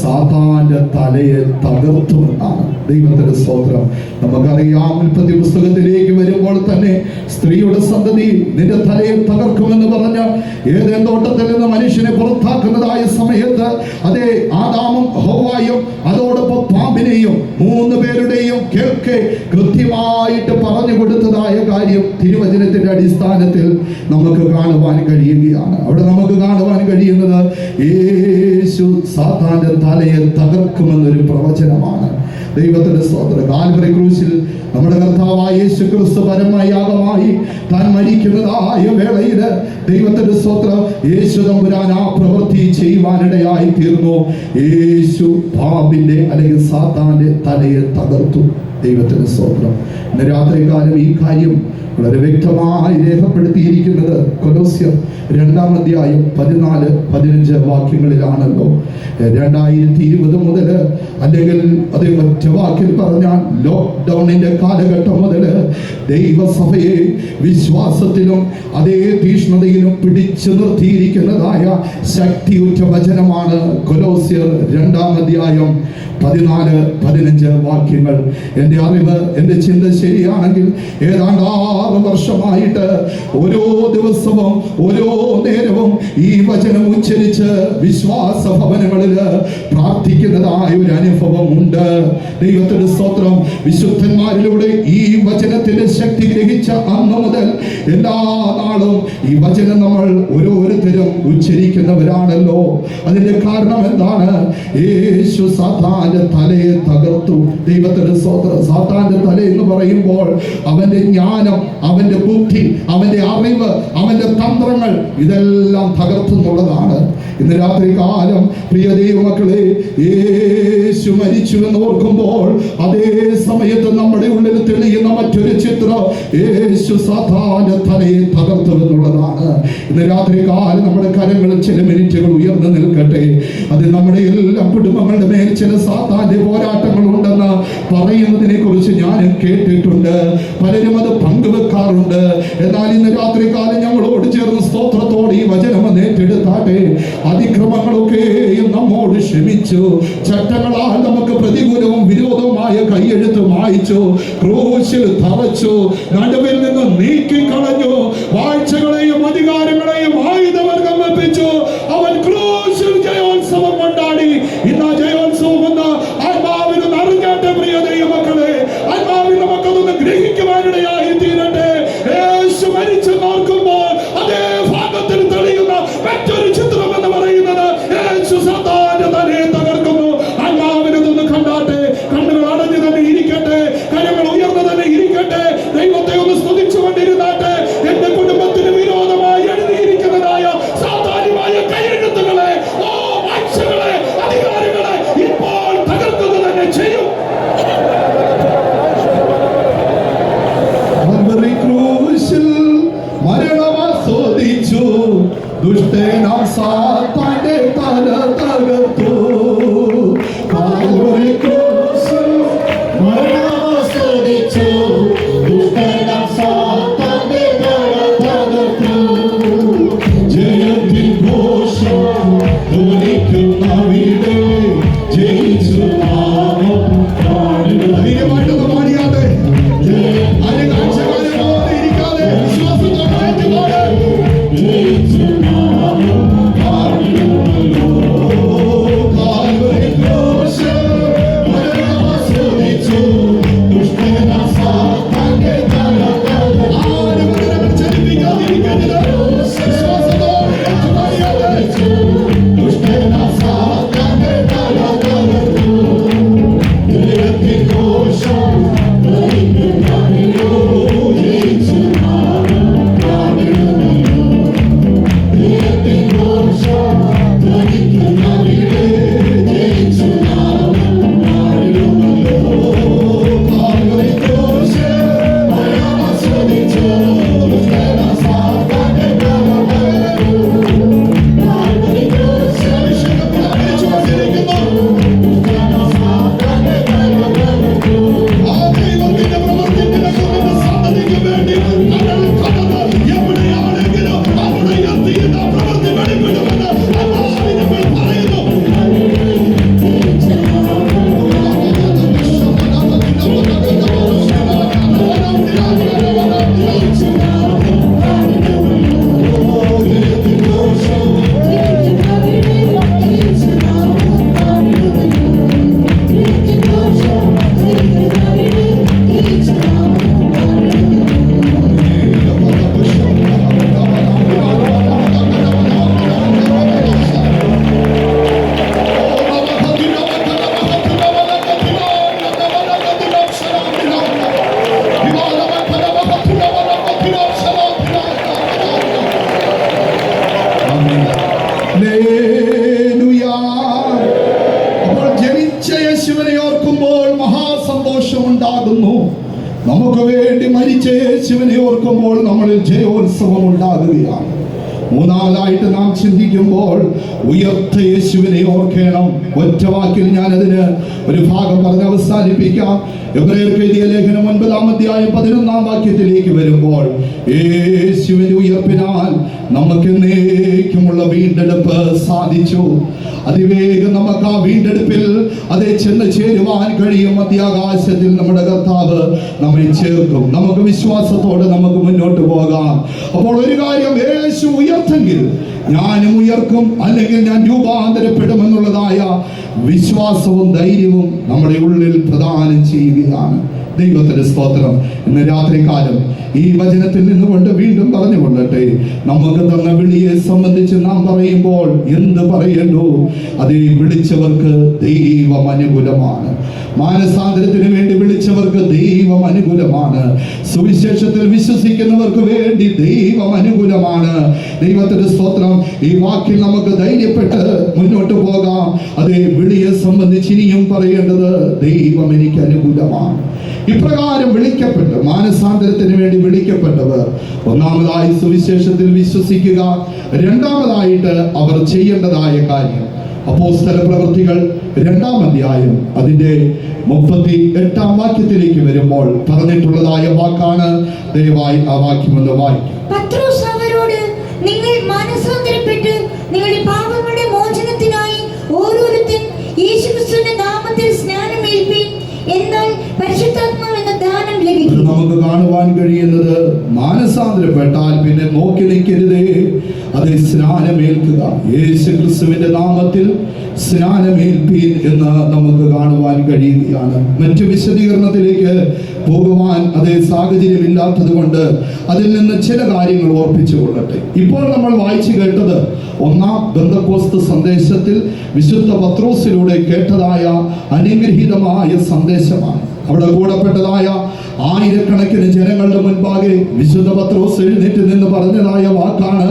സാത്താന്റെ തലയെ തകർത്തുമെന്നാണ്. ദൈവത്തിന് സ്തോത്രം. നമുക്കറിയാം, ഉൽപ്പത്തി പുസ്തകത്തിലേക്ക് വരുമ്പോൾ തന്നെ സ്ത്രീയുടെ സന്തതി നിന്റെ തലയെ തകർക്കുമെന്ന് പറഞ്ഞ് ഏദെൻ തോട്ടത്തിൽ നിന്ന് മനുഷ്യനെ പുറത്താക്കുന്നതായ സമയത്ത് അതേ ആദാമും ഹവ്വായും അതോടൊപ്പം പാമ്പിനെയും 3 പേരുടെയും കേൾക്കെ കൃത്യമായിട്ട് പറഞ്ഞു കൊടുത്തതായ കാര്യം തിരുവചനത്തിന്റെ അടിസ്ഥാനത്തിൽ നമുക്ക് കാണുവാൻ കഴിയുകയാണ്. അവിടെ നമുക്ക് കാണുവാൻ കഴിയുന്നത് യേശു സാത്താന്റെ തലയെ തകർക്കുമെന്നൊരു പ്രവചനമാണ്. ദൈവത്തിന്റെ സ്തോത്രം. കാൽവരി ക്രൂശിൽ നമ്മുടെ കർത്താവായ യേശു ക്രിസ്തു പരമയാഗമായി താൻ മരിക്കുന്നതായ വേളയിൽ ദൈവത്തിന്റെ സ്തോത്രം, യേശു തമ്പുരാൻ ആ പ്രവൃത്തി ചെയ്യുവാനിടയായി തീർന്നു. യേശു പാമ്പിന്റെ അല്ലെങ്കിൽ സാത്താന്റെ തലയെ തകർത്തു. ദൈവത്തിന്റെ സ്തോത്രം. ഇന്ന് രാത്രികാലം ഈ കാര്യം വളരെ വ്യക്തമായി രേഖപ്പെടുത്തിയിരിക്കുന്നത് കൊലോസ്യർ 2-ാം അധ്യായം 14-15 വാക്യങ്ങളിലാണല്ലോ. 2020 മുതൽ, അല്ലെങ്കിൽ അതേ ഒറ്റ വാക്കിൽ പറഞ്ഞാൽ ലോക്ക്ഡൌണിന്റെ കാലഘട്ടം മുതൽ ദൈവസഭയെ വിശ്വാസത്തിലും അതേ തീഷ്ണതയിലും പിടിച്ചു നിർത്തിയിരിക്കുന്നതായ ശക്തിയുറ്റ വചനമാണ് കൊലോസ്യർ 2-ാം അധ്യായം 14-15 വാക്യങ്ങൾ. എൻ്റെ അറിവ്, എൻ്റെ ചിന്ത ശരിയാണെങ്കിൽ ഏതാണ്ട് 6 വർഷമായിട്ട് ഓരോ ദിവസവും ഓരോ നേരവും ഈ വചനം ഉച്ചരിച്ച് വിശ്വാസ ഭവനങ്ങളിൽ പ്രാർത്ഥിക്കുന്നതായ ഒരു അനുഭവം ഉണ്ട്. ദൈവത്തിന്റെ സ്തോത്രം. വിശുദ്ധന്മാരിലൂടെ ഈ വചനത്തിന്റെ ശക്തി ഗ്രഹിച്ച അന്ന് മുതൽ എല്ലാ നാളും ഈ വചനം നമ്മൾ ഓരോരുത്തരും ഉച്ചരിക്കുന്നവരാണല്ലോ. അതിന്റെ കാരണം എന്താണ്? യേശു സാത്താന്റെ തലയെ തകർത്തു. ദൈവത്തിന്റെ സ്തോത്രം. സാത്താന്റെ തല എന്ന് പറയുമ്പോൾ അവന്റെ ജ്ഞാനം, അവന്റെ ബുദ്ധി, അവന്റെ അറിവ്, അവന്റെ തന്ത്രങ്ങൾ ഇതെല്ലാം തകർത്തുന്നുള്ളതാണ്. ഇന്ന് രാത്രി കാലം പ്രിയ ദൈവമക്കളെ, യേശു മരിച്ചു എന്ന് ഓർക്കുമ്പോൾ അതേ സമയത്ത് നമ്മുടെ ഉള്ളിൽ തെളിയുന്ന മറ്റൊരു ചിത്രം യേശു സാത്താന്റെ തലയെ തകർത്തു എന്നുള്ളതാണ്. ഇന്ന് രാത്രി കാലം നമ്മുടെ കരങ്ങളിൽ ചില മിനിറ്റുകൾ ഉയർന്നു നിൽക്കട്ടെ. അത് നമ്മുടെ എല്ലാ കുടുംബങ്ങളുടെ മേൽ ചില സാത്താന്റെ പോരാട്ടങ്ങൾ ഉണ്ടെന്ന് പറയുന്നതിനെ കുറിച്ച് ഞാൻ കേട്ടിട്ടുണ്ട്. പലരും അത് പങ്കുവെക്കാറുണ്ട്. എന്നാൽ ഇന്ന് രാത്രി കാലം ഞങ്ങളോട് ചേർന്ന് സ്തോത്രത്തോടെ ഈ വചനം ഏറ്റെടുത്താട്ടെ. അതിക്രമങ്ങളൊക്കെയും നമ്മോട് ക്ഷമിച്ചു. ചട്ടങ്ങളാൽ നമുക്ക് പ്രതികൂലവും വിരോധവുമായ കൈയെഴുത്ത് മായിച്ചു. ക്രൂശിൽ തറച്ചു, നടുവിൽ നിന്ന് നീക്കിക്കളഞ്ഞു. വാഴ്ചകളെയും അധികാരങ്ങളെയും ആയുധവർഗം വെപ്പിച്ചു. അവൻ ക്രൂശിൽ ജയോത്സവം കൊണ്ടാടി. ഇന്ന് ആ ജയോത്സവം എന്ന ആത്മാവിന് അറിഞ്ഞാട്ടെ പ്രിയ ദൈവമക്കളെ. ആത്മാവിൽ നമുക്കതൊന്ന് ഗ്രഹിക്കുവാനിടയായി തീരട്ടെ. യേശു മരിച്ചു നോക്കുമ്പോൾ അതേ ഭാഗത്തിൽ തെളിയുന്ന മറ്റൊരു ചിത്രം എന്ന് പറയുന്നത് യേശു സാത്താന്റെ തലയെ തകർക്കുന്നു. ആത്മാവിനതൊന്ന് കണ്ടാട്ടെ. കണ്ണുകൾ അടഞ്ഞു തന്നെ ഇരിക്കട്ടെ, കരങ്ങൾ ഉയർന്നു തന്നെ ഇരിക്കട്ടെ. ദൈവത്തെ ഒന്ന് സ്തുതിച്ചുകൊണ്ടിരുന്നാട്ടെ. എന്റെ കുടുംബത്തിന് വിരോധമായി എഴുതിയിരിക്കുന്നത് ഉണ്ടാകുന്നു. നമുക്ക് വേണ്ടി മരിച്ച യേശുവിനെ ഓർക്കുമ്പോൾ നമ്മളിൽ ജയോത്സവം ഉണ്ടാകുകയാണ്. മൂന്നാമതായിട്ട് നാം ചിന്തിക്കുമ്പോൾ ഉയർത്ത യേശുവിനെ ഓർക്കണം. ഒറ്റ വാക്കിൽ ഞാൻ അതിന് ഒരു ഭാഗം പറഞ്ഞ് അവസാനിപ്പിക്കാം. എബ്രായർക്ക് എഴുതിയ ലേഖനം 9-ാം അധ്യായം 11-ാം വാക്യത്തിലേക്ക് വരുമ്പോൾ യേശുവിന്റെ ഉയർപ്പിനാൽ നമുക്ക് എന്നേക്കുമുള്ള വീണ്ടെടുപ്പ് സാധിച്ചു. അതിവേഗം നമുക്ക് ആ വീണ്ടെടുപ്പിൽ അതേ ചെന്ന് ചേരുവാൻ കഴിയും. മധ്യാകാശത്തിൽ നമ്മുടെ കർത്താവ് നമ്മെ ചേർക്കും. നമുക്ക് വിശ്വാസത്തോടെ നമുക്ക് മുന്നോട്ട് പോകാം. അപ്പോൾ ഒരു കാര്യം, യേശു ഉയർത്തെങ്കിൽ ഞാനും ഉയർക്കും, അല്ലെങ്കിൽ ഞാൻ രൂപാന്തരപ്പെടുമെന്നുള്ളതായ വിശ്വാസവും ധൈര്യവും നമ്മുടെ ഉള്ളിൽ പ്രദാനം ചെയ്യുകയാണ്. ദൈവത്തിന്റെ സ്തോത്രം. ഇന്ന് രാത്രികാലം ഈ വചനത്തിൽ നിന്നുകൊണ്ട് വീണ്ടും പറഞ്ഞുകൊള്ളട്ടെ, നമുക്ക് തന്ന വിളിയെ സംബന്ധിച്ച് നാം പറയുമ്പോൾ എന്ത് പറയണ്ടു? അതേ, വിളിച്ചവർക്ക് ദൈവം അനുകൂലമാണ്. മാനസാന്തരത്തിന് വേണ്ടി വിളിച്ചവർക്ക് ദൈവം അനുകൂലമാണ്. സുവിശേഷത്തിൽ വിശ്വസിക്കുന്നവർക്ക് വേണ്ടി ദൈവം അനുകൂലമാണ്. ദൈവത്തിന്റെ സ്തോത്രം. ഈ വാക്കിൽ നമുക്ക് ധൈര്യപ്പെട്ട് മുന്നോട്ട് പോകാം. അതേ, വിളിയെ സംബന്ധിച്ച് ഇനിയും പറയേണ്ടത് ദൈവം എനിക്ക് അനുകൂലമാണ്. ഇപ്രകാരം വിളിക്കപ്പെട്ട് മാനസാന്തരത്തിന് വേണ്ടി വിളിക്കപ്പെട്ടവർ ഒന്നാമതായി സുവിശേഷത്തിൽ വിശ്വസിക്കുക. രണ്ടാമതായിട്ട് അവർ ചെയ്യേണ്ടതായ കാര്യം അപ്പോസ്തല പ്രവൃത്തികൾ 2-ാം അധ്യായം അതിന്റെ 38-ാം വാക്യത്തിലേക്ക് വരുമ്പോൾ പറഞ്ഞിട്ടുള്ളതായ വാക്കാണ്. ദയവായി ആ വാക്യം ഒന്ന് വായിക്കും. പത്രോസ് അവരോട്, നിങ്ങൾ മാനസാന്തരപ്പെട്ട് നിങ്ങളുടെ പാപങ്ങളുടെ മോചനത്തിനായി ഓരോരുത്തൻ യേശുക്രിസ്തുവിന്റെ നാമത്തിൽ സ്നാനമേൽപ്പീൻ, എന്നാൽ പരിശുദ്ധാത്മാവെന്ന ദാനം ലഭിക്കും. നമുക്ക് കാണുവാൻ കഴിയുന്നത്, മാനസാന്തരപ്പെട്ടാൽ പിന്നെ നോക്കി നിൽക്കരുതേ, അത് സ്നാനമേൽക്കുക. യേശുക്രിസ്തുവിന്റെ നാമത്തിൽ സ്നാനമേൽപ്പീൻ എന്ന് നമുക്ക് കാണുവാൻ കഴിയുകയാണ്. മറ്റു വിശദീകരണത്തിലേക്ക് പോകുവാൻ അതേ സാഹചര്യമില്ലാത്തത് കൊണ്ട് അതിൽ നിന്ന് ചില കാര്യങ്ങൾ ഓർപ്പിച്ചു കൊള്ളട്ടെ. ഇപ്പോൾ നമ്മൾ വായിച്ചു കേട്ടത് 1-ാം പെന്തക്കോസ്ത് സന്ദേശത്തിൽ വിശുദ്ധ പത്രോസിലൂടെ കേട്ടതായ അനുഗ്രഹീതമായ സന്ദേശമാണ്. അവിടെ കൂടപ്പെട്ടതായ ആയിരക്കണക്കിന് ജനങ്ങളുടെ മുൻപാകെ വിശുദ്ധ പത്രോസ് എഴുന്നേറ്റ് നിന്ന് പറഞ്ഞതായ വാക്കാണ്,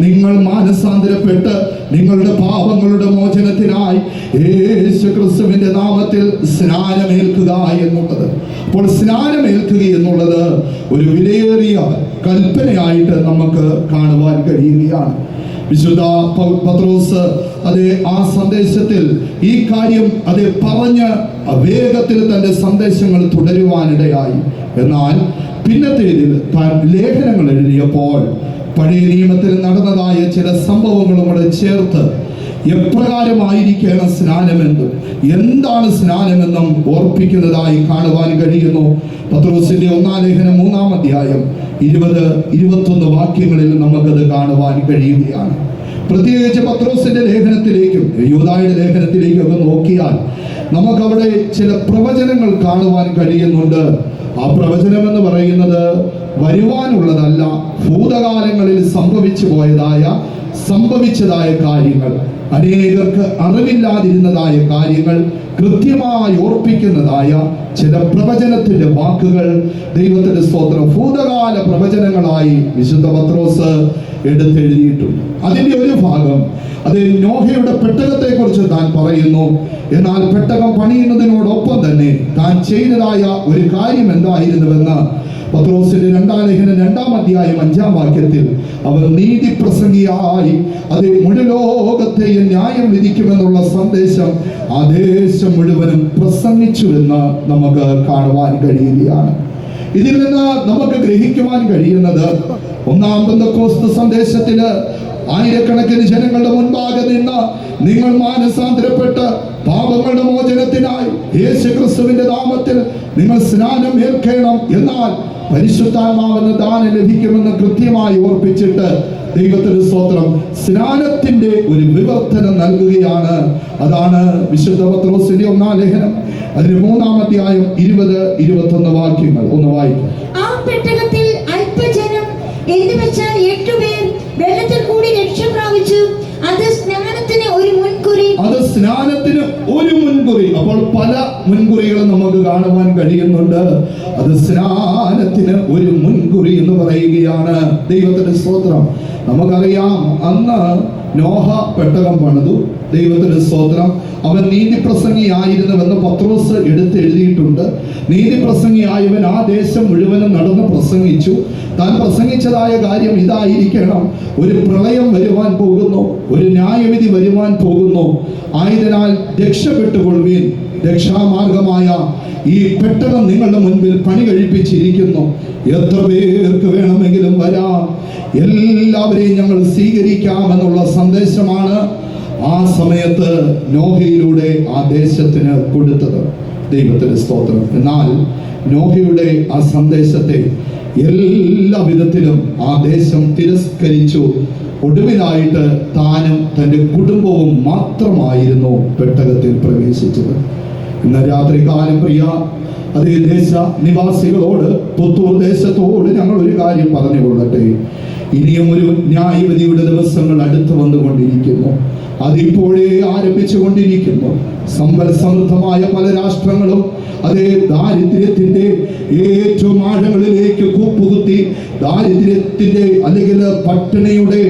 നിങ്ങൾ മാനസാന്തരപ്പെട്ട് നിങ്ങളുടെ പാപങ്ങളുടെ മോചനത്തിനായി യേശുക്രിസ്തുവിന്റെ നാമത്തിൽ സ്നാനമേൽക്കുക എന്നുള്ളത്. അപ്പോൾ സ്നാനമേൽക്കുക എന്നുള്ളത് ഒരു വിലയേറിയ കൽപ്പനയായിട്ട് നമുക്ക് കാണുവാൻ കഴിയുകയാണ്. വിശുദ്ധ പത്രോസ് അതേ ആ സന്ദേശത്തിൽ ഈ കാര്യം അതേ പറഞ്ഞ് വേഗത്തിൽ തന്റെ സന്ദേശങ്ങൾ തുടരുവാനിടയായി. എന്നാൽ പിന്നത്തേതിൽ താൻ ലേഖനങ്ങൾ എഴുതിയപ്പോൾ പഴയ നിയമത്തിൽ നടന്നതായ ചില സംഭവങ്ങളും കൂടെ ചേർത്ത് എപ്രകാരമായിരിക്കണം സ്നാനമെന്നും എന്താണ് സ്നാനമെന്നും ഓർപ്പിക്കുന്നതായി കാണുവാൻ കഴിയുന്നു. പത്രോസിന്റെ 1-ാം ലേഖനം 3-ാം അധ്യായം 20-21 വാക്യങ്ങളിൽ നമുക്കത് കാണുവാൻ കഴിയുകയാണ്. പ്രത്യേകിച്ച് പത്രോസിന്റെ ലേഖനത്തിലേക്കും യൂദായുടെ ലേഖനത്തിലേക്കും ഒക്കെ നോക്കിയാൽ നമുക്കവിടെ ചില പ്രവചനങ്ങൾ കാണുവാൻ കഴിയുന്നുണ്ട്. ആ പ്രവചനം എന്ന് പറയുന്നത് വരുവാനുള്ളതല്ല, ഭൂതകാലങ്ങളിൽ സംഭവിച്ചതായ കാര്യങ്ങൾ, അനേകർക്ക് അറിവില്ലാതിരുന്നതായ കാര്യങ്ങൾ കൃത്യമായി ഓർപ്പിക്കുന്നതായ ചില പ്രവചനത്തിന്റെ വാക്കുകൾ ദൈവത്തിന്റെ സ്തോത്രം ഭൂതകാല പ്രവചനങ്ങളായി വിശുദ്ധ പത്രോസ് എടുത്തെഴുതിയിട്ടുണ്ട്. അതിന്റെ ഒരു ഭാഗം അത് നോഹയുടെ പെട്ടകത്തെ കുറിച്ച് താൻ പറയുന്നു. എന്നാൽ പെട്ടകം പണിയുന്നതിനോടൊപ്പം തന്നെ താൻ ചെയ്തതായ ഒരു കാര്യം എന്തായിരുന്നുവെന്ന് പത്രോസിന്റെ 2-ാം ലേഖനം 2-ാം അധ്യായം 5-ാം വാക്യത്തിൽ അവർ നീതി പ്രസംഗിയായി അത് മുഴുലോകത്തെ ന്യായം വിധിക്കുമെന്നുള്ള സന്ദേശം ആ ദേശം മുഴുവനും പ്രസംഗിച്ചുവെന്ന് നമുക്ക് കാണുവാൻ കഴിയുകയാണ്. ഇതിൽ നിന്ന് നമുക്ക് ഗ്രഹിക്കുവാൻ കഴിയുന്നത് 1-ാം പെന്തക്കോസ്ത് സന്ദേശത്തില് ആയിരക്കണക്കിന് ജനങ്ങളുടെ മുൻപാകെ നിന്ന് നിങ്ങൾ മാനസാന്തരപ്പെട്ട് പാപങ്ങളുടെ മോചനത്തിനായി യേശുക്രിസ്തുവിന്റെ നാമത്തിൽ നിങ്ങൾ സ്നാനം ഏൽക്കണം, എന്നാൽ പരിശുദ്ധാത്മാവെന്ന ദാനം ലഭിക്കുമെന്ന് കൃത്യമായി ഓർപ്പിച്ചിട്ട് ദൈവത്തിന്റെ സ്തോത്രം സ്നാനത്തിന്റെ ഒരു വിവർത്തനം നൽകുകയാണ്. അതാണ് വിശുദ്ധ പത്രോസിന്റെ 1-ാം ലേഖനം അതിന് 3-ാം അധ്യായം 20-21 വാക്യങ്ങൾ ഒന്ന് വായിക്കും. ആ പെട്ടകത്തിൽ അല്പജനം എന്ന് വെച്ചാൽ 8 പേർ വെള്ളത്തിൽ കൂടി രക്ഷ പ്രാപിച്ചു. അത് സ്നാനത്തിന് ഒരു മുൻകുറി. അപ്പോൾ പല മുൻകുറികളും നമുക്ക് കാണുവാൻ കഴിയുന്നുണ്ട്. അത് സ്നാനത്തിന് ഒരു മുൻകുറി എന്ന് പറയുകയാണ്. ദൈവത്തിന്റെ സ്തോത്രം. നമുക്കറിയാം, അന്ന് നോഹ പെട്ടകം പണിതു. ദൈവത്തിന് സ്തോത്രം. അവൻ നീതിപ്രസംഗിയായിരുന്നുവെന്ന് പത്രോസ് എഴുതിയിട്ടുണ്ട്. നീതിപ്രസംഗിയായവൻ ആ ദേശം മുഴുവനും നടന്ന് പ്രസംഗിച്ചു. താൻ പ്രസംഗിച്ചതായ കാര്യം ഇതായിരിക്കണം: ഒരു പ്രളയം വരുവാൻ പോകുന്നു, ഒരു ന്യായവിധി വരുവാൻ പോകുന്നു, ആയതിനാൽ രക്ഷപ്പെട്ടുകൊള്ളുവീൻ. രക്ഷാമാർഗമായ ഈ പെട്ടകം നിങ്ങളുടെ മുൻപിൽ പണി കഴിപ്പിച്ചിരിക്കുന്നു. എത്ര പേർക്ക് വേണമെങ്കിലും വരാം, എല്ലാവരെയും ഞങ്ങൾ സ്വീകരിക്കാമെന്നുള്ള സന്ദേശമാണ് ആ സമയത്ത് നോഹയിലൂടെ ആ ദേശത്തിന് കൊടുത്തത്. ദൈവത്തിന് സ്തോത്രം. എന്നാൽ നോഹയുടെ ആ സന്ദേശത്തെ എല്ലാ വിധത്തിലും ആ ദേശം തിരസ്കരിച്ചു. ഒടുവിലായിട്ട് താനും തൻ്റെ കുടുംബവും മാത്രമായിരുന്നു പെട്ടകത്തിൽ പ്രവേശിച്ചത്. ഇന്ന് രാത്രികാലം പ്രിയ അതേ ദേശ നിവാസികളോട്, പുത്തൂർ ദേശത്തോട് ഞങ്ങൾ ഒരു കാര്യം പറഞ്ഞുകൊള്ളട്ടെ. ഇനിയും ഒരു ന്യായവിധിയുടെ ദിവസങ്ങൾ അടുത്ത് വന്നുകൊണ്ടിരിക്കുന്നു. അതിപ്പോഴേ ആരംഭിച്ചുകൊണ്ടിരിക്കുന്നു. സമ്പൽ സമൃദ്ധമായ പല രാഷ്ട്രങ്ങളും അതേ ദാരിദ്ര്യത്തിന്റെ ഏറ്റവും ആഴങ്ങളിലേക്ക് കൂപ്പുകുത്തി ദാരിദ്ര്യത്തിന്റെ അല്ലെങ്കിൽ പട്ടിണിയുടെ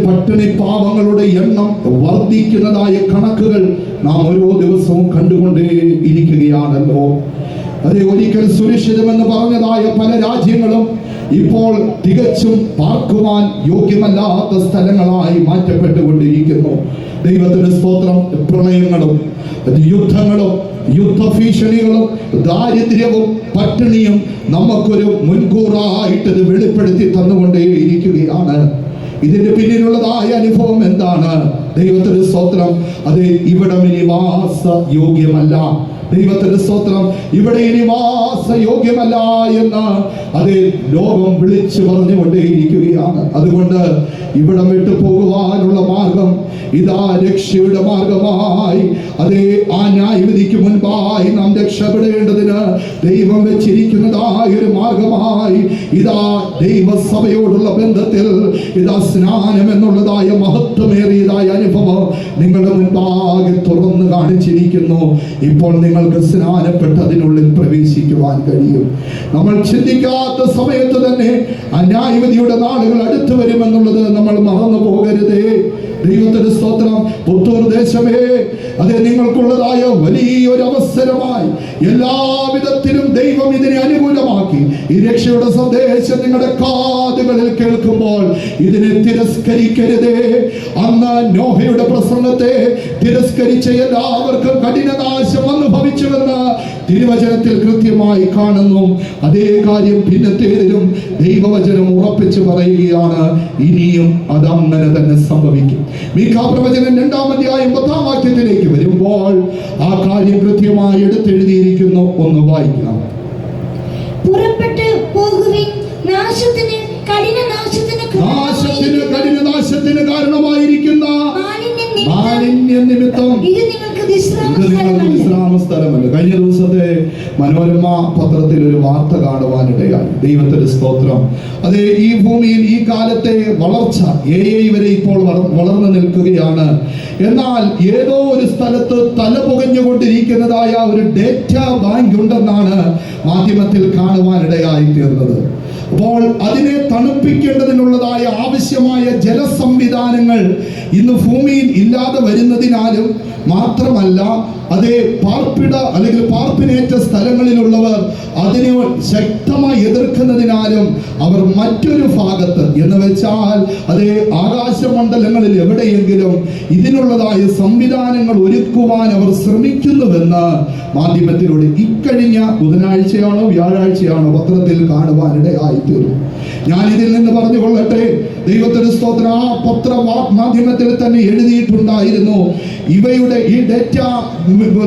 പട്ടിണി പാവങ്ങളുടെ എണ്ണം വർദ്ധിക്കുന്നതായ കണക്കുകൾ നാം ഓരോ ദിവസവും കണ്ടുകൊണ്ടേ ഇരിക്കുകയാണല്ലോ. അതേ ഒരിക്കൽ സുരക്ഷിതമെന്ന് പറഞ്ഞതായ പല രാജ്യങ്ങളും ഇപ്പോൾ തികച്ചും പാർക്കുവാൻ യോഗ്യമല്ലാത്ത സ്ഥലങ്ങളായി മാറ്റപ്പെട്ടുകൊണ്ടിരിക്കുന്നു. ദൈവത്തിന്റെ സ്തോത്രം. പ്രളയങ്ങളും യുദ്ധങ്ങളും യുദ്ധഭീഷണികളും ദാരിദ്ര്യവും പട്ടിണിയും നമുക്കൊരു മുൻകൂറായിട്ട് ഇത് വെളിപ്പെടുത്തി തന്നുകൊണ്ടേയിരിക്കുകയാണ്. ഇതിന്റെ പിന്നിലുള്ളതായ അനുഭവം എന്താണ്? ദൈവത്തിന്റെ സ്തോത്രം. അത് ഇവിടം ഇനി വാസ യോഗ്യമല്ല. ദൈവത്തിന്റെ സ്തോത്രം. ഇവിടെ ഇനി വാസ യോഗ്യമല്ല എന്ന് അതേ ലോകം വിളിച്ചു പറഞ്ഞുകൊണ്ടേയിരിക്കുകയാണ്. അതുകൊണ്ട് ഇവിടം വിട്ടു പോകുവാനുള്ള മാർഗം ഇതാ രക്ഷയുടെ മാർഗമായി, അതേ ആ ന്യായവിധിക്ക് മുൻപായി നാം രക്ഷപ്പെടേണ്ടതിന് ദൈവം വെച്ചിരിക്കുന്നതായ ഒരു മാർഗമായി ഇതാ ദൈവസഭയോടുള്ള ബന്ധത്തിൽ ഇതാ സ്നാനം എന്നുള്ളതായ മഹത്വമേറിയതായ അനുഭവം നിങ്ങളുടെ മുൻപാകെ തുറന്നു കാണിച്ചിരിക്കുന്നു. ഇപ്പോൾ നിങ്ങൾക്ക് സ്നാനപ്പെട്ട് അതിനുള്ളിൽ പ്രവേശിക്കുവാൻ കഴിയും. നമ്മൾ ചിന്തിക്കാത്ത സമയത്ത് തന്നെ ആ ന്യായവിധിയുടെ നാളുകൾ അടുത്തു വരുമെന്നുള്ളത് നമ്മൾ മറന്നു പോകരുതേ. ദൈവത്തിന്റെ സ്തോത്രം. പുത്തൂർ ദേശമേ, അതെ നിങ്ങൾക്കുള്ളതായ വലിയൊരു അവസരമായി എല്ലാവിധത്തിലും ദൈവം ഇതിനെ അനുകൂലമാക്കി. ഈ രക്ഷയുടെ സന്ദേശം നിങ്ങളുടെ കാതുകളിൽ കേൾക്കുമ്പോൾ ഇതിനെ തിരസ്കരിക്കരുതേ. അന്ന് നോഹയുടെ പ്രസംഗത്തെ തിരസ്കരിച്ച എല്ലാവർക്കും കഠിനനാശം അനുഭവിച്ചുവെന്ന് തിരുവചനത്തിൽ കൃത്യമായി കാണുന്നു. അതേ കാര്യം പിന്നത്തേതിലും ദൈവവചനം ഉറപ്പിച്ചു പറയുകയാണ്. ഇനിയും അതങ്ങനെ തന്നെ സംഭവിക്കും. മീഖാ പ്രവചനം 2-ാം അധ്യായം 10-ാം വാക്യത്തിലേക്ക് വരുമ്പോൾ ആ കാര്യം കൃത്യമായി എടുത്തെഴുതിയിരിക്കുന്നു. ഒന്ന് വായിക്കാം. പുറപ്പെട്ടു പോകുവിൻ, നാശത്തിന് കഠിനനാശത്തിന് കാരണമായിരിക്കുന്ന മാലിന്യം നിമിത്തം ഇത് നിങ്ങൾക്ക് വിശ്രാമ സ്ഥലമല്ല. കഴിഞ്ഞ ദിവസത്തെ മനോരമ പത്രത്തിൽ ഒരു വാർത്ത കാണുവാനിടയായി. ദൈവത്തിന്റെ സ്തോത്രം. അതെ, ഈ ഭൂമിയിൽ ഈ കാലത്തെ വളർച്ച AI വരെ ഇപ്പോൾ വളർന്നു നിൽക്കുകയാണ്. എന്നാൽ ഏതോ ഒരു സ്ഥലത്ത് തല പുകഞ്ഞുകൊണ്ടിരിക്കുന്നതായ ഒരു ഡേറ്റ ബാങ്ക് ഉണ്ടെന്നാണ് മാധ്യമത്തിൽ കാണുവാനിടയായി തീർന്നത്. അപ്പോൾ അതിനെ തണുപ്പിക്കേണ്ടതിനുള്ളതായ ആവശ്യമായ ജലസംവിധാനങ്ങൾ ഇന്ന് ഭൂമിയിൽ ഇല്ലാതെ വരുന്നതിനാലും മാത്രമല്ല, അതേ അല്ലെങ്കിൽ പാർപ്പിനേറ്റ സ്ഥലങ്ങളിലുള്ളവർ അതിനെ ശക്തമായി എതിർക്കുന്നതിനാലും അവർ മറ്റൊരു ഭാഗത്ത് എന്ന് വെച്ചാൽ അതേ ആകാശമണ്ഡലങ്ങളിൽ എവിടെയെങ്കിലും ഇതിനുള്ളതായ സംവിധാനങ്ങൾ ഒരുക്കുവാൻ അവർ ശ്രമിക്കുന്നുവെന്ന് മാധ്യമത്തിലൂടെ ഇക്കഴിഞ്ഞ ബുധനാഴ്ചയാണോ വ്യാഴാഴ്ചയാണോ പത്രത്തിൽ കാണുവാനിടയായിത്തീർന്നു. ഞാൻ ഇതിൽ നിന്ന് പറഞ്ഞു കൊള്ളട്ടെ. ദൈവത്തിന്റെ സ്തോത്രം. ആ പത്ര മാധ്യമത്തിൽ തന്നെ എഴുതിയിട്ടുണ്ടായിരുന്നു, ഇവയുടെ ഈ ഡേറ്റ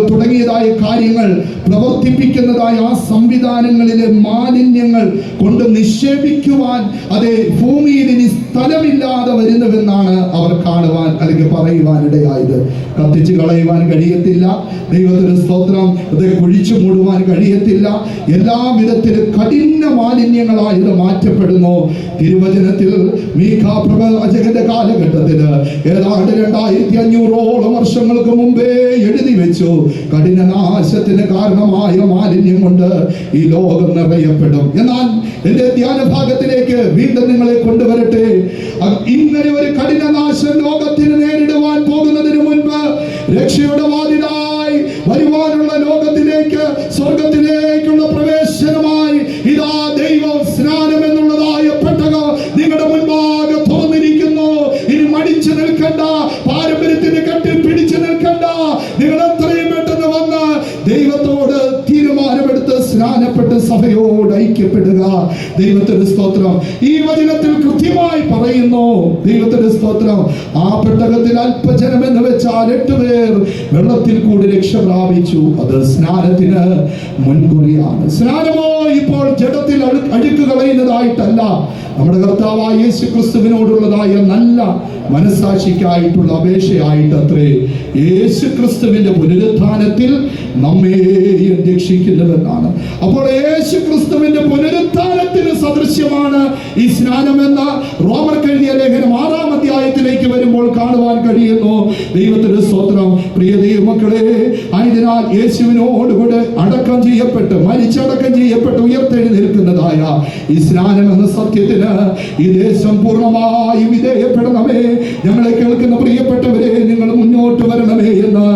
തുടങ്ങിയതായ കാര്യങ്ങൾ പ്രവർത്തിപ്പിക്കുന്നതായ ആ സംവിധാനങ്ങളിലെ മാലിന്യങ്ങൾ കൊണ്ട് നിക്ഷേപിക്കുവാൻ അതേ ഭൂമിയിൽ ഇനി സ്ഥലമില്ലാതെ വരുന്നുവെന്നാണ് അവർ കാണുവാൻ അല്ലെങ്കിൽ പറയുവാനിടയായത്. കത്തിച്ചു കളയുവാൻ കഴിയത്തില്ല. ദൈവത്തിന് സ്തോത്രം. ഇത് കുഴിച്ചു മൂടുവാൻ കഴിയത്തില്ല. എല്ലാ വിധത്തിലും കഠിന മാലിന്യങ്ങളായി ഇത് മാറ്റപ്പെടുന്നു. തിരുവചനത്തിൽ മീഖാ പ്രവാചകന്റെ കാലഘട്ടത്തിൽ ഏതാണ്ട് 2500ഓളം വർഷങ്ങൾക്ക് മുമ്പേ എഴുതി വെച്ചു, കഠിനനാശത്തിന് കാരണമായ മാലിന്യം കൊണ്ട് ഈ ലോകം നിറയപ്പെടും. എന്നാൽ എന്റെ ധ്യാന ഭാഗത്തിലേക്ക് വീണ്ടും നിങ്ങളെ കൊണ്ടുവരട്ടെ. ഇങ്ങനെ ഒരു കഠിനനാശം ലോകത്തിന് നേരിടുവാൻ പോകുന്നതിന് മുൻപ് രക്ഷയുടെ വാതിലായി വരുവാനുള്ള ലോകത്തിലേക്ക്, സ്വർഗത്തിലേക്കുള്ള പ്രവേശനമായി ഇതാ ദൈവം സ്നാനം എന്നുള്ളതായ പെട്ടകം നിങ്ങളുടെ മുൻപാകെ തുറന്നിരിക്കുന്നു. ഇനി മടിച്ചു നിൽക്കണ്ട, പാരമ്പര്യത്തിന്റെ കട്ടിൽ പിടിച്ചു നിൽക്കണ്ട. നിങ്ങൾ എത്രയും പെട്ടെന്ന് വന്ന് ദൈവത്തോട് തീരുമാനമെടുത്ത് സ്നാനപ്പെട്ട് സഭയോട് ഐക്യപ്പെടുക. ദൈവത്തിന്റെ സ്തോത്രം. ഈ വചനത്തിൽ കൃത്യമായി പറയുന്നു. ദൈവത്തിന്റെ സ്തോത്രം. ആ പെട്ടകത്തിൽ അല്പജനം എന്ന് വെച്ചാൽ 8 പേർ വെള്ളത്തിൽ കൂടി രക്ഷ പ്രാപിച്ചു. അത് സ്നാനത്തിന് മുൻകുറിയാണ്. സ്നാനമോ ഇപ്പോൾ ജഡത്തിൽ അഴുക്ക് കളയുന്നതായിട്ടല്ല, നമ്മുടെ കർത്താവായ യേശു ക്രിസ്തുവിനോടുള്ളതായ നല്ല മനസാക്ഷിക്കായിട്ടുള്ള അപേക്ഷയായിട്ട് അത്രേ യേശു ക്രിസ്തുവിന്റെ പുനരുത്ഥാനത്തിൽ നമ്മെയും രക്ഷിക്കുന്നതെന്നാണ്. അപ്പോൾ യേശു ക്രിസ്തുവിന്റെ പുനരുത്ഥാനത്തിന് സദൃശ്യമാണ് ഈ സ്നാനമെന്ന റോമർക്ക് എഴുതിയ ലേഖനം 6-ാം അധ്യായത്തിലേക്ക് വരുമ്പോൾ കാണുവാൻ കഴിയുന്നു. ദൈവത്തിന്റെ സ്തോത്രം. പ്രിയ ദൈവമക്കളെ, ആയതിനാൽ യേശുവിനോടുകൂടെ അടക്കം ചെയ്യപ്പെട്ട്, മരിച്ചടക്കം ചെയ്യപ്പെട്ട് ഉയർത്തെഴുന്നേൽക്കുന്നതായ ഈ സ്നാനം എന്ന സത്യത്തിന് ഈ ദേശം പൂർണ്ണമായി വിധേയപ്പെടണമേ. ഞങ്ങളെ കേൾക്കുന്ന പ്രിയപ്പെട്ടവരെ, നിങ്ങൾ മുന്നോട്ട് വരണമേ എന്ന്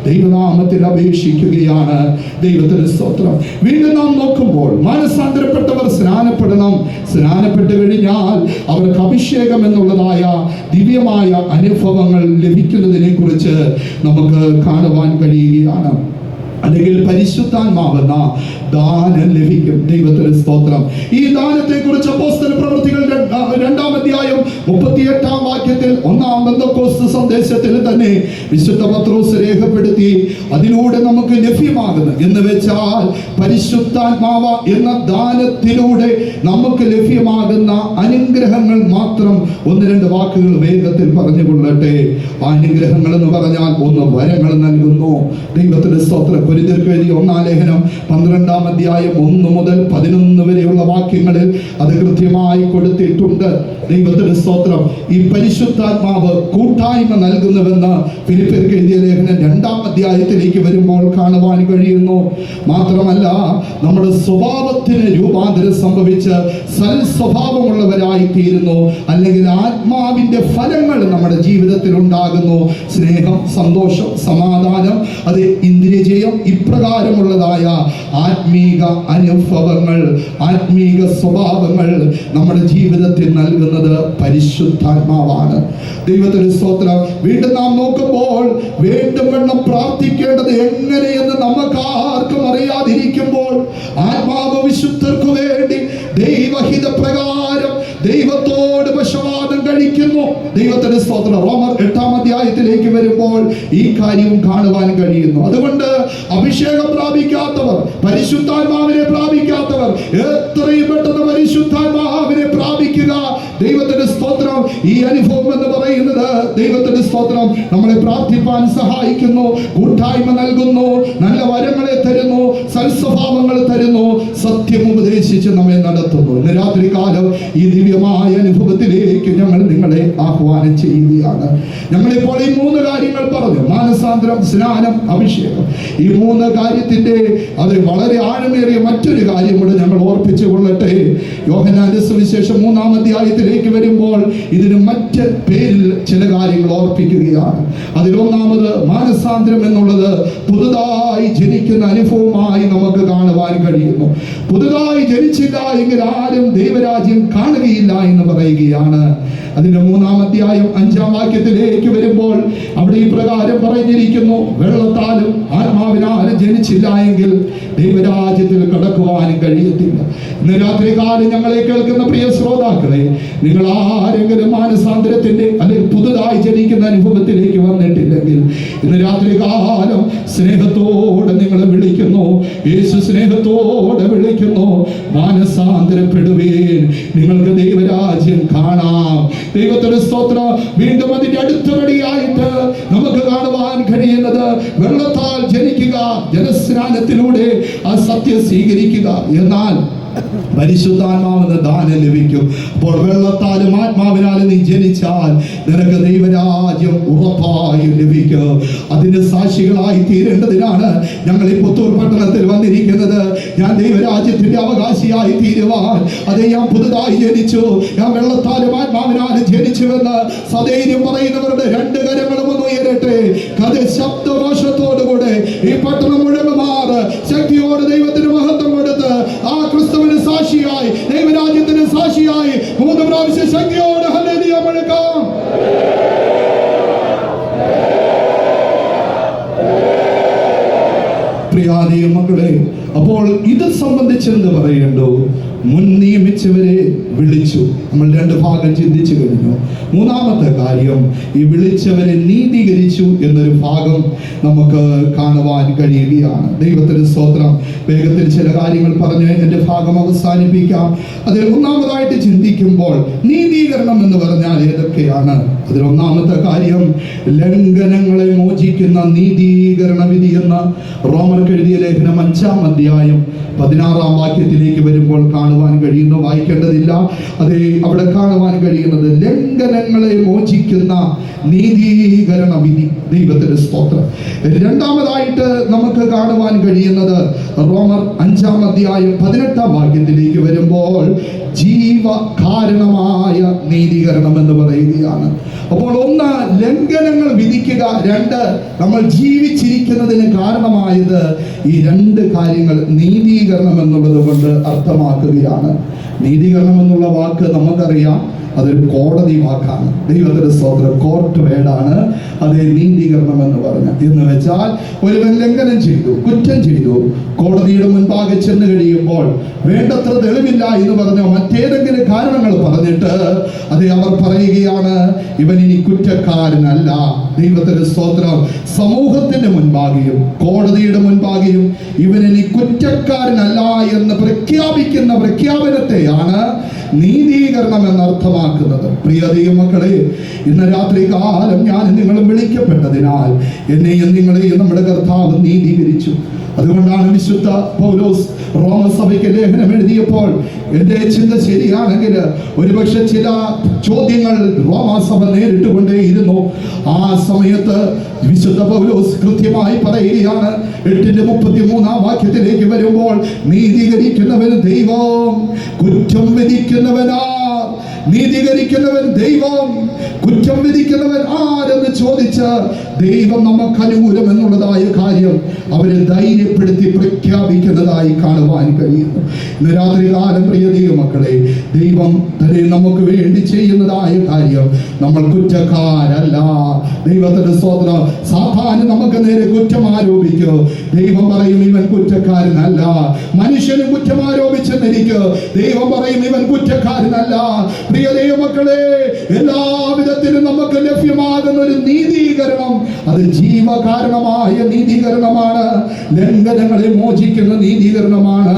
ദൈവനാമത്തിൽ അപേക്ഷിക്കുകയാണ്. ദൈവത്തിന്റെ സ്തോത്രം. വീണ്ടും നാം നോക്കുമ്പോൾ മാനസാന്തരപ്പെട്ടവർ സ്നാനപ്പെടണം. സ്നാനപ്പെട്ട് കഴിഞ്ഞാൽ അവർക്ക് അഭിഷേകം എന്നുള്ളതായ ദിവ്യമായ അനുഭവങ്ങൾ ലഭിക്കുന്നതിനെ കുറിച്ച് നമുക്ക് കാണുവാൻ കഴിയുകയാണ്. അല്ലെങ്കിൽ പരിശുദ്ധാത്മാവെന്ന ദാനം ലഭിക്കും. ദൈവത്തിന്റെ സ്തോത്രം. ഈ ദാനത്തെ കുറിച്ച് അപ്പോസ്തല പ്രവൃത്തികൾ 2-ാം അധ്യായം 38-ാം വാക്യത്തിൽ 1-ാം പെന്തക്കോസ്ത് സന്ദേശത്തിൽ തന്നെ വിശുദ്ധ പത്രോസ് രേഖപ്പെടുത്തി. അതിലൂടെ നമുക്ക് ലഭ്യമാകുന്ന എന്ന് വെച്ചാൽ പരിശുദ്ധാത്മാവ എന്ന ദാനത്തിലൂടെ നമുക്ക് ലഭ്യമാകുന്ന അനുഗ്രഹങ്ങൾ മാത്രം 1-2 വാക്കുകൾ വേഗത്തിൽ പറഞ്ഞുകൊള്ളട്ടെ. ആ അനുഗ്രഹങ്ങൾ എന്ന് പറഞ്ഞാൽ ഒന്ന് വരങ്ങൾ നൽകുന്നു. ദൈവത്തിന്റെ സ്തോത്രം. കൊരിന്ത്യർക്ക് എഴുതിയ 1-ാം ലേഖനം 12-ാം അധ്യായം 1 മുതൽ 11 വരെയുള്ള വാക്യങ്ങളിൽ അത് കൃത്യമായി കൊടുത്തിട്ടുണ്ട്. ദൈവത്തിന്റെ സ്തോത്രം. ഈ പരിശുദ്ധാത്മാവ് കൂട്ടായ്മ നൽകുന്നുവെന്ന് ഫിലിപ്പിയർക്ക് എഴുതിയ ലേഖനം 2-ാം അധ്യായത്തിലേക്ക് വരുമ്പോൾ കാണുവാൻ കഴിയുന്നു. മാത്രമല്ല, നമ്മുടെ സ്വഭാവത്തിന് രൂപാന്തരം സംഭവിച്ച് സൽ സ്വഭാവമുള്ളവരായി തീരുന്നു. അല്ലെങ്കിൽ ആത്മാവിന്റെ ഫലങ്ങൾ നമ്മുടെ ജീവിതത്തിൽ ഉണ്ടാകുന്നു. സ്നേഹം, സന്തോഷം, സമാധാനം, അത് ഇന്ദ്രിയജയം, ഇപ്രകാരമുള്ളതായ ആത്മീക അനുഭവങ്ങൾ, ആത്മീക സ്വഭാവങ്ങൾ നമ്മുടെ ജീവിതത്തിൽ നൽകുന്നത് പരിശുദ്ധാത്മാവാണ്. ദൈവത്തിന്റെ സ്തോത്രം. വീണ്ടും നാം നോക്കുമ്പോൾ വീണ്ടും വേണം പ്രാർത്ഥിക്കേണ്ടത് എങ്ങനെയെന്ന് നമുക്ക് ആർക്കും അറിയാതിരിക്കുമ്പോൾ ആത്മാവ് വിശുദ്ധർക്ക് വേണ്ടി ദൈവഹിത പ്രകാരം ദൈവത്തോട് വശവാദം കഴിക്കുന്നു. ദൈവത്തിന്റെ സ്തോത്രം. റോമർ 8-ാം അധ്യായത്തിലേക്ക് വരുമ്പോൾ ഈ കാര്യവും കാണുവാൻ കഴിയുന്നു. അതുകൊണ്ട് അഭിഷേകം പ്രാപിക്കാത്തവർ, പരിശുദ്ധാത്മാവിനെ പ്രാപിക്കാത്തവർ എത്രയും പെട്ടെന്ന് പരിശുദ്ധാത്മാവിനെ പ്രാപിക്കുക. ദൈവത്തിന്റെ സ്തോത്രം. ഈ അനുഭവം എന്ന് പറയുന്നത് ദൈവത്തിന്റെ സ്തോത്രം നമ്മളെ പ്രാർത്ഥിപ്പാൻ സഹായിക്കുന്നു, കൂട്ടായ്മ നൽകുന്നു, നല്ല വരങ്ങളെ തരുന്നു, സൽസ്വഭാവങ്ങൾ തരുന്നു, സത്യം ഉപദേശിച്ച് നമ്മെ നടത്തുന്നു. ഇന്ന് രാത്രി കാലം ഈ ദിവ്യമായ അനുഭവത്തിലേക്ക് ഞങ്ങൾ നിങ്ങളെ ആഹ്വാനം ചെയ്യുകയാണ്. ഞങ്ങളിപ്പോൾ ഈ 3 കാര്യങ്ങൾ പറഞ്ഞു. മാനസാന്തരം, സ്നാനം, അഭിഷേകം. ഈ 3 കാര്യത്തിന്റെ അത് വളരെ ആഴമേറിയ മറ്റൊരു കാര്യം കൂടെ ഞങ്ങൾ ഓർപ്പിച്ചു കൊള്ളട്ടെ. യോഹന്നാന്റെ സുവിശേഷം 3-ാം അധ്യായത്തിലേക്ക് വരുമ്പോൾ ഇതിന് മറ്റ് പേരിൽ ചില കാര്യങ്ങൾ ഓർപ്പിക്കുകയാണ്. അതിൽ ഒന്നാമത് മാനസാന്തരം എന്നുള്ളത് പുതുതായി ജനിക്കുന്ന അനുഭവമായി നമുക്ക് കാണുവാൻ കഴിയുന്നു. പുതുതായി ജനിച്ചില്ല എങ്കിൽ ആരും ദൈവരാജ്യം കാണുകയില്ല എന്ന് പറയുകയാണ്. അതിന്റെ 3-ാം അധ്യായം 5-ാം വാക്യത്തിലേക്ക് വരുമ്പോൾ അവിടെ ഈ പ്രകാരം പറഞ്ഞിരിക്കുന്നു, വെള്ളത്താലും ആത്മാവിനാലും ജനിച്ചില്ല എങ്കിൽ ദൈവരാജ്യത്തിൽ കടക്കുവാനും കഴിയത്തില്ല. സാധിക്കുകയില്ല. ഇന്ന് രാത്രി കാലം ഞങ്ങളെ കേൾക്കുന്ന പ്രിയ ശ്രോതാക്കളെ, നിങ്ങൾ ആരെങ്കിലും മാനസാന്തരത്തിന്റെ അല്ലെങ്കിൽ പുതുതായി ജനിക്കുന്ന അനുഭവത്തിലേക്ക് വന്നിട്ടില്ലെങ്കിൽ ഇന്ന് രാത്രി കാലം സ്നേഹത്തോടെ നിങ്ങളെ വിളിക്കുന്നു. യേശു സ്നേഹത്തോടെ വിളിക്കുന്നു. മാനസാന്തരപ്പെടുവീൻ, നിങ്ങൾക്ക് ദൈവരാജ്യം കാണാം. ദൈവത്തിന്റെ സ്തോത്രം. വീണ്ടും അതിന്റെ അടുത്തപടിയായിട്ട് നമുക്ക് കാണുവാൻ കഴിയുന്നത് വെള്ളത്താൽ ജനിക്കുക, ജലസ്നാനത്തിലൂടെ ആ സത്യം സ്വീകരിക്കുക. എന്നാൽ പരിശുദ്ധാത്മാവെന്ന ദാനം ലഭിക്കും. അപ്പോൾ വെള്ളത്താലും ആത്മാവിനാലും നീ ജനിച്ചാൽ നിനക്ക് ദൈവരാജ്യം ഉറപ്പായും ലഭിക്കും. അതിന് സാക്ഷികളായി തീരേണ്ടതിനാണ് ഞങ്ങൾ ഈ പുത്തൂർ പട്ടണത്തിൽ വന്നിരിക്കുന്നത്. ഞാൻ ദൈവരാജ്യത്തിന്റെ അവകാശിയായി തീരുവാൻ, അതെ, ഞാൻ പുതുതായി ജനിച്ചു, ഞാൻ വെള്ളത്താലും ആത്മാവിനാലും ജനിച്ചുവെന്ന് സധൈര്യം പറയുന്നവരുടെ രണ്ട് കരങ്ങളും ഒന്ന് ഉയരട്ടെ. കഥ ശബ്ദഘോഷത്തോടുകൂടെ ഈ പട്ടണം മുഴുവൻ ശക്തിയോടെ ദൈവത്തിന് മഹത്വം കൊടുത്ത് ആ ക്രിസ്തുവിന് സാക്ഷിയായി, ദൈവരാജ്യത്തിന് സാക്ഷിയായി 3 പ്രാവശ്യം ശക്തിയോടെ ഹല്ലേലൂയ മുഴക്കാം. പ്രിയ മക്കളെ, അപ്പോൾ ഇത് സംബന്ധിച്ചെന്ത് പറയണ്ടോ? മുൻ നിയമിച്ചവരെ വിളിച്ചു. നമ്മൾ 2 ഭാഗം ചിന്തിച്ചു കഴിഞ്ഞു. മൂന്നാമത്തെ കാര്യം, ഈ വിളിച്ചവരെ നീതീകരിച്ചു എന്നൊരു ഭാഗം നമുക്ക് കാണുവാൻ കഴിയുകയാണ്. ദൈവത്തിന് സ്തോത്രം. വേഗത്തിൽ ചില കാര്യങ്ങൾ പറഞ്ഞ് എൻ്റെ ഭാഗം അവസാനിപ്പിക്കാം. അതിൽ ഒന്നാമതായിട്ട് ചിന്തിക്കുമ്പോൾ നീതീകരണം എന്ന് പറഞ്ഞാൽ ഏതൊക്കെയാണ്? അതിൽ ഒന്നാമത്തെ കാര്യം, ലംഘനങ്ങളെ മോചിക്കുന്ന നീതീകരണ വിധി എന്ന റോമർക്ക് എഴുതിയ ലേഖനം 5-ാം അധ്യായം 16-ാം വാക്യത്തിലേക്ക് വരുമ്പോൾ കാണുവാൻ കഴിയുന്നു. വായിക്കേണ്ടതില്ല. അതേ, അവിടെ കാണുവാൻ കഴിയുന്നത് ലംഘനങ്ങളെ മോചിക്കുന്ന നീതീകരണ വിധി. ദൈവത്തിന്റെ സ്തോത്രം. രണ്ടാമതായിട്ട് നമുക്ക് കാണുവാൻ കഴിയുന്നത് റോമർ 5-ാം അധ്യായം 18-ാം വാക്യത്തിലേക്ക് വരുമ്പോൾ ജീവകാരണമായ നീതീകരണം എന്ന് പറയുകയാണ്. അപ്പോൾ ഒന്ന്, ലംഘനങ്ങൾ വിധിക്കുക. 2, നമ്മൾ ജീവിച്ചിരിക്കുന്നതിന് കാരണമായത്. ഈ 2 കാര്യങ്ങൾ നീതീകരണം എന്നുള്ളത് കൊണ്ട് അർത്ഥമാക്കുകയാണ്. നീതീകരണം എന്നുള്ള വാക്ക് നമുക്കറിയാം, അതൊരു കോടതി വാക്കാണ്. ദൈവത്തിന്റെ സ്തോത്രം. കോർട്ട് വേർഡാണ് അതേ നീതീകരണം എന്ന് പറഞ്ഞ. എന്ന് വെച്ചാൽ ഒരുവൻ ലംഘനം ചെയ്തു, കുറ്റം ചെയ്തു, കോടതിയുടെ മുൻപാകെ ചെന്ന് കഴിയുമ്പോൾ വേണ്ടത്ര തെളിവില്ല എന്ന് പറഞ്ഞോ മറ്റേതെങ്കിലും കാരണങ്ങൾ പറഞ്ഞിട്ട് അതേ അവർ പറയുകയാണ് ഇവൻ ഇനി കുറ്റക്കാരനല്ല. ദൈവത്തിന്റെ സ്തോത്രം. സമൂഹത്തിന്റെ മുൻപാകെയും കോടതിയുടെ മുൻപാകെയും ഇവൻ ഇനി കുറ്റക്കാരനല്ല എന്ന് പ്രഖ്യാപിക്കുന്ന പ്രഖ്യാപനത്തെയാണ് നീതീകരണം എന്നർത്ഥമാക്കുന്നത്. പ്രിയ ദൈവമക്കളെ, ഇന്ന് രാത്രി കാലം ഞാൻ നിങ്ങളും വിളിക്കപ്പെട്ടതിനാൽ എന്നെയും നിങ്ങളെയും നമ്മുടെ കർത്താവ് നീതീകരിച്ചു. അതുകൊണ്ടാണ് വിശുദ്ധ പൗലോസ് റോമസഭയ്ക്ക് ലേഖനം എഴുതിയപ്പോൾ എൻ്റെ ചിന്ത ശരിയാണെങ്കിൽ ഒരുപക്ഷെ ചില ചോദ്യങ്ങൾ റോമാസഭ നേരിട്ടുകൊണ്ടേയിരുന്നു. ആ സമയത്ത് വിശുദ്ധ പൗലോസ് കൃത്യമായി പറയുകയാണ്. 8-33 വാക്യത്തിലേക്ക് വരുമ്പോൾ നീതീകരിക്കുന്നവൻ ദൈവം, കുറ്റം വിധിക്കുന്നവനാ. നീതീകരിക്കുന്നവൻ ദൈവം, കുറ്റം വിധിക്കുന്നവൻ ആരെന്ന് ചോദിച്ച് ദൈവം നമുക്ക് അനുകൂലം എന്നുള്ളതായ കാര്യം അവരെ ധൈര്യപ്പെടുത്തി പ്രഖ്യാപിക്കുന്നതായി കാണുവാൻ കഴിയുന്നു. ഇന്ന് രാത്രി കാലം പ്രിയ ദൈവമക്കളെ, ദൈവം തന്നെ നമുക്ക് വേണ്ടി ചെയ്യുന്നതായ കാര്യം, നമ്മൾ കുറ്റക്കാരല്ല. ദൈവത്തിന്റെ സ്തോത്രം. സാധാരണ നമുക്ക് നേരെ കുറ്റം ആരോപിക്കും. ദൈവം പറയും ഇവൻ കുറ്റക്കാരനല്ല. മനുഷ്യനും കുറ്റം ആരോപിച്ചെന്നിരിക്കും. ദൈവം പറയും ഇവൻ കുറ്റക്കാരനല്ല. പ്രിയ ദൈവമക്കളെ, എല്ലാവിധത്തിലും നമുക്ക് ലഭ്യമാകുന്ന ഒരു നീതീകരണം, അത് ജീവകാരണമായ നീതീകരണമാണ്. ലംഘനങ്ങളെ മോചിക്കുന്ന നീതീകരണമാണ്.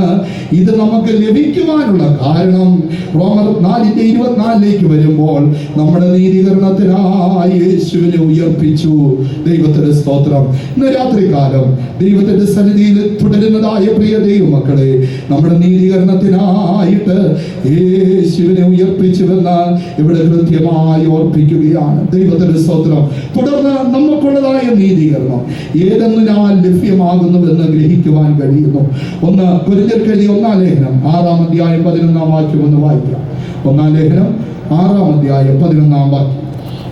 ഇത് നമുക്ക് ലഭിക്കുവാനുള്ള കാരണം റോമർ 4:24 വരുമ്പോൾ നമ്മുടെ നീതീകരണത്തിനായി യേശുവിനെ ഉയർപ്പിച്ചു. ദൈവത്തിന്റെ സ്തോത്രം. ഇന്ന് രാത്രി കാലം ദൈവത്തിന്റെ സന്നിധിയിൽ തുടരുന്നതായ പ്രിയ ദൈവമക്കളെ, നമ്മുടെ നീതീകരണത്തിനായിട്ട് യേശുവിനെ ഉയർപ്പിച്ചുവെന്ന് ഇവിടെ കൃത്യമായി ഓർപ്പിക്കുകയാണ്. ദൈവത്തിന്റെ സ്തോത്രം. തുടർന്ന് നമുക്കുള്ളതായ നീതീകരണം ഏതെന്നാൽ ലഭ്യമാകുന്നുവെന്ന് ഗ്രഹിക്കുവാൻ കഴിയുന്നു. 1 കൊരിന്ത്യർക്ക് എഴുതിയ 1-ാം ലേഖനം 6-ാം അധ്യായം 11-ാം വാക്യം ഒന്ന് വായിക്കാം. 1-ാം ലേഖനം 6-ാം അധ്യായം 11-ാം വാക്യം.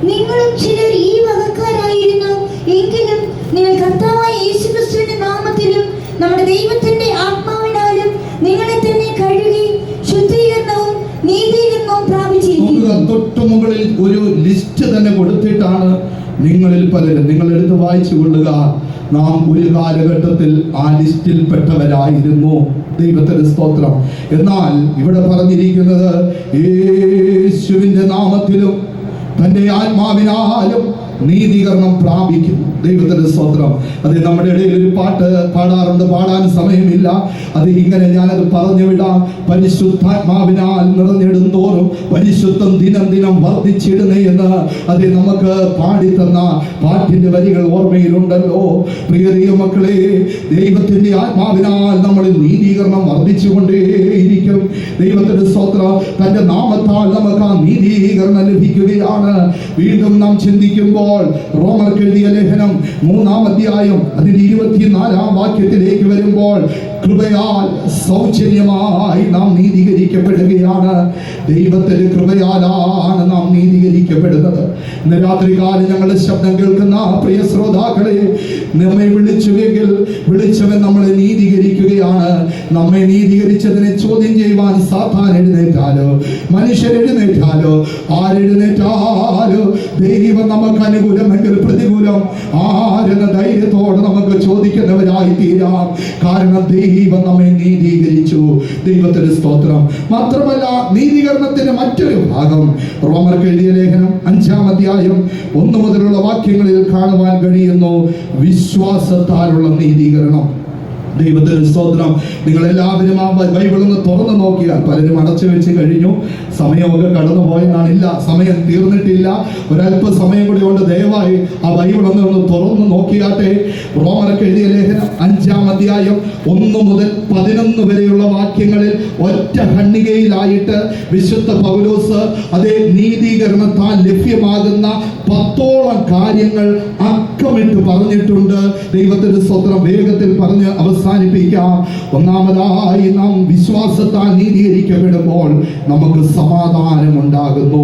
നിങ്ങളും ചിലർ ഈ വകക്കാരായിരുന്നു എങ്കിലും നിങ്ങൾ കർത്താവായ യേശുക്രിസ്തുവിന്റെ നാമത്തിലും നമ്മുടെ ദൈവത്തിന്റെ ആത്മാവിനാലും നിങ്ങളെ തന്നെ കഴുകി ശുദ്ധീകരണവും നീതീകരണവും പ്രാപിച്ചിരിക്കുന്നു. തൊട്ടുമുകളിൽ ഒരു ലിസ്റ്റ് തന്നെ കൊടുത്തിട്ടാണ് നിങ്ങളിൽ പലരും, നിങ്ങൾ എടുത്ത് വായിച്ചു കൊള്ളുക, നാം ഒരു കാലഘട്ടത്തിൽ ആ ലിസ്റ്റിൽ പെട്ടവരായിരുന്നു. ദൈവത്തിന് സ്തോത്രം. എന്നാൽ ഇവിടെ പറഞ്ഞിരിക്കുന്നത് യേശുവിന്റെ നാമത്തിലും തന്റെ ആത്മാവിനാലും നീതീകരണം പ്രാപിക്കും. ദൈവത്തിന്റെ സ്തോത്രം. അത് നമ്മുടെ ഇടയിൽ ഒരു പാട്ട് പാടാറുണ്ട്, പാടാൻ സമയമില്ല. അത് ഇങ്ങനെ ഞാനത് പറഞ്ഞു വിടാം. പരിശുദ്ധാത്മാവിനാൽ നിറഞ്ഞിടുന്തോറും പരിശുദ്ധം ദിനം ദിനം വർദ്ധിച്ചിടുന്നേ എന്ന് അത് നമുക്ക് പാടിത്തന്ന പാട്ടിന്റെ വരികൾ ഓർമ്മയിലുണ്ടല്ലോ. പ്രിയ ദൈവമക്കളെ, ദൈവത്തിന്റെ ആത്മാവിനാൽ നമ്മൾ നീതീകരണം വർദ്ധിച്ചുകൊണ്ടേയിരിക്കും. ദൈവത്തിന്റെ സ്തോത്രം. തന്റെ നാമത്താൽ നമുക്ക് ആ നീതീകരണം ലഭിക്കുകയാണ്. വീണ്ടും നാം ചിന്തിക്കുമ്പോൾ റോമർക്ക് എഴുതിയ ലേഖനം 3-ാം അധ്യായം അതിന്റെ 24-ാം വാക്യത്തിലേക്ക് വരുമ്പോൾ കൃപയാൽ സൗജന്യമായി നാം നീതീകരിക്കപ്പെടുകയാണ്. ദൈവത്തിന്റെ കൃപയാലാണ് നാം നീതീകരിക്കപ്പെടുന്നത്. ഇന്ന് രാത്രികാലം ഞങ്ങളുടെ ശബ്ദം കേൾക്കുന്ന പ്രിയ ശ്രോതാക്കളെ, നമ്മെ വിളിച്ചവൻ നമ്മളെ നീതീകരിക്കുകയാണ്. നമ്മെ നീതീകരിച്ചതിനെ ചോദ്യം ചെയ്യുവാൻ സാത്താൻ എഴുന്നേറ്റാലോ, മനുഷ്യർ എഴുന്നേറ്റാലോ, ആരെഴുന്നേറ്റാലോ ദൈവം നമുക്ക് അനുകൂലമെങ്കിൽ പ്രതികൂലം ആരെന്ന ധൈര്യത്തോടെ നമുക്ക് ചോദിക്കുന്നവരായി തീരാം. കാരണം ദൈവം നമ്മെ നീതീകരിച്ചു. ദൈവത്തിന്റെ സ്തോത്രം. മാത്രമല്ല, നീതീകരണത്തിന്റെ മറ്റൊരു ഭാഗം റോമർക്ക് എഴുതിയ ലേഖനം 5-ാം അധ്യായം 1 മുതലുള്ള വാക്യങ്ങളിൽ കാണുവാൻ കഴിയുന്നു. വിശ്വാസത്താലുള്ള നീതീകരണം. ദൈവത്തിന് സ്തോത്രം. നിങ്ങൾ എല്ലാവരും ആ ബൈബിൾ ഒന്ന് തുറന്നു നോക്കിയാൽ, പലരും അടച്ചു വെച്ച് കഴിഞ്ഞു, സമയമൊക്കെ കടന്നു പോയെന്നാണ്. ഇല്ല, സമയം തീർന്നിട്ടില്ല. ഒരല്പ സമയം കൂടി കൊണ്ട് ദയവായി ആ ബൈബിൾ ഒന്ന് തുറന്നു നോക്കിയാട്ടെ. റോമർക്ക് എഴുതിയ ലേഖനം 5-ാം അധ്യായം 1 മുതൽ 11 വരെയുള്ള വാക്യങ്ങളിൽ ഒറ്റ ഖണ്ഡികയിലായിട്ട് വിശുദ്ധ പൗലോസ് അതേ നീതീകരണത്താൽ ലഭ്യമാകുന്ന 10ഓളം കാര്യങ്ങൾ അക്കമിട്ട് പറഞ്ഞിട്ടുണ്ട്. ദൈവത്തിന്റെ സ്തോത്രം. വേഗത്തിൽ പറഞ്ഞ് അവസാനിപ്പിക്കാം. ഒന്നാമതായി, നാം വിശ്വാസത്താൽ നീതീകരിക്കപ്പെടുമ്പോൾ നമുക്ക് സമാധാനം ഉണ്ടാകുന്നു.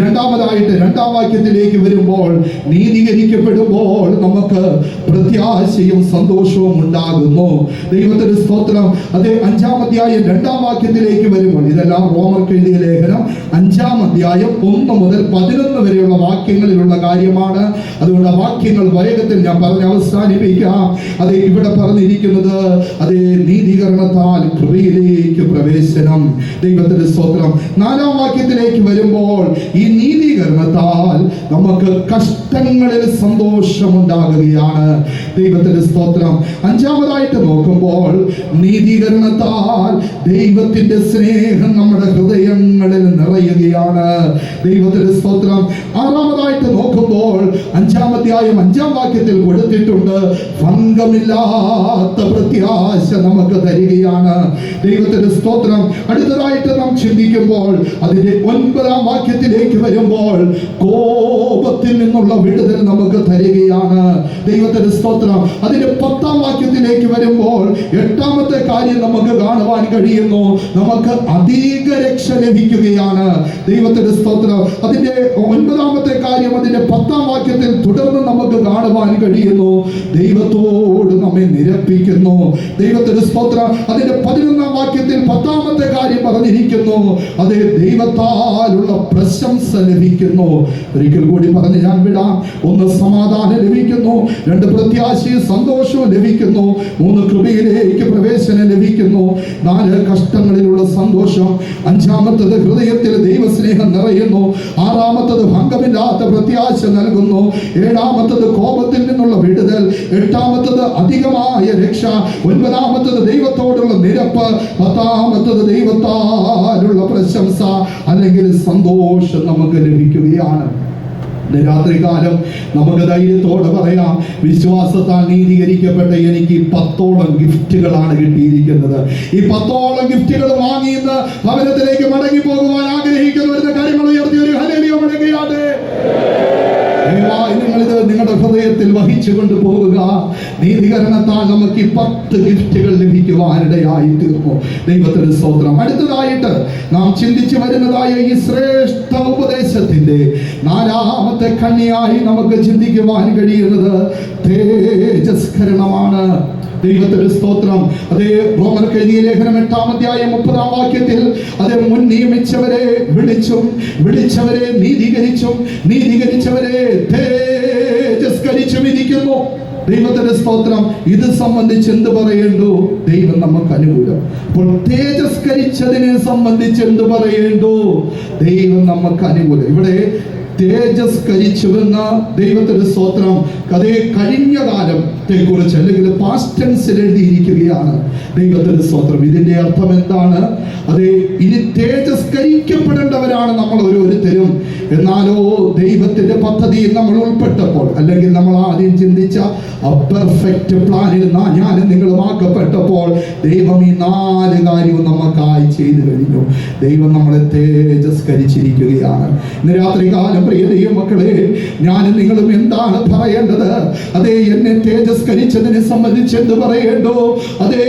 രണ്ടാമതായിട്ട് 2-ാം വാക്യത്തിലേക്ക് വരുമ്പോൾ, നീതീകരിക്കപ്പെടുമ്പോൾ നമുക്ക് പ്രത്യാശയും സന്തോഷവും ഉണ്ടാകുന്നു. ദൈവത്തിന്റെ സ്തോത്രം. അതേ 5-ാം അധ്യായം 2-ാം വാക്യത്തിലേക്ക് വരുമ്പോൾ, ഇതെല്ലാം റോമർക്ക് എഴുതിയ ലേഖനം 5-ാം അധ്യായം 1 മുതൽ 11 വരെയുള്ള വാക്യങ്ങളിലുള്ള കാര്യമാണ്. അതുകൊണ്ട് ആ വാക്യങ്ങൾ വേഗത്തിൽ ഞാൻ പറഞ്ഞ് അവസാനിപ്പിക്കാം. അത് ഇവിടെ പറഞ്ഞിരിക്കുന്നത് അതേ നീതീകരണത്താൽ കൃപയിലേക്ക് പ്രവേശനം. ദൈവത്തിന്റെ സ്തോത്രം. 4-ാം വാക്യത്തിലേക്ക് വരുമ്പോൾ, ഈ നീതീകരണത്താൽ നമുക്ക് കഷ്ടങ്ങളിൽ സന്തോഷമുണ്ടാകുകയാണ്. ദൈവത്തിന്റെ സ്തോത്രം. 5-ാമതായിട്ട് നോക്കുമ്പോൾ, നീതീകരണത്താൽ ദൈവത്തിന്റെ സ്നേഹം നമ്മുടെ ഹൃദയങ്ങളിൽ നിറയുകയാണ്. ദൈവത്തിന്റെ സ്തോത്രം. 6-ാമതായിട്ട് നോക്കുമ്പോൾ, 5-ാം അധ്യായം 5-ാം വാക്യത്തിൽ കൊടുത്തിട്ടുണ്ട്, ഭംഗമില്ലാത്ത പ്രത്യാശ നമുക്ക് തരികയാണ്. ദൈവത്തിന്റെ സ്തോത്രം. അടുത്തതായിട്ട് നാം ചിന്തിക്കുമ്പോൾ, അതിന്റെ 9-ാം വാക്യത്തിലേക്ക് വരുമ്പോൾ, കോപത്തിൽ നിന്നുള്ള വിടുതൽ നമുക്ക് തരികയാണ്. ദൈവത്തിന്റെ സ്തോത്രം. അതിന്റെ 10-ാം വാക്യത്തിലേക്ക് വരുമ്പോൾ, 8-ാമത്തെ കാര്യം നമുക്ക് കാണുവാൻ കഴിയുന്നു, നമുക്ക് അധിക രക്ഷ ലഭിക്കുകയാണ്. ദൈവത്തിന്റെ സ്തോത്രം. അതിന്റെ 9-ാമത്തെ കാര്യം അതിന്റെ 10-ാം വാക്യത്തിൽ തുടർന്ന് നമുക്ക് കാണുവാൻ കഴിയുന്നു, ദൈവത്തോട് നമ്മെ നിരപ്പിക്കുന്നു. ദൈവത്തിന്റെ സ്തോത്രം. അതിന്റെ 11-ാം വാക്യത്തിൽ 10-ാമത്തെ കാര്യം പറഞ്ഞിരിക്കുന്നു, അതേ ദൈവത്താലുള്ള പ്രശംസ ലഭിക്കുന്നു. ഒരിക്കൽ കൂടി പറഞ്ഞ് ഞാൻ വിടാം. 1 സമാധാനം ലഭിക്കുന്നു, 2 പ്രത്യാശയും സന്തോഷവും ലഭിക്കുന്നു, 3 കൃപയിലേക്ക് പ്രവേശനം ലഭിക്കുന്നു, 4 കഷ്ടങ്ങളിലുള്ള സന്തോഷം, 5-ാമത്തത് ഹൃദയത്തിൽ ദൈവസ്നേഹം നിറയുന്നു, 6-ാമത്തത് ഭംഗമില്ലാത്ത പ്രത്യാശ നൽകുന്നു, 7-ാമത്തത് കോപത്തിൽ നിന്നുള്ള വിടുതൽ, 8-ാമത്തത് അധികമായ രക്ഷ, 9-ാമത്തത് ദൈവത്തോടുള്ള നിരപ്പ്, 10-ാമത്തത് ദൈവത്താലുള്ള പ്രശംസ അല്ലെങ്കിൽ സന്തോഷം നമുക്ക് ലഭിക്കുകയാണ്. രാത്രികാലം നമുക്ക് ധൈര്യത്തോടെ പറയാം, വിശ്വാസത്താൽ നീതീകരിക്കപ്പെട്ട എനിക്ക് 10ഓളം ഗിഫ്റ്റുകളാണ് കിട്ടിയിരിക്കുന്നത്. ഈ 10ഓളം ഗിഫ്റ്റുകൾ വാങ്ങി ഇന്ന് ഭവനത്തിലേക്ക് മടങ്ങി പോകുവാൻ ആഗ്രഹിക്കുന്നവരുടെ കാര്യങ്ങൾ ഉയർത്തി ഒരു ഹല്ലേലൂയ മുഴങ്ങിയാട്ടെ. നിങ്ങളിത് നിങ്ങളുടെ ഹൃദയത്തിൽ വഹിച്ചു കൊണ്ട് പോവുക. നീതീകരണത്താൽ നമുക്ക് ഈ 10 ഗിഫ്റ്റുകൾ ലഭിക്കുവാനിടയായി തീർന്നു. ദൈവത്തിന്റെ സ്തോത്രം. അടുത്തതായിട്ട് നാം ചിന്തിച്ചു വരുന്നതായ ഈ ശ്രേഷ്ഠ ഉപദേശത്തിന്റെ 4-ാമത്തെ കണ്ണിയായി നമുക്ക് ചിന്തിക്കുവാൻ കഴിയുന്നത് തേജസ്കരണമാണ്. ദൈവത്തിന്റെ സ്തോത്രം. അതേ റോമർക്ക് എഴുതിയ ലേഖനം 8-ാം അധ്യായം 30-ാം വാക്യത്തിൽ, അതേ മുൻ നിയമിച്ചവരെ വിളിച്ചും വിളിച്ചവരെ നീതീകരിച്ചും നീതീകരിച്ചവരെ തേജസ്കരിച്ചും ഇരിക്കുന്നു. ദൈവത്തിന്റെ സ്തോത്രം. ഇത് സംബന്ധിച്ച് എന്ത് പറയേണ്ടു? ദൈവം നമുക്ക് അനുകൂലം. അപ്പോൾ തേജസ്കരിച്ചതിനെ സംബന്ധിച്ച് എന്ത് പറയേണ്ടു? ദൈവം നമുക്ക് അനുകൂലം. ഇവിടെ തേജസ്കരിച്ചുവെന്ന ദൈവത്തിന്റെ സ്തോത്രം അതേ കഴിഞ്ഞ കാലത്തെ കുറിച്ച് അല്ലെങ്കിൽ പാസ്റ്റ് ടെൻസിൽ എഴുതിയിരിക്കുകയാണ്. ദൈവത്തിന്റെ സ്തോത്രം. ഇതിന്റെ അർത്ഥം എന്താണ്? അതേ ഇനി തേജസ്കരിക്കപ്പെടേണ്ടവരാണ് നമ്മൾ ഓരോരുത്തരും. എന്നാലോ ദൈവത്തിന്റെ പദ്ധതിയിൽ നമ്മൾ ഉൾപ്പെട്ടപ്പോൾ, അല്ലെങ്കിൽ നമ്മൾ ആദ്യം ചിന്തിച്ച പെർഫെക്റ്റ് പ്ലാനിൽ ഞാനും നിങ്ങളുമാക്കപ്പെട്ടപ്പോൾ ദൈവം ഈ 4 കാര്യവും നമുക്കായി ചെയ്തു കഴിഞ്ഞു. ദൈവം നമ്മളെ തേജസ്കരിച്ചിരിക്കുകയാണ്. ഇന്ന് രാത്രി കാലം പ്രിയ ദൈവമക്കളെ, ഞാനും നിങ്ങളും എന്താണ് പറയേണ്ടത്? അതേ എന്നെ തേജസ്കരിച്ചതിനെ സംബന്ധിച്ച് എന്ത് പറയേണ്ടോ? അതേ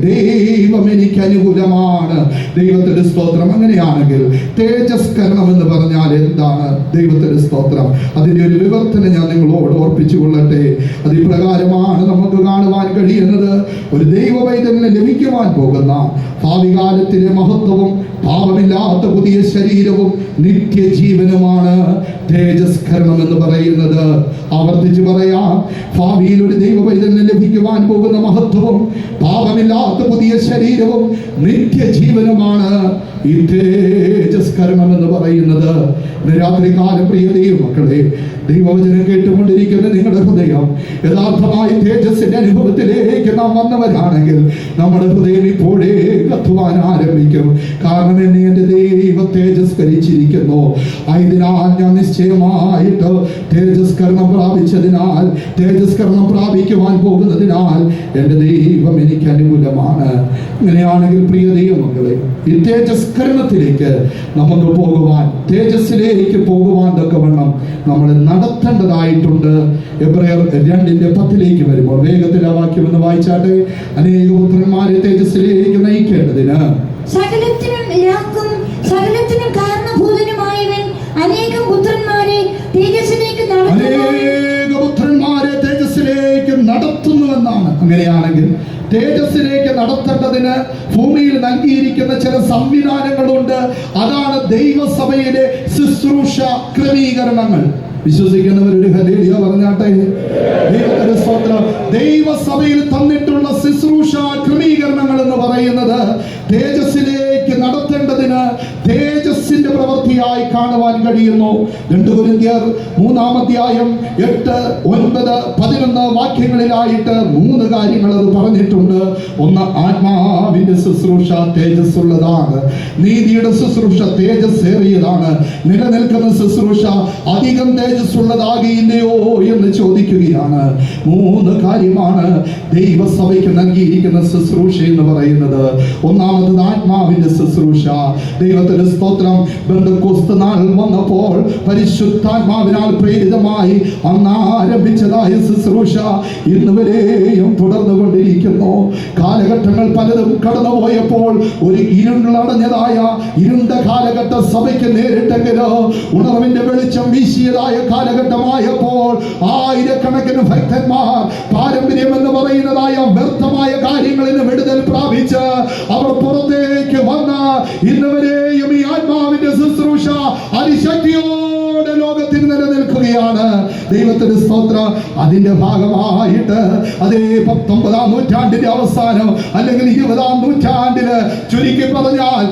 ദൈവം എനിക്ക് അനുകൂലമാണ്. ദൈവത്തിന്റെ സ്തോത്രം. അങ്ങനെയാണെങ്കിൽ തേജസ്കരണം എന്ന് പറഞ്ഞാൽ എന്താണ്? ദൈവത്തിന്റെ സ്തോത്രം. അതിന്റെ ഒരു വിവർത്തനം ഞാൻ നിങ്ങളോട് ഓർപ്പിച്ചു കൊള്ളട്ടെ. അത് ഇപ്രകാരമാണ് നമുക്ക് കാണുവാൻ കഴിയുന്നത്. ഒരു ദൈവവൈതലിന് ലഭിക്കുവാൻ പോകുന്ന ഭാവി കാലത്തിലെ മഹത്വവും പാപമില്ലാത്ത പുതിയ ശരീരവും നിത്യജീവനുമാണ് തേജസ്കരണം എന്ന് പറയുന്നത്. ആവർത്തിച്ച് പറയാം, ഭാവിയിൽ ഒരു ദൈവവൈതലിന് ലഭിക്കുവാൻ പോകുന്ന മഹത്വവും പാപമില്ലാത്ത പുതിയ ശരീരവും നിത്യജീവനുമാണ് ഈ തേജസ്കരണം എന്ന് പറയുന്നത്. രാത്രി കാലം പ്രിയ ദൈവമക്കളെ, ദൈവവചനം കേട്ടുകൊണ്ടിരിക്കുന്ന നിങ്ങളുടെ ഹൃദയം യഥാർത്ഥമായ തേജസ്സിന്റെ അനുഭവത്തിലേക്ക് നാം വന്നവരാണെങ്കിൽ നമ്മുടെ ഹൃദയം ഇപ്പോഴേ കത്തുവാൻ ആരംഭിക്കും. കാരണം എന്നെ എന്റെ ദൈവം തേജസ്കരിച്ചിരിക്കുന്നു. ആയതിനാൽ ഞാൻ നിശ്ചയമായിട്ട് തേജസ്കരണം പ്രാപിച്ചതിനാൽ, തേജസ്കരണം പ്രാപിക്കുവാൻ പോകുന്നതിനാൽ എന്റെ ദൈവം എനിക്ക് അനുകൂലമാണ്. അങ്ങനെയാണെങ്കിൽ പ്രിയ ദൈവമക്കളെ, ഈ തേജസ്കരണത്തിലേക്ക് നമുക്ക് പോകുവാൻ, തേജസ്സിലേക്ക് പോകുവാൻ തക്കവണ്ണം നമ്മൾ നടത്തേണ്ടതായിട്ടുണ്ട്. എബ്രായർ 2:10 വരുമ്പോൾ വേഗത്തിൽ ആ വാക്യം ഒന്ന് വായിച്ചാട്ടെ. അനേക പുത്രന്മാരെ തേജസ്സിലേക്ക് നയിക്കേണ്ടതിന് സകലത്തിനും കാരണഭൂതനുമായവൻ അനേകം പുത്രന്മാരെ തേജസ്സിലേക്ക് നടത്തുന്നുവെന്നാണ്. അങ്ങനെയാണെങ്കിൽ തേജസ്സിലേക്ക് നടത്തേണ്ടതിന് ഭൂമിയിൽ നൽകിയിരിക്കുന്ന ചില സംവിധാനങ്ങളുണ്ട്. അതാണ് ദൈവസഭയിലെ ശുശ്രൂഷ ക്രമീകരണങ്ങൾ. വിശ്വസിക്കുന്നവർ ഒരു ഹല്ലേലൂയ പറഞ്ഞാട്ടെ. ദൈവത്തിന്റെ സ്തോത്രം. ദൈവസഭയിൽ തന്നിട്ടുള്ള ശുശ്രൂഷ ക്രമീകരണങ്ങൾ എന്ന് പറയുന്നത് തേജസ്സിലേക്ക് നടത്തേണ്ടതിന് തേജസ്സിന്റെ പ്രവൃത്തിയായി കാണുവാൻ കഴിയുന്നു. 2 കൊരിന്ത്യർ 3:8-9-11 വാക്യങ്ങളിലായിട്ട് 3 കാര്യങ്ങൾ അത് പറഞ്ഞിട്ടുണ്ട്. ഒന്ന്, ആത്മാവിന്റെ ശുശ്രൂഷ തേജസ്സുള്ളതാണ്. നീതിയുടെ ശുശ്രൂഷ തേജസ്സേറിയതാണ്. നിലനിൽക്കുന്ന ശുശ്രൂഷ അധികം തേജസ്സുള്ളതാകില്ലയോ എന്ന് ചോദിക്കുകയാണ്. 3 കാര്യമാണ് ദൈവസഭയ്ക്ക് നൽകിയിരിക്കുന്ന ശുശ്രൂഷ എന്ന് പറയുന്നത്. ഒന്നാമത് ആത്മാവിന്റെ ശുശ്രൂഷ. ദൈവത്തിന്റെ സ്തോത്രം. പെന്തക്കോസ്ത് നാൾ വന്നപ്പോൾ പരിശുദ്ധാത്മാവിനാൽ പ്രേരിതമായി അന്ന് ആരംഭിച്ചതായ ശുശ്രൂഷ ഇന്ന് വരെയും തുടർന്നു കൊണ്ടിരിക്കുന്നു. കാലഘട്ടങ്ങൾ പലതും കടന്നുപോയപ്പോൾ ഒരു ഇരുളടഞ്ഞതായ ഇരുണ്ട കാലഘട്ട സഭയ്ക്ക് നേരിട്ടെങ്കിലോ ഉണർവിന്റെ വെളിച്ചം വീശിയതായ കാലഘട്ടമായപ്പോൾ ആയിരക്കണക്കിന് ഭക്തന്മാർ പാരമ്പര്യം എന്ന് പറയുന്നതായ വ്യർത്ഥമായ കാര്യങ്ങളിൽ നിന്ന് വിടുതൽ പ്രാപിച്ച് അവർ പുറത്തേക്ക് വന്ന ഇന്നുവരെയും ഈ ആത്മാവിന്റെ ശുശ്രൂഷ അതിശക്തിയോടെ ലോകത്തിൽ നിലനിൽക്കുകയാണ്. ദൈവത്തിന്റെ സ്തോത്രം. അതിന്റെ ഭാഗമായിട്ട് അതേ 19-ാം നൂറ്റാണ്ടിന്റെ അവസാനം അല്ലെങ്കിൽ 20-ാം നൂറ്റാണ്ടില് ചുരുക്കി പറഞ്ഞാൽ,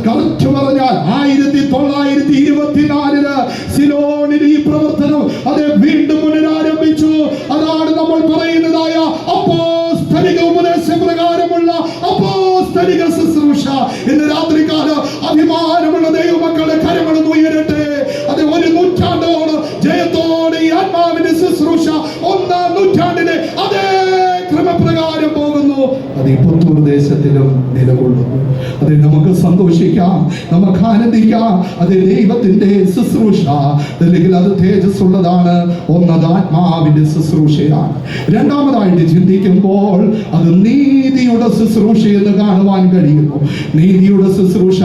കറക്റ്റ് പറഞ്ഞാൽ 1924 സിലോണിൽ ഈ പ്രവർത്തനം അതേ വീണ്ടും പുനരാരംഭിച്ചു. അതാണ് നമ്മൾ പറയുന്നതായ അപ്പോസ്തലിക ഉപദേശപ്രകാരമുള്ള അപ്പോസ്തലിക ശുശ്രൂഷ. ഇന്ന് രാത്രികാലം അഭിമാനമുള്ള ദൈവമക്കളുടെ കരങ്ങളൊന്ന് ഉയരട്ടെ. അത് 1 നൂറ്റാണ്ടോട് ജയത്തോടെ ഈ ആത്മാവിന്റെ ശുശ്രൂഷ 1-ാം നൂറ്റാണ്ടിലെ അതേ ക്രമപ്രകാരം പോകുന്നു. അത് ഈ പുത്തൂർ ദേശത്തിലും നിലകൊള്ളുന്നു. അത് നമുക്ക് സന്തോഷിക്കാം, നമുക്ക് ആനന്ദിക്കാം. അത് ദൈവത്തിന്റെ ശുശ്രൂഷ അല്ലെങ്കിൽ അത് തേജസ്സുള്ളതാണ്. ഒന്നത് ആത്മാവിന്റെ ശുശ്രൂഷയാണ്. രണ്ടാമതായിട്ട് ചിന്തിക്കുമ്പോൾ അത് നീതിയുടെ ശുശ്രൂഷ എന്ന് കാണുവാൻ കഴിയുന്നു. നീതിയുടെ ശുശ്രൂഷ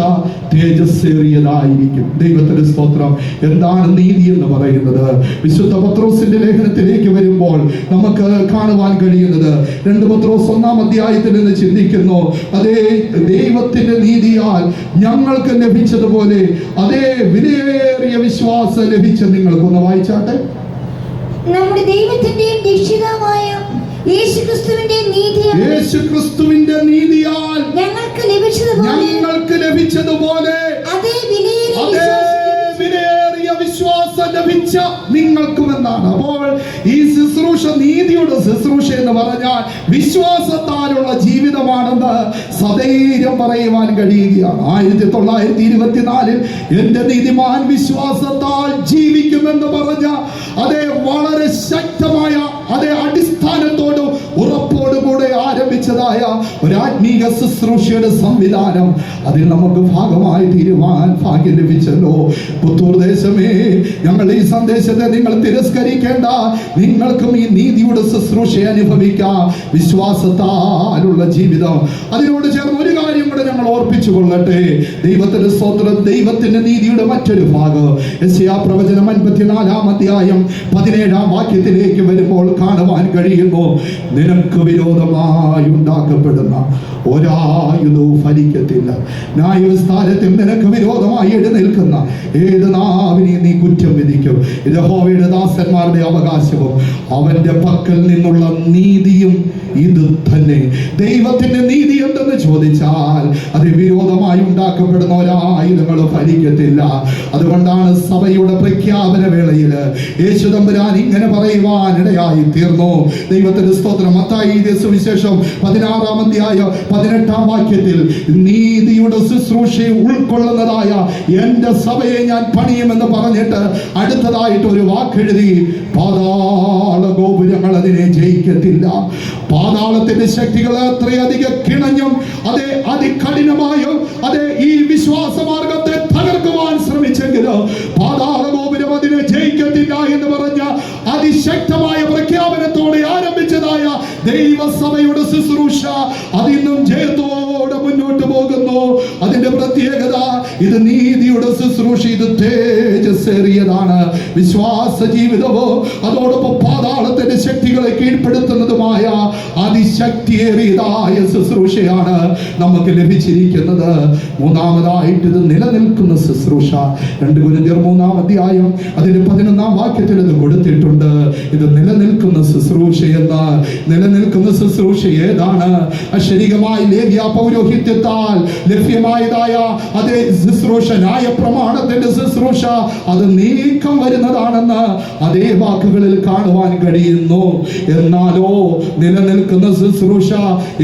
തേജസ്സേറിയതായിരിക്കും. ദൈവത്തിന്റെ സ്തോത്രം. എന്താണ് നീതി എന്ന് പറയുന്നത്? വിശുദ്ധ പത്രോസിന്റെ ലേഖനത്തിലേക്ക് വരുമ്പോൾ നമുക്ക് കാണുവാൻ കഴിയുന്നത് 2 പത്രോസ് 1-ാം അധ്യായത്തിൽ നിന്ന് ചിന്തിക്കുന്നു. അതേ ദൈവത്തിന്റെ നീതിയാൽ ഞങ്ങൾക്ക് ലഭിച്ചതുപോലെ അതേ വിലയേറിയ വിശ്വാസം ലഭിച്ച നിങ്ങൾക്കൊന്ന് വായിച്ചാട്ടെ. നമ്മുടെ ദൈവത്തിന്റെയും രക്ഷിതാവായ യേശുക്രിസ്തുവിന്റെ നീതിയാൽ യേശുക്രിസ്തുവിന്റെ നീതിയാൽ ഞങ്ങൾക്ക് ലഭിച്ചതുപോലെ അതേ വിലയേറിയ വിശ്വാസം ലഭിച്ച നിങ്ങൾക്കുമെന്നാണ്. അപ്പോൾ ഈ ശുശ്രൂഷ നീതിയുടെ ശുശ്രൂഷ എന്ന് പറഞ്ഞാൽ വിശ്വാസത്താലുള്ള ജീവിതമാണെന്ന് സധൈര്യം പറയുവാൻ കഴിയുകയാണ്. 1924 എന്റെ നീതിമാൻ വിശ്വാസത്താൽ ജീവിക്കുമെന്ന് പറഞ്ഞ അതേ വളരെ ശക്തമായ അതേ അടിസ്ഥാനത്തോടും ഉറപ്പോടുകൂടെ ആരംഭിച്ചതായ ഒരു ആത്മീക ശുശ്രൂഷയുടെ സംവിധാനം അതിൽ നമുക്ക് ഭാഗമായി തീരുവാൻ ഭാഗ്യം ലഭിച്ചല്ലോ. പുത്തൂർ ദേശമേ, ഞങ്ങൾ ഈ സന്ദേശത്തെ നിങ്ങൾ തിരസ്കരിക്കേണ്ട. നിങ്ങൾക്കും ഈ നീതിയുടെ ശുശ്രൂഷ അനുഭവിക്കാം, വിശ്വാസത്താലുള്ള ജീവിതം. അതിനോട് ചേർന്ന് ഒരു കാര്യം കൂടെ ഞങ്ങൾ ഓർപ്പിച്ചു കൊള്ളട്ടെ. ദൈവത്തിന്റെ സ്തോത്രം. ദൈവത്തിന്റെ നീതിയുടെ മറ്റൊരു ഭാഗം യെശയ്യാ പ്രവചനം 54-ാം അധ്യായം 17-ാം വാക്യത്തിലേക്ക് വരുമ്പോൾ കാണുവാൻ കഴിയുന്നു. നിനക്ക് വിരോധമായി ഉണ്ടാക്കപ്പെടുന്ന ഒരായുധവും ഫലിക്കത്തില്ല. ന്യായവിസ്താരത്തിൽ നിനക്ക് വിരോധമായി എഴുന്നേൽക്കുന്ന ഏത് നാവിനെ നീ കുറ്റം വിധിക്കും. യഹോവയുടെ ദാസന്മാരുടെ അവകാശവും അവന്റെ പക്കൽ നിന്നുള്ള നീതിയും ഇത് തന്നെ. ദൈവത്തിന്റെ നീതി എന്തെന്ന് ചോദിച്ചാൽ അത് വിരോധമായി ഉണ്ടാക്കപ്പെടുന്ന ഒരായുധങ്ങൾ ഫലിക്കത്തില്ല. അതുകൊണ്ടാണ് സഭയുടെ പ്രഖ്യാപന വേളയിൽ യേശു തമ്പുരാൻ ഇങ്ങനെ പറയുവാൻ ഇടയായി തീർന്നു. ദൈവത്തിന്റെ സ്തോത്രം. മത്തായി സുവിശേഷം 16-ാം അധ്യായം 18-ാം വാക്യത്തിൽ നീതിയുടെ ശുശ്രൂഷയെ ഉൾക്കൊള്ളുന്നതായ എന്റെ സഭയെ ഞാൻ പണിയുമെന്ന് പറഞ്ഞിട്ട് അടുത്തതായിട്ട് ഒരു വാക്കെഴുതി, പാതാള ഗോപുരങ്ങൾ അതിനെ ജയിക്കത്തില്ല. പാതാളത്തിന്റെ ശക്തികൾ അത്രയധികം കിണഞ്ഞും അതേ അതികഠിനമായും അതേ ഈ വിശ്വാസ മാർഗത്തെ തകർക്കുവാൻ ശ്രമിച്ചെങ്കിലും പാതാള ഗോപുരം അതിനെ ജയിക്കത്തില്ല എന്ന് പറഞ്ഞ അതിശക്തമായ പ്രഖ്യാപനത്തോടെ ആരംഭിച്ചതായ ദൈവസഭയുടെ ശുശ്രൂഷ അതിന്നും ജയത്തോടെ മുന്നോട്ട് പോകുന്നു. അതിന്റെ പ്രത്യേകത ഇത് നീതിയുടെ ശുശ്രൂഷ, ഇത് തേജസ്സേറിയതാണ്. വിശ്വാസ ജീവിതവും അതോടൊപ്പം പാതാളത്തിന്റെ ശക്തികളെ കീഴ്പ്പെടുത്തുന്നതുമായ അതിശക്തിയേറിയതായ ശുശ്രൂഷയാണ് നമുക്ക് ലഭിച്ചിരിക്കുന്നത്. മൂന്നാമതായിട്ട് ഇത് നിലനിൽക്കുന്ന ശുശ്രൂഷ. 2 കൊരിന്ത്യർ 3-ാം അധ്യായം അതിന്റെ 11-ാം വാക്യത്തിൽ ഇത് കൊടുത്തിട്ടുണ്ട്. ഇത് നിലനിൽക്കുന്ന ശുശ്രൂഷ എന്ന്. നിലനിൽക്കുന്ന ശുശ്രൂഷ ഏതാണ്? അശരീകമായി ലേവ്യ പൗരോഹിത്യത്താൽ ലഭ്യമായതായ അതേ ശുശ്രൂഷ, ന്യായപ്രമാണത്തിന്റെ ശുശ്രൂഷ, അത് നീക്കം വരുന്നതാണെന്ന് അതേ വാക്കുകളിൽ കാണുവാൻ കഴിയുന്നു. എന്നാലോ നിലനിൽക്കുന്ന ശുശ്രൂഷ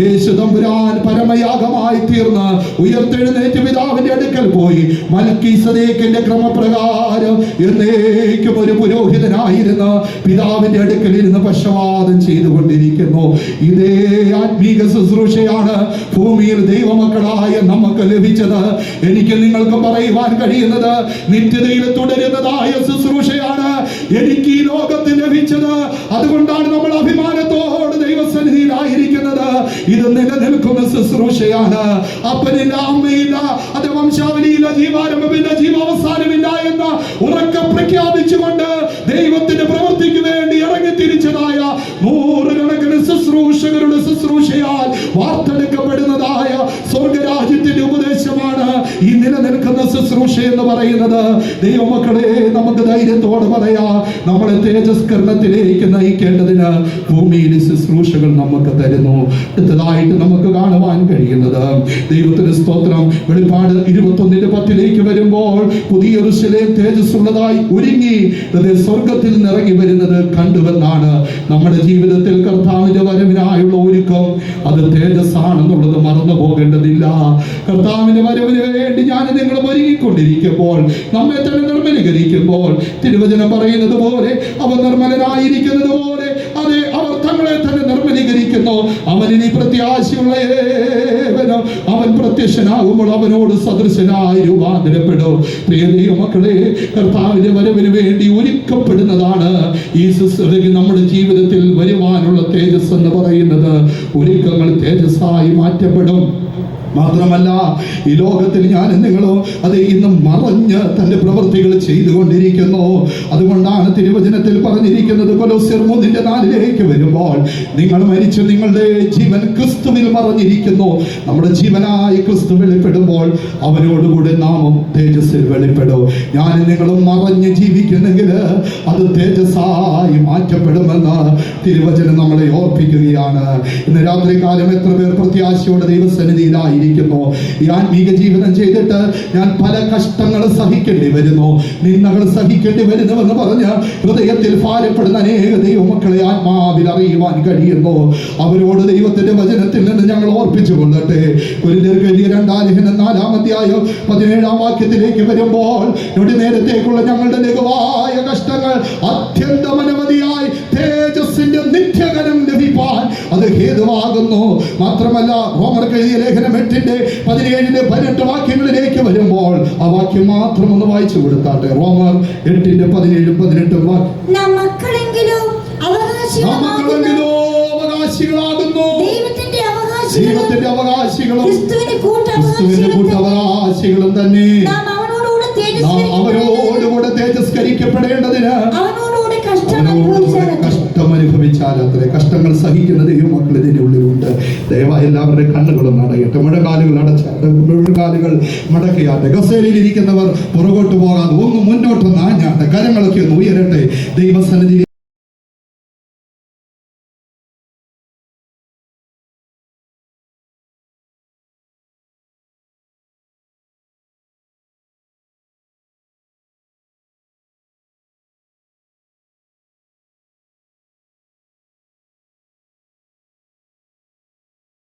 യേശു തമ്പുരാൻ പരമയാഗമായി തീർന്ന് ഉയർത്തെഴുന്നേറ്റ് പിതാവിന്റെ അടുക്കൽ പോയി മൽക്കീസദേക്കിന്റെ ക്രമപ്രകാരം എന്നേക്കും ഒരു പുരോഹിതനായിരുന്ന പിതാവിന്റെ അടുക്കൽ ഇരുന്ന് പക്ഷവാദം ചെയ്തുകൊണ്ടിരിക്കുന്നു. ഇതേ ആത്മീക ശുശ്രൂഷയാണ് ഭൂമിയിൽ ദൈവമക്കളായ നമുക്ക് ലഭിച്ചത്. എനിക്ക് നിങ്ങൾക്ക് പറയുവാൻ കഴിയുന്നത് നിത്യതയിൽ തുടരുന്നതായ ശുശ്രൂഷയാണ് എനിക്ക് ഈ ലോകത്തിൽ ലഭിച്ചത്. അതുകൊണ്ടാണ് നമ്മൾ അഭിമാനത്തോട് ദൈവസന്നിധിയിലായിരിക്കുന്നത്. ഇത് നിലനിൽക്കുന്ന ശുശ്രൂഷയാണ്. അപ്പനില്ല, അമ്മയില്ല, അത് വംശാവലിയില്ല, ജീവാരംഭമില്ല, ജീവാവസാനമില്ല എന്ന് ഉറക്കെ പ്രഖ്യാപിച്ചുകൊണ്ട് ദൈവത്തിന്റെ പ്രവൃത്തിക്ക് വേണ്ടി ഇറങ്ങി തിരിച്ചതായ നൂറുകണക്കിന് ശുശ്രൂഷകരുടെ ശുശ്രൂഷയാൽ വാർത്തെടുക്കപ്പെടുന്നതായ സ്വർഗരാജ്യത്തിന്റെ ഉപദേശമാണ് ഈ നിലനിൽക്കുന്ന ശുശ്രൂഷ എന്ന് പറയുന്നത്. ദൈവമക്കളെ, നമുക്ക് ധൈര്യത്തോടെ പറയാ, നമ്മളെ തേജസ്കരണത്തിലേക്ക് നയിക്കേണ്ടതിന് ഭൂമിയിൽ ശുശ്രൂഷകൾ നമുക്ക് തരുന്നു. അടുത്തതായിട്ട് നമുക്ക് കാണുവാൻ കഴിയുന്നത് ദൈവത്തിന്റെ സ്തോത്രം. വെളിപ്പാട് 21:10 വരുമ്പോൾ പുതിയ യെരൂശലേം തേജസ്സുള്ളതായി ഒരുങ്ങി സ്വർഗത്തിൽ നിറങ്ങി വരുന്നത് കണ്ടുവെന്നാണ്. നമ്മുടെ ജീവിതത്തിൽ കർത്താവിന്റെ വരവിനായുള്ള ഒരുക്കം അത് തേജസ്സാണെന്നുള്ളത് മറന്നു പോകേണ്ടതില്ല. കർത്താവിന്റെ വരവിന് വേണ്ടി ഞാൻ നിങ്ങൾ ഒരുങ്ങിക്കൊണ്ടിരിക്കുമ്പോൾ, നമ്മെ തന്നെ നിർമ്മലീകരിക്കുമ്പോൾ, തിരുവചനം പറയുന്നത് പോലെ അവർ നിർമ്മലനായിരിക്കുന്നത് പോലെ അതെ അവർ തങ്ങളെ തന്നെ നിർമ്മലീകരിക്കുന്നു. അവനിനി പ്രത്യാശയുള്ള ഏവനും അവൻ പ്രത്യക്ഷനാകുമ്പോൾ അവനോട് സദൃശനായി രൂപാന്തരപ്പെടും. പ്രിയ ദൈവമക്കളെ, കർത്താവിന്റെ വരവിന് വേണ്ടി ഒരുക്കപ്പെടുന്നതാണ് ഈ നമ്മുടെ ജീവിതത്തിൽ വരുവാനുള്ള തേജസ് എന്ന് പറയുന്നത്. ഒരുക്കങ്ങൾ തേജസ്സായി മാറ്റപ്പെടും. മാത്രമല്ല ഈ ലോകത്തിൽ ഞാൻ നിങ്ങളും അത് ഇന്ന് മറഞ്ഞ് തന്റെ പ്രവൃത്തികൾ ചെയ്തുകൊണ്ടിരിക്കുന്നു. അതുകൊണ്ടാണ് തിരുവചനത്തിൽ പറഞ്ഞിരിക്കുന്നത് കൊലോസ്യർ 3:4 വരുമ്പോൾ നിങ്ങൾ മരിച്ചു, നിങ്ങളുടെ ജീവൻ ക്രിസ്തുവിൽ മറഞ്ഞിരിക്കുന്നു. നമ്മുടെ ജീവനായി ക്രിസ്തു വെളിപ്പെടുമ്പോൾ അവനോടുകൂടി നാമം തേജസ്സിൽ വെളിപ്പെടും. ഞാൻ നിങ്ങളും മറഞ്ഞ് ജീവിക്കുന്നെങ്കിൽ അത് തേജസ്സായി മാറ്റപ്പെടുമെന്ന് തിരുവചനം നമ്മളെ ഓർപ്പിക്കുകയാണ്. ഇന്ന് രാത്രി കാലം എത്ര പേർ പ്രത്യാശയോടെ ദൈവസന്നിധിയിലായിരിക്കുന്നു. ഈ ആത്മീക ജീവിതം ചെയ്തിട്ട് ഞാൻ പല കഷ്ടങ്ങൾ സഹിക്കേണ്ടി വരുന്നു, നിന്ദകൾ സഹിക്കേണ്ടി വരുന്നുവെന്ന് പറഞ്ഞ് ഹൃദയത്തിൽ ഭാരപ്പെടുന്ന അനേക ദൈവമക്കളെ ആത്മാവിൽ അറിയുവാൻ കഴിയുന്നു. അവരോട് ദൈവത്തിന്റെ വചനത്തിൽ നിന്ന് ഞങ്ങൾ ഓർപ്പിച്ചു കൊള്ളട്ടെ. കൊരിന്ത്യർക്ക് എഴുതിയ 2:17 വരുമ്പോൾ നേരത്തേക്കുള്ള ഞങ്ങളുടെ ലഘുവായ കഷ്ടങ്ങൾ അത്യന്തമനവധിയായി തേജസ്സിന്റെ നിത്യകരം ലഭിപ്പാൻ അത് ഹേതുവാകുന്നു. മാത്രമല്ല റോമർക്ക് എഴുതിയ ലേഖനം 8:17-18 വാക്യങ്ങളിലേക്ക് വരുമ്പോൾ ആ വാക്യം മാത്രം ഒന്ന് വായിച്ചു കൊടുത്താട്ടെ. റോമർ 8:17-18 നാം മക്കളെങ്കിലോ അവകാശികളാകുന്നു, ദൈവത്തിന്റെ അവകാശികളും ക്രിസ്തുവിന്റെ കൂട്ടവകാശികളും തന്നെ. നാം അവരോടുകൂടെ തേജസ്കരിക്കപ്പെടേണ്ടതിന് അവനോടുകൂടെ കഷ്ടം അനുഭവിച്ചാൽ അത്രേ. കഷ്ടങ്ങൾ സഹിക്കുന്ന ദൈവമക്കൾ ഇതിന്റെ ഉള്ളിലുണ്ട്. ദയവായി എല്ലാവരുടെയും കണ്ണുകളും അടയട്ടെ, മുഴകാലുകൾ അടച്ചാട്ടെ, മുഴകാലുകൾ മടക്കിയാട്ടെ. കസേരയിൽ ഇരിക്കുന്നവർ പുറകോട്ട് പോകാതെ ഒന്ന് മുന്നോട്ട് നാഞ്ഞാട്ടെ, കരങ്ങളൊക്കെ ഒന്ന് ഉയരട്ടെ. ദൈവസന്നിധി